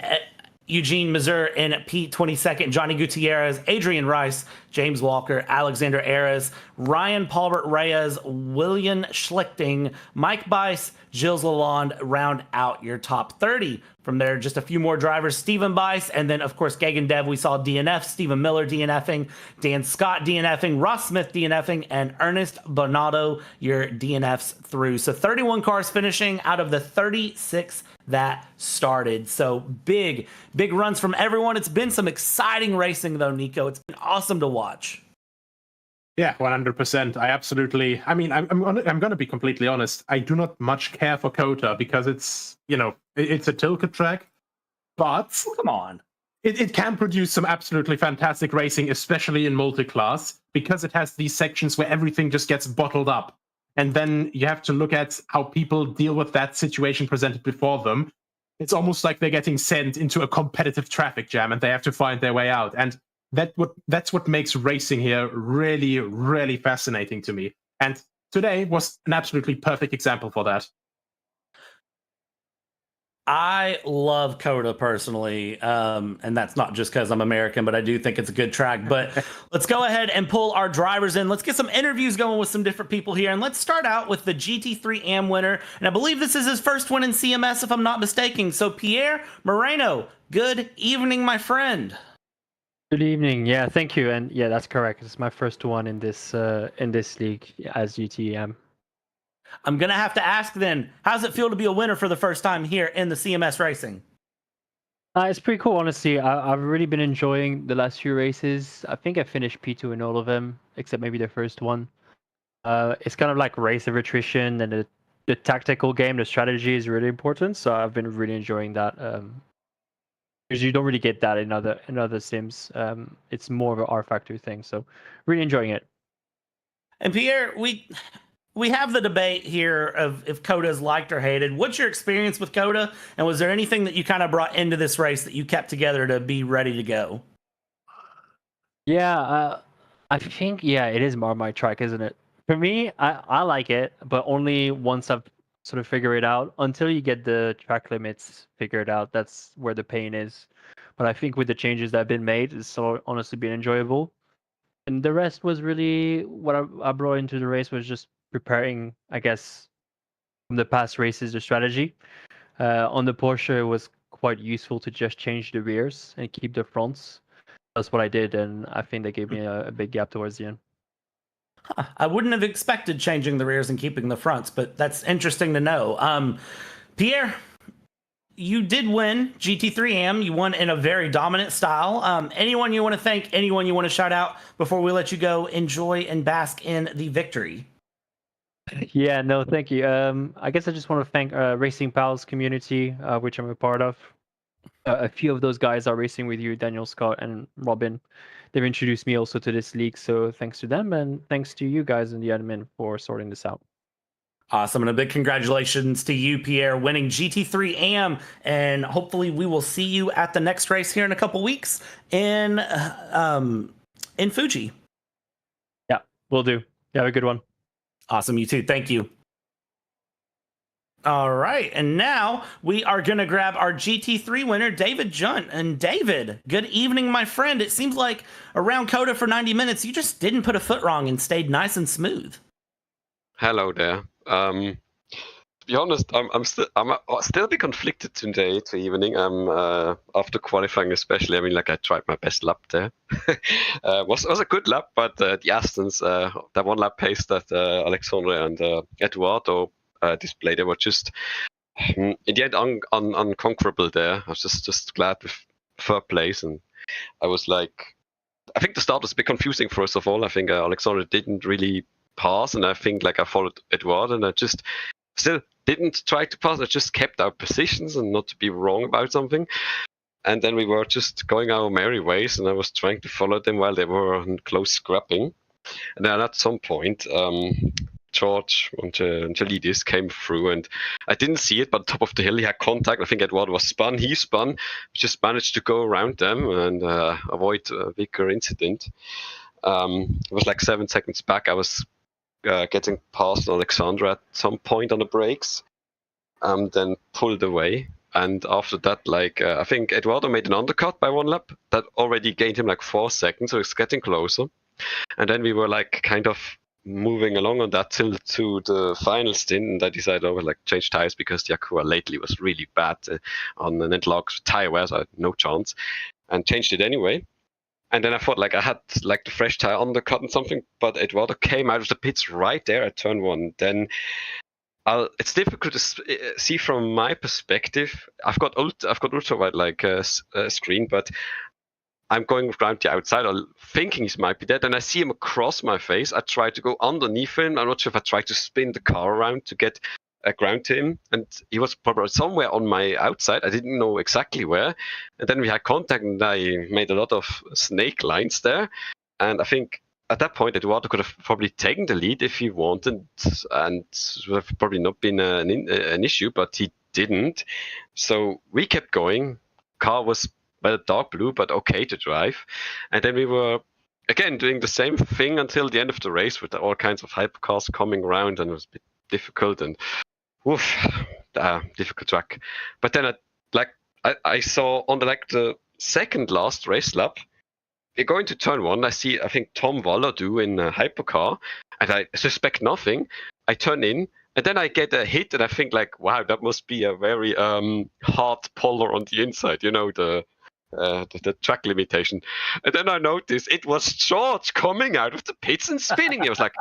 Eugene Mazur in P22nd, Johnny Gutierrez, Adrian Rice, James Walker, Alexander Ayres, Ryan Paulbert Reyes, William Schlichting, Mike Bice, Gilles Lalonde round out your top 30. From there, just a few more drivers, Stephen Bice, and then, of course, Gagan Dev, we saw DNF, Stephen Miller DNFing, Dan Scott DNFing, Ross Smith DNFing, and Ernest Bernardo, your DNFs through. So 31 cars finishing out of the 36 that started. So big Big runs from everyone. It's been some exciting racing, though, Nico. It's been awesome to watch. Yeah, 100%. I absolutely. I mean, I'm going to be completely honest. I do not much care for COTA because it's, it's a Tilke track, but Come on. it can produce some absolutely fantastic racing, especially in multi-class, because it has these sections where everything just gets bottled up. And then you have to look at how people deal with that situation presented before them. It's almost like they're getting sent into a competitive traffic jam and they have to find their way out. And that's what makes racing here really, really fascinating to me. And today was an absolutely perfect example for that. I love COTA personally, and that's not just because I'm American, but I do think it's a good track. But let's go ahead and pull our drivers in. Let's get some interviews going with some different people here. And let's start out with the GT3 AM winner. And I believe this is his first win in CMS, if I'm not mistaken. So Pierre Moreno, good evening, my friend. Good evening. Yeah, thank you. And yeah, that's correct. It's my first one in this league as GTM. I'm going to have to ask then, how's it feel to be a winner for the first time here in the CMS racing? It's pretty cool, honestly. I've really been enjoying the last few races. I think I finished P2 in all of them, except maybe the first one. It's kind of like race of attrition, and the tactical game, the strategy is really important. So I've been really enjoying that. Because you don't really get that in other sims. It's more of an R factor thing. So really enjoying it. And Pierre, we have the debate here of if COTA is liked or hated. What's your experience with COTA? And was there anything that you kind of brought into this race that you kept together to be ready to go? Yeah, I think, it is Marmite track, isn't it? For me, I like it, but only once I've sort of figured it out. Until you get the track limits figured out, that's where the pain is. But I think with the changes that have been made, it's honestly been enjoyable. And the rest was really what I brought into the race was just preparing, I guess, from the past races, the strategy. On the Porsche, it was quite useful to just change the rears and keep the fronts. That's what I did, and I think that gave me a big gap towards the end. I wouldn't have expected changing the rears and keeping the fronts, but that's interesting to know. Pierre, you did win GT3 AM. You won in a very dominant style. Anyone you want to thank, anyone you want to shout out before we let you go enjoy and bask in the victory? Yeah, no, thank you. I guess I just want to thank Racing Pals community, which I'm a part of. A few of those guys are racing with you, Daniel, Scott, and Robin. They've introduced me also to this league, so thanks to them, and thanks to you guys and the admin for sorting this out. Awesome, and a big congratulations to you, Pierre, winning GT3 AM, and hopefully we will see you at the next race here in a couple weeks in Fuji. Yeah, will do. You have a good one. Awesome, you too. Thank you. All right, and now we are going to grab our GT3 winner, David Junt. And David, good evening, my friend. It seems like around COTA for 90 minutes, you just didn't put a foot wrong and stayed nice and smooth. Hello there. To be honest, I'm still a bit conflicted today to evening. After qualifying, especially. I mean, like I tried my best lap there. Was a good lap, but the Astons, that one lap pace that Alexandre and Eduardo displayed, they were just in the end unconquerable there. I was just glad with third place, and I was like, I think the start was a bit confusing. First of all, I think Alexandre didn't really pass, and I think like I followed Eduardo, and I just still didn't try to pass. I just kept our positions and not to be wrong about something. And then we were just going our merry ways, and I was trying to follow them while they were in close scrapping. And then at some point, George Angelidis came through, and I didn't see it, but on top of the hill he had contact. I think Eduardo was spun. He spun, just managed to go around them and avoid a bigger incident. It was like 7 seconds back. I was getting past Alexandra at some point on the brakes, then pulled away. And after that, like I think Eduardo made an undercut by one lap that already gained him like 4 seconds, so it's getting closer. And then we were like kind of moving along on that till to the final stint, and I decided I would like change tires because the Acura lately was really bad on an interlock tire wear, so I had no chance, and changed it anyway. And then I thought like I had like the fresh tire undercut and something, but Eduardo came out of the pits right there at turn 1. Then it's difficult to see from my perspective. I've got ultra wide like screen, but I'm going around the outside, or thinking he might be dead, and I see him across my face. I try to go underneath him. I'm not sure if I tried to spin the car around to get ground to him, and he was probably somewhere on my outside. I didn't know exactly where, and then we had contact, and I made a lot of snake lines there, and I think at that point Eduardo could have probably taken the lead if he wanted, and would have probably not been an issue, but he didn't. So we kept going. Car was dark blue, but okay to drive, and then we were again doing the same thing until the end of the race with all kinds of hypercars coming around, and it was a bit difficult and difficult track. But then I saw on the second last race lap, we're going to turn one. I think Tom Waller do in a hypercar, and I suspect nothing. I turn in, and then I get a hit, and I think like, wow, that must be a very hard polar on the inside, the track limitation. And then I noticed it was George coming out of the pits and spinning me. I was like,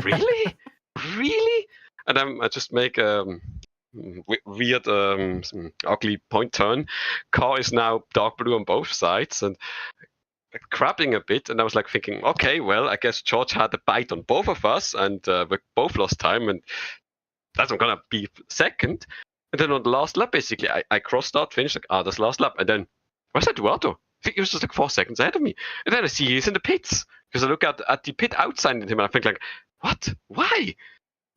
really? And I just make a weird, ugly point turn. Car is now dark blue on both sides and crabbing a bit. And I was like thinking, okay, well, I guess George had a bite on both of us, and we both lost time, and that's not gonna be second. And then on the last lap, basically, I crossed out, finished like, that's the last lap, and then where's Eduardo? I think he was just like 4 seconds ahead of me. And then I see he's in the pits, because I look at the pit outside him, and I think like, what? Why?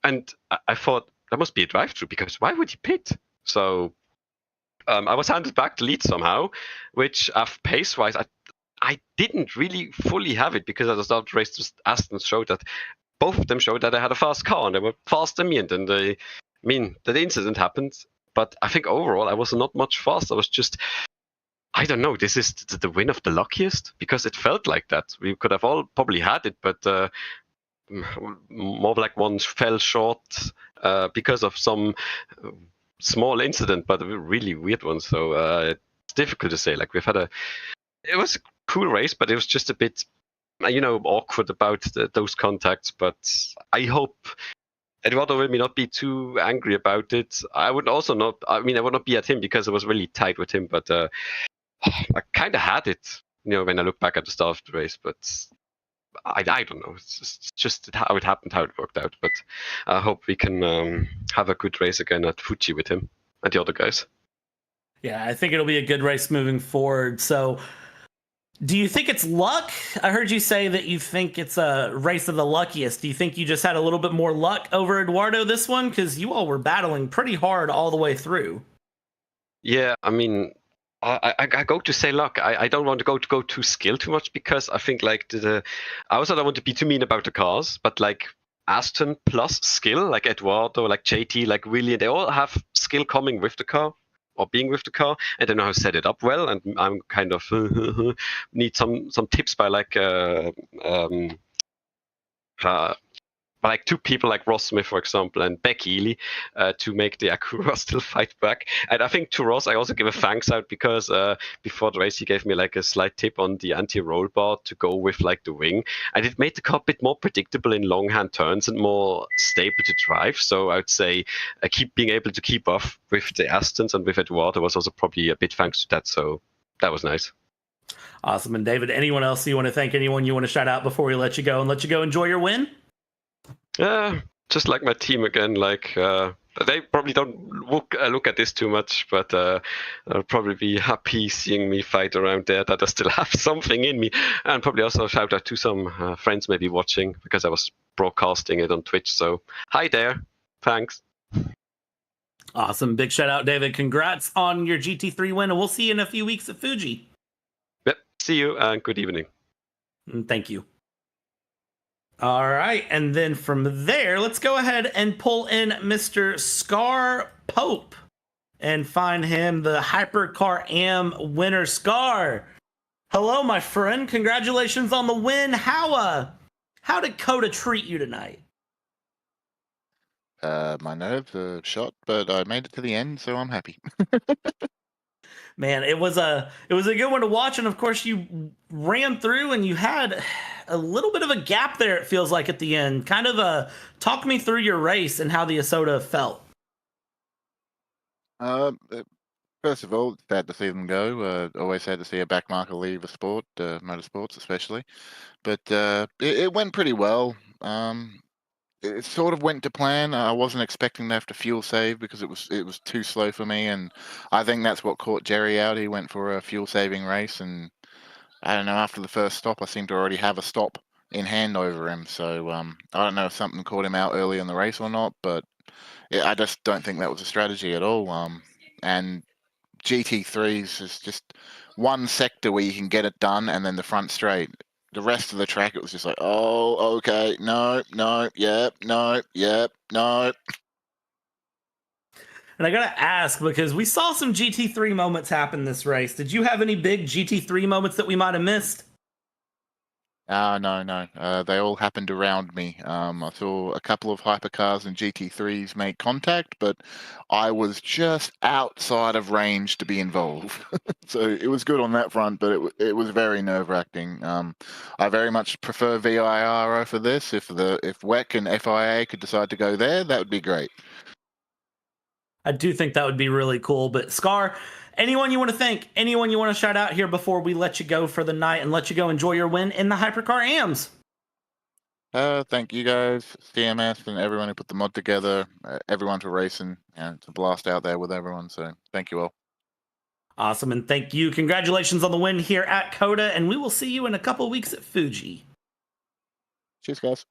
And I thought that must be a drive-through, because why would he pit? So I was handed back the lead somehow, which pace-wise, I didn't really fully have it, because at the start of the race, Aston showed that both of them showed that they had a fast car, and they were faster than me. And then the incident happened. But I think overall, I was not much faster. I was just, I don't know, this is the win of the luckiest, because it felt like that. We could have all probably had it, but more like one fell short because of some small incident, but a really weird one. So it's difficult to say. Like it was a cool race, but it was just a bit, awkward about those contacts. But I hope Eduardo will not be too angry about it. I would also not. I would not be at him, because I was really tight with him. But I kind of had it, when I look back at the start of the race. But I don't know. It's just how it happened, how it worked out. But I hope we can have a good race again at Fuji with him and the other guys. Yeah, I think it'll be a good race moving forward. So, do you think it's luck? I heard you say that you think it's a race of the luckiest. Do you think you just had a little bit more luck over Eduardo this one? Because you all were battling pretty hard all the way through. Yeah, I go to say luck. I don't want to go to skill too much, because I think like I also don't want to be too mean about the cars, but like Aston plus skill, like Eduardo, like JT, like William, they all have skill coming with the car, or being with the car, and they know how to set it up well. And I'm kind of need some tips by like two people like Ross Smith, for example, and Beck Ely to make the Acura still fight back. And I think to Ross, I also give a thanks out, because before the race, he gave me like a slight tip on the anti-roll bar to go with like the wing. And it made the car a bit more predictable in long hand turns and more stable to drive. So I would say being able to keep off with the Astons and with Eduardo was also probably a bit thanks to that. So that was nice. Awesome. And David, anyone else you want to thank? Anyone you want to shout out before we let you go enjoy your win? Just like my team again, like they probably don't look at this too much, but they'll probably be happy seeing me fight around there, that I still have something in me. And probably also shout out to some friends maybe watching, because I was broadcasting it on Twitch. So hi there. Thanks. Awesome. Big shout out, David. Congrats on your GT3 win, and we'll see you in a few weeks at Fuji. Yep. See you, and good evening. Thank you. All right, and then from there, let's go ahead and pull in Mr. Scar Pope and find him the Hypercar AM winner. Scar, hello, my friend. Congratulations on the win. How did COTA treat you tonight? My nerves are shot, but I made it to the end, so I'm happy. Man, it was a good one to watch, and of course you ran through and you had a little bit of a gap there. It feels like at the end. Kind of talk me through your race and how the ISOTA felt. First of all, it's sad to see them go. Always sad to see a backmarker leave a sport, motorsports especially. But it went pretty well. It sort of went to plan. I wasn't expecting to have to fuel save because it was too slow for me, and I think that's what caught Jerry out. He went for a fuel saving race, and I don't know. After the first stop, I seemed to already have a stop in hand over him. So I don't know if something caught him out early in the race or not, but I just don't think that was a strategy at all. And GT3s is just one sector where you can get it done, and then the front straight. The rest of the track, it was just like, oh, okay, no, yep, no. And I gotta ask, because we saw some GT3 moments happen this race. Did you have any big GT3 moments that we might have missed? No. They all happened around me. I saw a couple of hypercars and GT3s make contact, but I was just outside of range to be involved. So it was good on that front, but it was very nerve-wracking. I very much prefer VIR for this. If WEC and FIA could decide to go there, that would be great. I do think that would be really cool. But Scar, anyone you want to thank, anyone you want to shout out here before we let you go for the night and let you go enjoy your win in the Hypercar AMS? Thank you guys, CMS, and everyone who put the mod together, everyone for racing. It's a blast out there with everyone, so thank you all. Awesome, and thank you. Congratulations on the win here at COTA, and we will see you in a couple weeks at Fuji. Cheers, guys.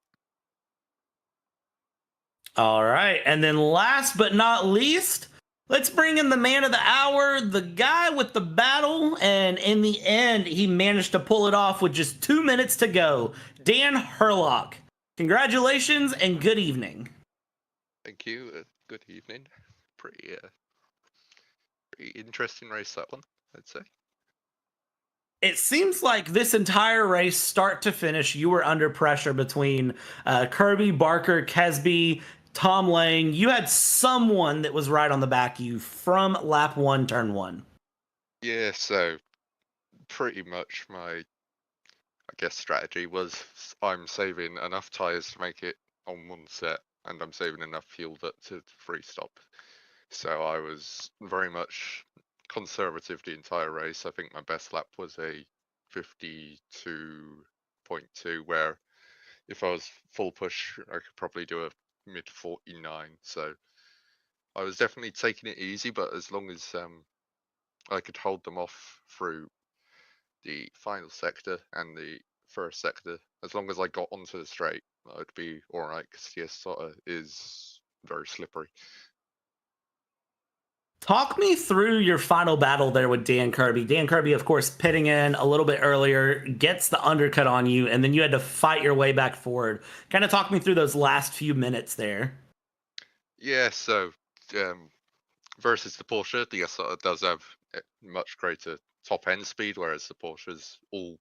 All right, and then last but not least, let's bring in the man of the hour, the guy with the battle, and in the end, he managed to pull it off with just 2 minutes to go. Dan Herlock, congratulations and good evening. Thank you. Good evening. Pretty interesting race, that one, I'd say. It seems like this entire race, start to finish, you were under pressure between Kirby, Barker, Kesby, Tom Lang. You had someone that was right on the back of you from lap 1, turn 1. Yeah, so pretty much my, I guess, strategy was I'm saving enough tires to make it on one set, and I'm saving enough fuel to free stop. So I was very much conservative the entire race. I think my best lap was a 52.2, where if I was full push, I could probably do a mid 49. So I was definitely taking it easy, but as long as I could hold them off through the final sector and the first sector, as long as I got onto the straight, I'd be all right, because COTA is very slippery. Talk me through your final battle there with Dan Kirby. Dan Kirby, of course, pitting in a little bit earlier, gets the undercut on you, and then you had to fight your way back forward. Kind of talk me through those last few minutes there. Yeah, so versus the Porsche, the SR does have much greater top end speed, whereas the Porsche's all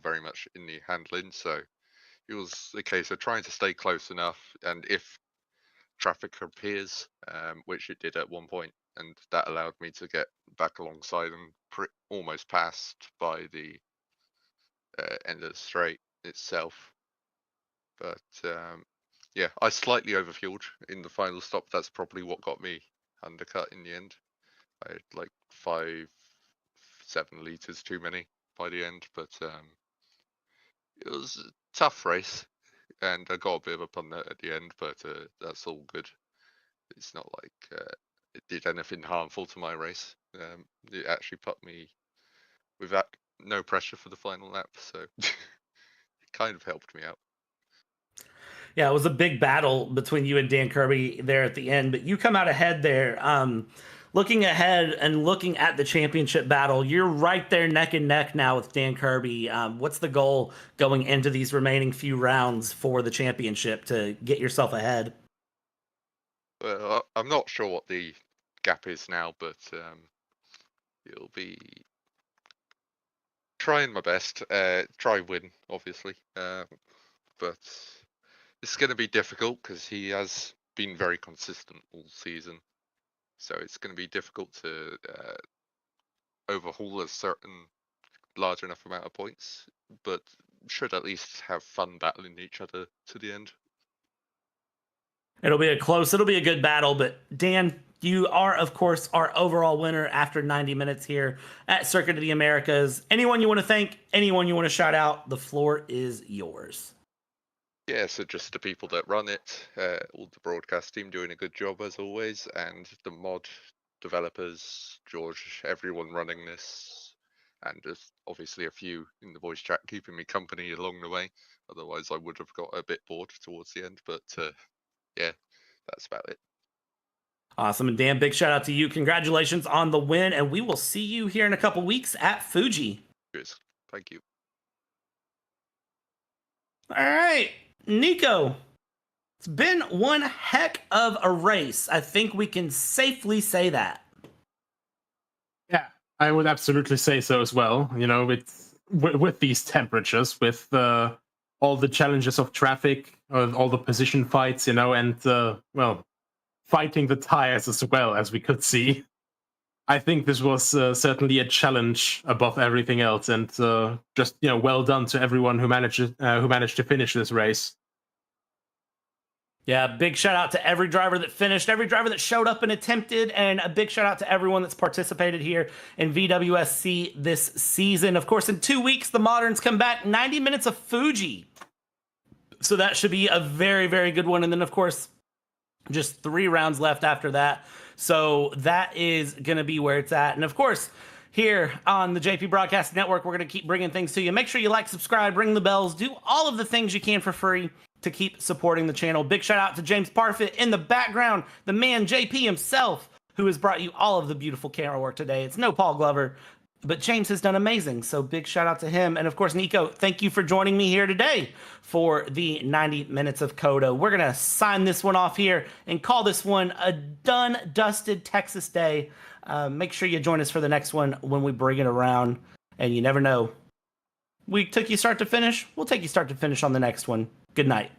very much in the handling. So it was a case of trying to stay close enough, and if traffic appears, which it did at one point, and that allowed me to get back alongside and almost passed by the end of the straight itself. But yeah, I slightly overfueled in the final stop. That's probably what got me undercut in the end. I had like 5-7 liters too many by the end, but it was a tough race, and I got a bit of a punnet at the end, but that's all good. It's not like it did anything harmful to my race. It actually put me with no pressure for the final lap, so it kind of helped me out. Yeah, it was a big battle between you and Dan Kirby there at the end, but you come out ahead there. Looking ahead and looking at the championship battle, you're right there neck and neck now with Dan Kirby. What's the goal going into these remaining few rounds for the championship to get yourself ahead? Well, I'm not sure what the gap is now, but it'll be trying my best. Try win, obviously, but it's going to be difficult because he has been very consistent all season. So it's going to be difficult to overhaul a certain large enough amount of points, but should at least have fun battling each other to the end. It'll be a good battle, but Dan, you are, of course, our overall winner after 90 minutes here at Circuit of the Americas. Anyone you want to thank, anyone you want to shout out, the floor is yours. Yeah, so just the people that run it, all the broadcast team doing a good job as always, and the mod developers, George, everyone running this, and just obviously a few in the voice chat keeping me company along the way. Otherwise, I would have got a bit bored towards the end, but yeah, that's about it. Awesome. And Dan, big shout out to you. Congratulations on the win, and we will see you here in a couple weeks at Fuji. Cheers. Thank you. All right, Nico. It's been one heck of a race. I think we can safely say that. Yeah, I would absolutely say so as well. You know, with these temperatures, with all the challenges of traffic, all the position fights, you know, and well, fighting the tires as well, as we could see. I think this was certainly a challenge above everything else, and just, you know, well done to everyone who managed to finish this race. Yeah, big shout out to every driver that finished, every driver that showed up and attempted, and a big shout out to everyone that's participated here in VWSC this season. Of course, in 2 weeks, the Moderns come back, 90 minutes of Fuji. So that should be a very, very good one. And then, of course, just 3 rounds left after that. So that is going to be where it's at. And, of course, here on the JP Broadcast Network, we're going to keep bringing things to you. Make sure you like, subscribe, ring the bells, do all of the things you can for free to keep supporting the channel. Big shout out to James Parfit in the background, the man JP himself, who has brought you all of the beautiful camera work today. It's no Paul Glover, but James has done amazing. So big shout out to him. And of course, Nico, thank you for joining me here today for the 90 minutes of COTA. We're going to sign this one off here and call this one a done, dusted Texas day. Make sure you join us for the next one when we bring it around. And you never know. We took you start to finish. We'll take you start to finish on the next one. Good night.